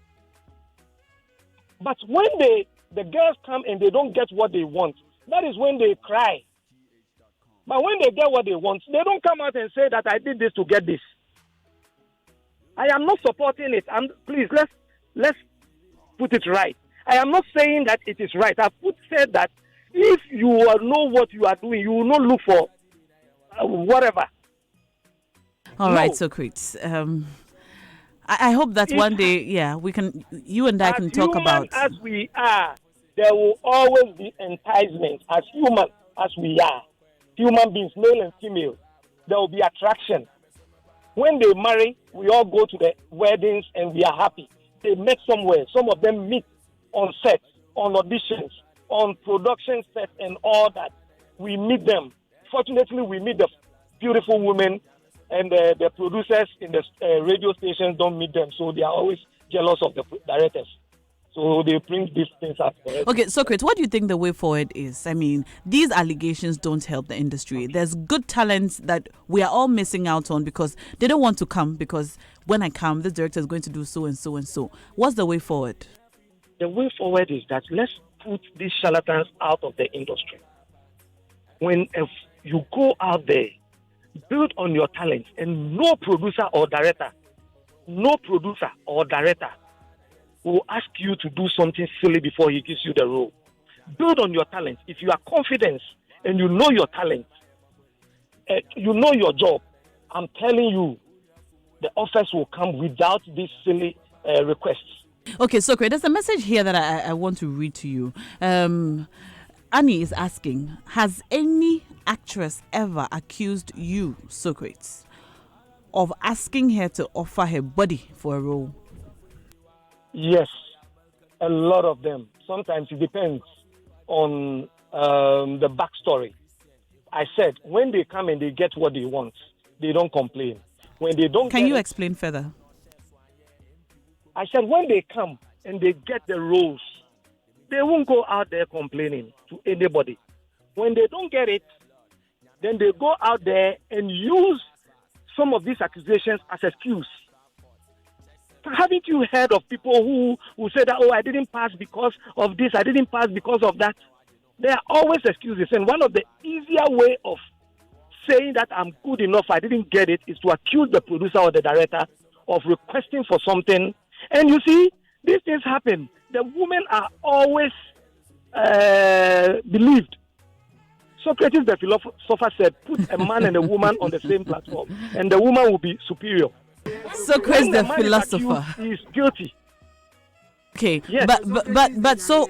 But when the girls come and they don't get what they want, that is when they cry. But when they get what they want, they don't come out and say that I did this to get this. I am not supporting it. Please, let's put it right. I am not saying that it is right. I've said that if you know what you are doing, you will not look for whatever. All right, Socrates. I hope that one day, you and I can talk about. As we are, there will always be enticement. As human as we are, human beings, male and female, there will be attraction. When they marry, we all go to the weddings and we are happy. They met somewhere. Some of them meet on sets, on auditions, on production sets and all that. We meet them. Fortunately, we meet the beautiful women, and the producers in the radio stations don't meet them. So they are always jealous of the directors. So they bring these things up. Okay, Socrates, what do you think the way forward is? I mean, these allegations don't help the industry. There's good talents that we are all missing out on because they don't want to come, because when I come, this director is going to do so and so and so. What's the way forward? The way forward is that let's put these charlatans out of the industry. If you go out there, build on your talent, and no producer or director will ask you to do something silly before he gives you the role. Build on your talent. If you are confident and you know your talent, you know your job, I'm telling you, the offers will come without these silly requests. Okay, Socrates, there's a message here that I want to read to you. Annie is asking, has any actress ever accused you, Socrates, of asking her to offer her body for a role? Yes, a lot of them. Sometimes it depends on the backstory. I said, when they come and they get what they want, they don't complain. When they don't Can you explain further? I said, when they come and they get the roles, they won't go out there complaining to anybody. When they don't get it, then they go out there and use some of these accusations as excuse. Haven't you heard of people who say that, oh, I didn't pass because of this, I didn't pass because of that? There are always excuses. And one of the easier way of saying that I'm good enough, I didn't get it, is to accuse the producer or the director of requesting for something. And you see, these things happen. The women are always believed. Socrates, the philosopher, said, put a man and a woman on the same platform, and the woman will be superior. Socrates, the philosopher, is guilty. Okay, yes. but so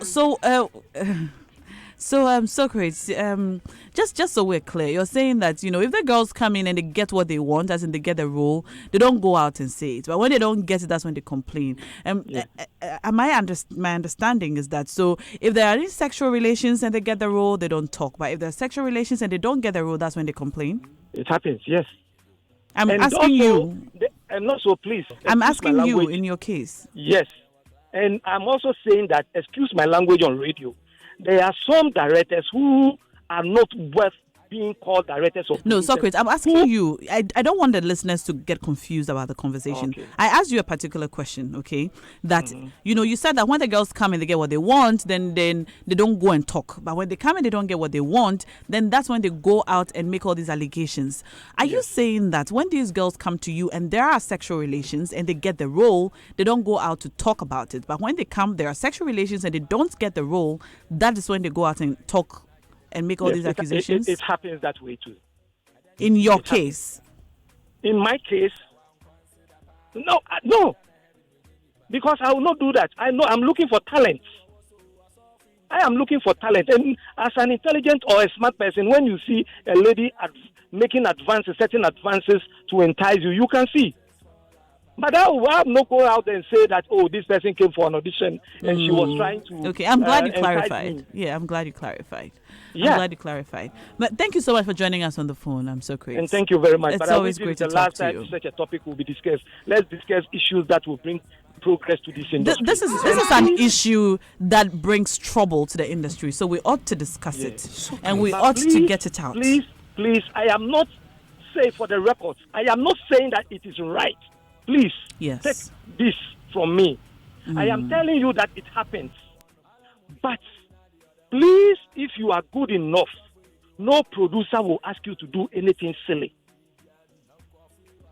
Socrates, just so we're clear, you're saying that, you know, if the girls come in and they get what they want, as in they get the role, they don't go out and say it. But when they don't get it, that's when they complain. My understanding is that, so if there are any sexual relations and they get the role, they don't talk. But if there are sexual relations and they don't get the role, that's when they complain. It happens, yes. I'm asking you. And also, please. I'm asking you in your case. Yes. And I'm also saying that, excuse my language on radio, there are some directors who are not worth being called directors of. No, Socrates, I'm asking you. I don't want the listeners to get confused about the conversation. Okay. I asked you a particular question, okay? That, you know, you said that when the girls come and they get what they want, then they don't go and talk. But when they come and they don't get what they want, then that's when they go out and make all these allegations. Are you saying that when these girls come to you and there are sexual relations and they get the role, they don't go out to talk about it? But when they come, there are sexual relations and they don't get the role, that is when they go out and talk and make all these accusations? It happens that way too. In your case? In my case, no. Because I will not do that. I know I'm looking for talent. I am looking for talent. And as an intelligent or a smart person, when you see a lady making advances, certain advances to entice you, you can see. But I will not go out and say that, oh, this person came for an audition and she was trying to. Okay, I'm glad you clarified. Yeah, I'm glad you clarified. Yeah. I'm glad you clarified. But thank you so much for joining us on the phone. I'm so grateful. And thank you very much. It's always great to talk to you. Such a topic will be discussed. Let's discuss issues that will bring progress to this industry. This is an issue that brings trouble to the industry, so we ought to discuss it. And we ought to get it out. Please, I am not saying, for the record, I am not saying that it is right. Please, take this from me. I am telling you that it happens. But please, if you are good enough, no producer will ask you to do anything silly.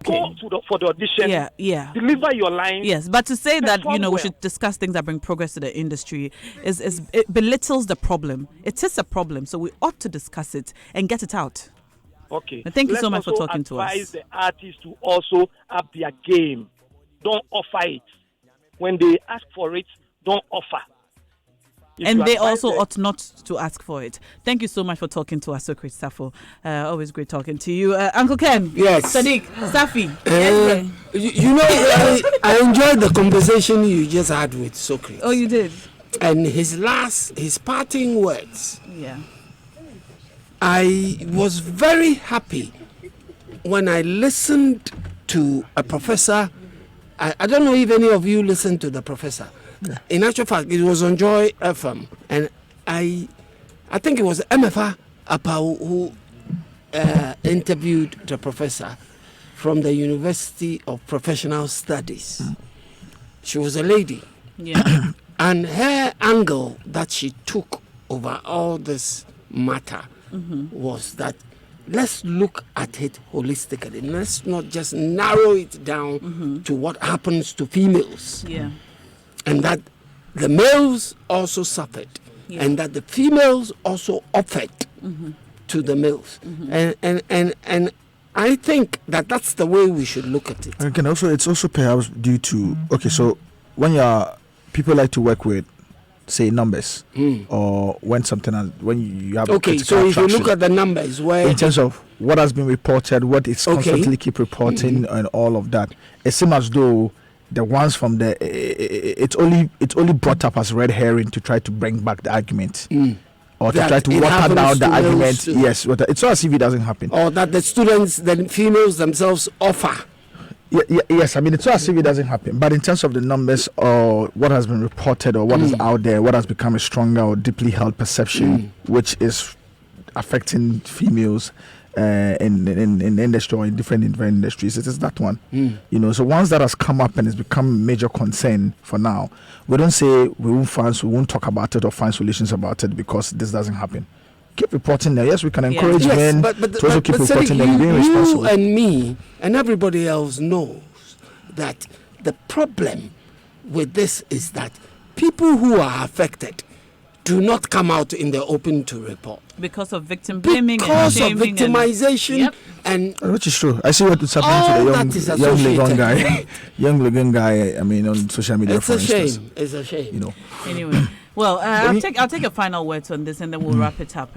Go for the audition. Yeah. Deliver your lines. Yes, but to say that, you know, we should discuss things that bring progress to the industry it belittles the problem. It is a problem, so we ought to discuss it and get it out. Okay. And thank you so much for talking to us. Advise the artists to also up their game. Don't offer it. When they ask for it, don't offer. And they also ought not to ask for it. Thank you so much for talking to us, Socrates Safo. Always great talking to you. Uncle Ken. Yes. Sadiq. Safi. You know, I enjoyed the conversation you just had with Socrates. Oh, you did? And his parting words. Yeah. I was very happy when I listened to a professor. I don't know if any of you listened to the professor. In actual fact, it was on Joy FM, and I think it was MFA Apau who interviewed the professor from the University of Professional Studies. She was a lady. Yeah. And her angle that she took over all this matter was that let's look at it holistically. Let's not just narrow it down to what happens to females. Yeah. And that the males also suffered. Yeah. And that the females also offered to the males. And I think that that's the way we should look at it. And it's also perhaps due to, so when people like to work with, say, numbers, or when you have so if you look at the numbers, where in terms of what has been reported, what is constantly keep reporting, and all of that, it seems as though the ones from the it's only brought up as red herring to try to bring back the argument. Or to try to water down the argument. Yes, it's not as if it doesn't happen. Or that the students, the females themselves offer. Yes, I mean, it's not as if it doesn't happen. But in terms of the numbers or what has been reported or what is out there, what has become a stronger or deeply held perception, which is affecting females in industry or in different industries, it is that one. So once that has come up and it's become a major concern for now, we don't say we won't talk about it or find solutions about it because this doesn't happen. Keep reporting there. Yes, we can encourage men to also keep reporting them, being responsible. You and me and everybody else knows that the problem with this is that people who are affected do not come out in the open to report. Because of victim blaming because and of victimization and which is true. I see what is happening to the young Legon guy. Young Legon guy, I mean, on social media, it's for instance. It's a shame. Anyway, well, I'll take a final words on this and then we'll wrap it up.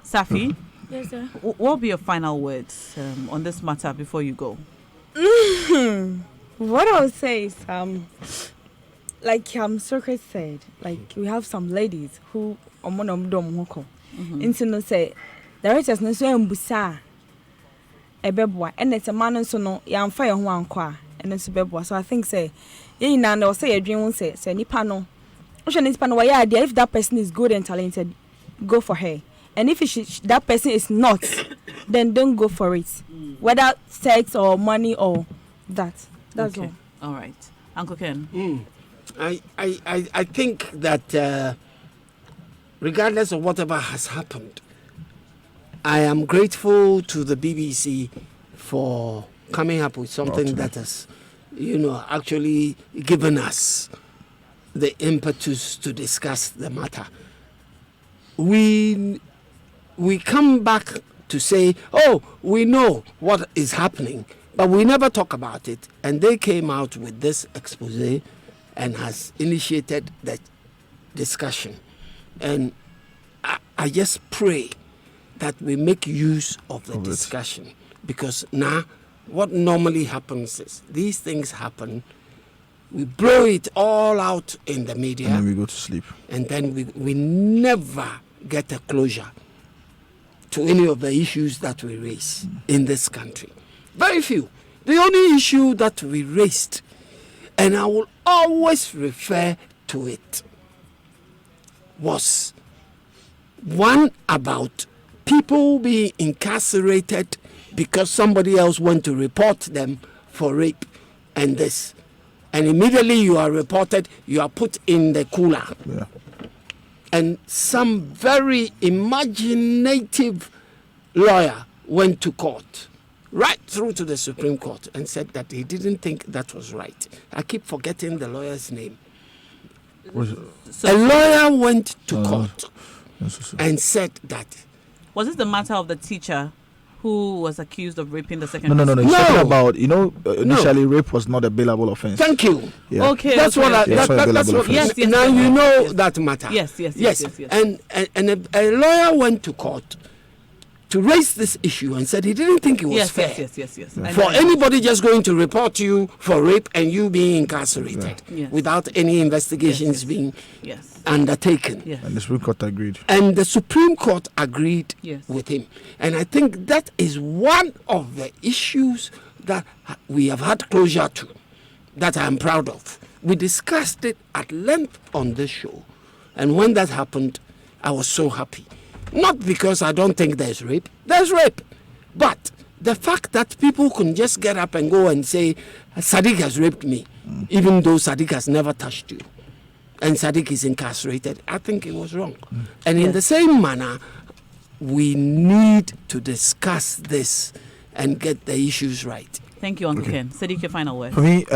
Safi? Yes, sir. What will be your final words on this matter before you go? What I would say is, like Socrates said, like we have some ladies who say the righteous no so embusa ebeboa and it's a man so no yamfa ye ho ankwa and so beboa. So I think say yin na no say adwen won say nipa no nipa no why if that person is good and talented, go for her, and if that person is not, then don't go for it, whether sex or money or that's okay. All right, Uncle Ken. I think that regardless of whatever has happened, I am grateful to the BBC for coming up with something that has, actually given us the impetus to discuss the matter. We come back to say, oh, we know what is happening, but we never talk about it. And they came out with this expose and has initiated the discussion. And I just pray that we make use of the discussion, because now what normally happens is these things happen, we blow it all out in the media, and then we go to sleep, and then we never get a closure to any of the issues that we raise in this country. Very few. The only issue that we raised, and I will always refer to it, was one about people being incarcerated because somebody else went to report them for rape and this. And immediately you are reported, you are put in the cooler. Yeah. And some very imaginative lawyer went to court, right through to the Supreme Court, and said that he didn't think that was right. I keep forgetting the lawyer's name. A lawyer went to court and said that. Was it the matter of the teacher who was accused of raping the second? No. He's talking about, initially rape was not a bailable offense. Thank you. Yeah. Okay. That's what that's what. Yes. Now you know that matter. Yes. And a lawyer went to court to raise this issue and said he didn't think it was fair. Yes. For anybody just going to report you for rape and you being incarcerated without any investigations being undertaken. Yes. And the Supreme Court agreed. And the Supreme Court agreed with him. And I think that is one of the issues that we have had closure to, that I'm proud of. We discussed it at length on this show. And when that happened, I was so happy. Not because I don't think there's rape. There's rape. But the fact that people can just get up and go and say, Sadiq has raped me, even though Sadiq has never touched you, and Sadiq is incarcerated, I think it was wrong. And in the same manner, we need to discuss this and get the issues right. Thank you, Uncle Ken. Sadiq, your final word. For me,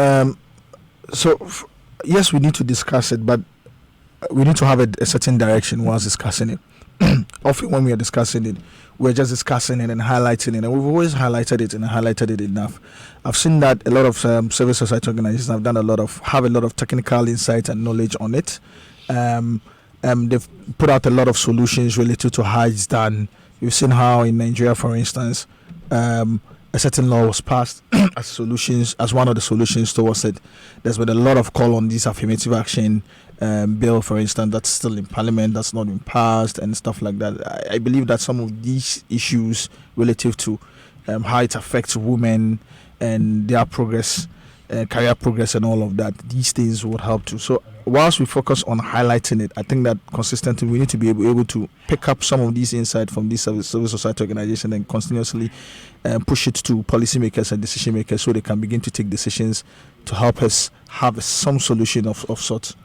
yes, we need to discuss it, but we need to have a certain direction whilst discussing it. Often when we are discussing it, we're just discussing it and highlighting it, and we've always highlighted it and highlighted it enough. I've seen that a lot of civil society organizations have a lot of technical insight and knowledge on it. They've put out a lot of solutions related to how it's done. You've seen how in Nigeria, for instance, a certain law was passed as one of the solutions towards it. There's been a lot of call on this affirmative action bill, for instance, that's still in Parliament, that's not been passed and stuff like that. I believe that some of these issues relative to how it affects women and their progress, career progress and all of that, these things would help too. So whilst we focus on highlighting it, I think that consistently we need to be able to pick up some of these insights from these civil society organizations and continuously push it to policymakers and decision makers so they can begin to take decisions to help us have some solution of sorts.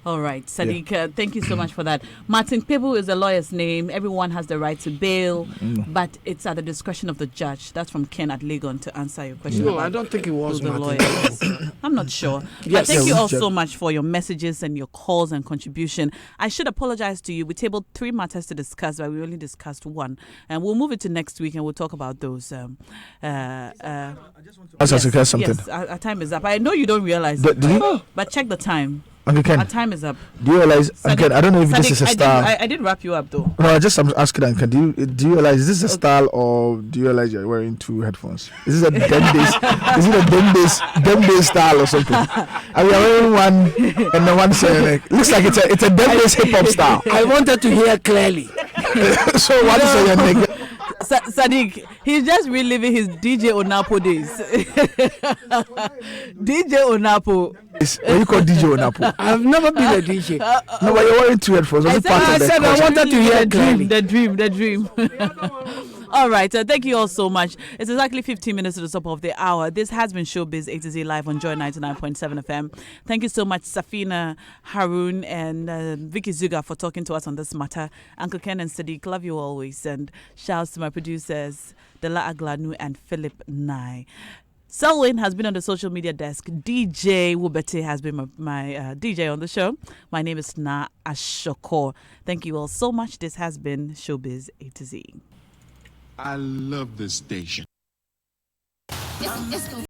All right, Sadiq, thank you so much for that. Martin Pebu is a lawyer's name. Everyone has the right to bail, but it's at the discretion of the judge. That's from Ken at Legon to answer your question. No, I don't think it was the Martin. lawyer. I'm not sure. Yes. But thank you all so much for your messages and your calls and contribution. I should apologize to you. We tabled 3 matters to discuss, but we only discussed 1. And we'll move it to next week and we'll talk about those. I just want to suggest something. Yes, our time is up. I know you don't realize but check the time. Ken, our time is up. Do you realize, Sadiq, I don't know if this is a style. I didn't wrap you up though. No, I'm asking, Ken, do you realize, is this a style or do you realize you're wearing 2 headphones? Is this a Dembe style or something? Are you wearing one and the one saying looks like it's a Dembe's hip hop style. I wanted to hear clearly. So what is your name? Sadiq, he's just reliving his DJ Onapo days. DJ Onapo. What you call DJ Onapo? I've never been a DJ. No, but you're wearing 2 headphones. I wanted to hear clearly. The dream. All right, thank you all so much. It's exactly 15 minutes to the top of the hour. This has been Showbiz A to Z live on Joy 99.7 FM. Thank you so much, Safina, Harun, and Vicky Zuga for talking to us on this matter. Uncle Ken and Sadiq, love you always. And shouts to my producers, Dela Aglanu and Philip Nye. Selwyn has been on the social media desk. DJ Wubete has been my DJ on the show. My name is Na Ashoko. Thank you all so much. This has been Showbiz A to Z. I love this station.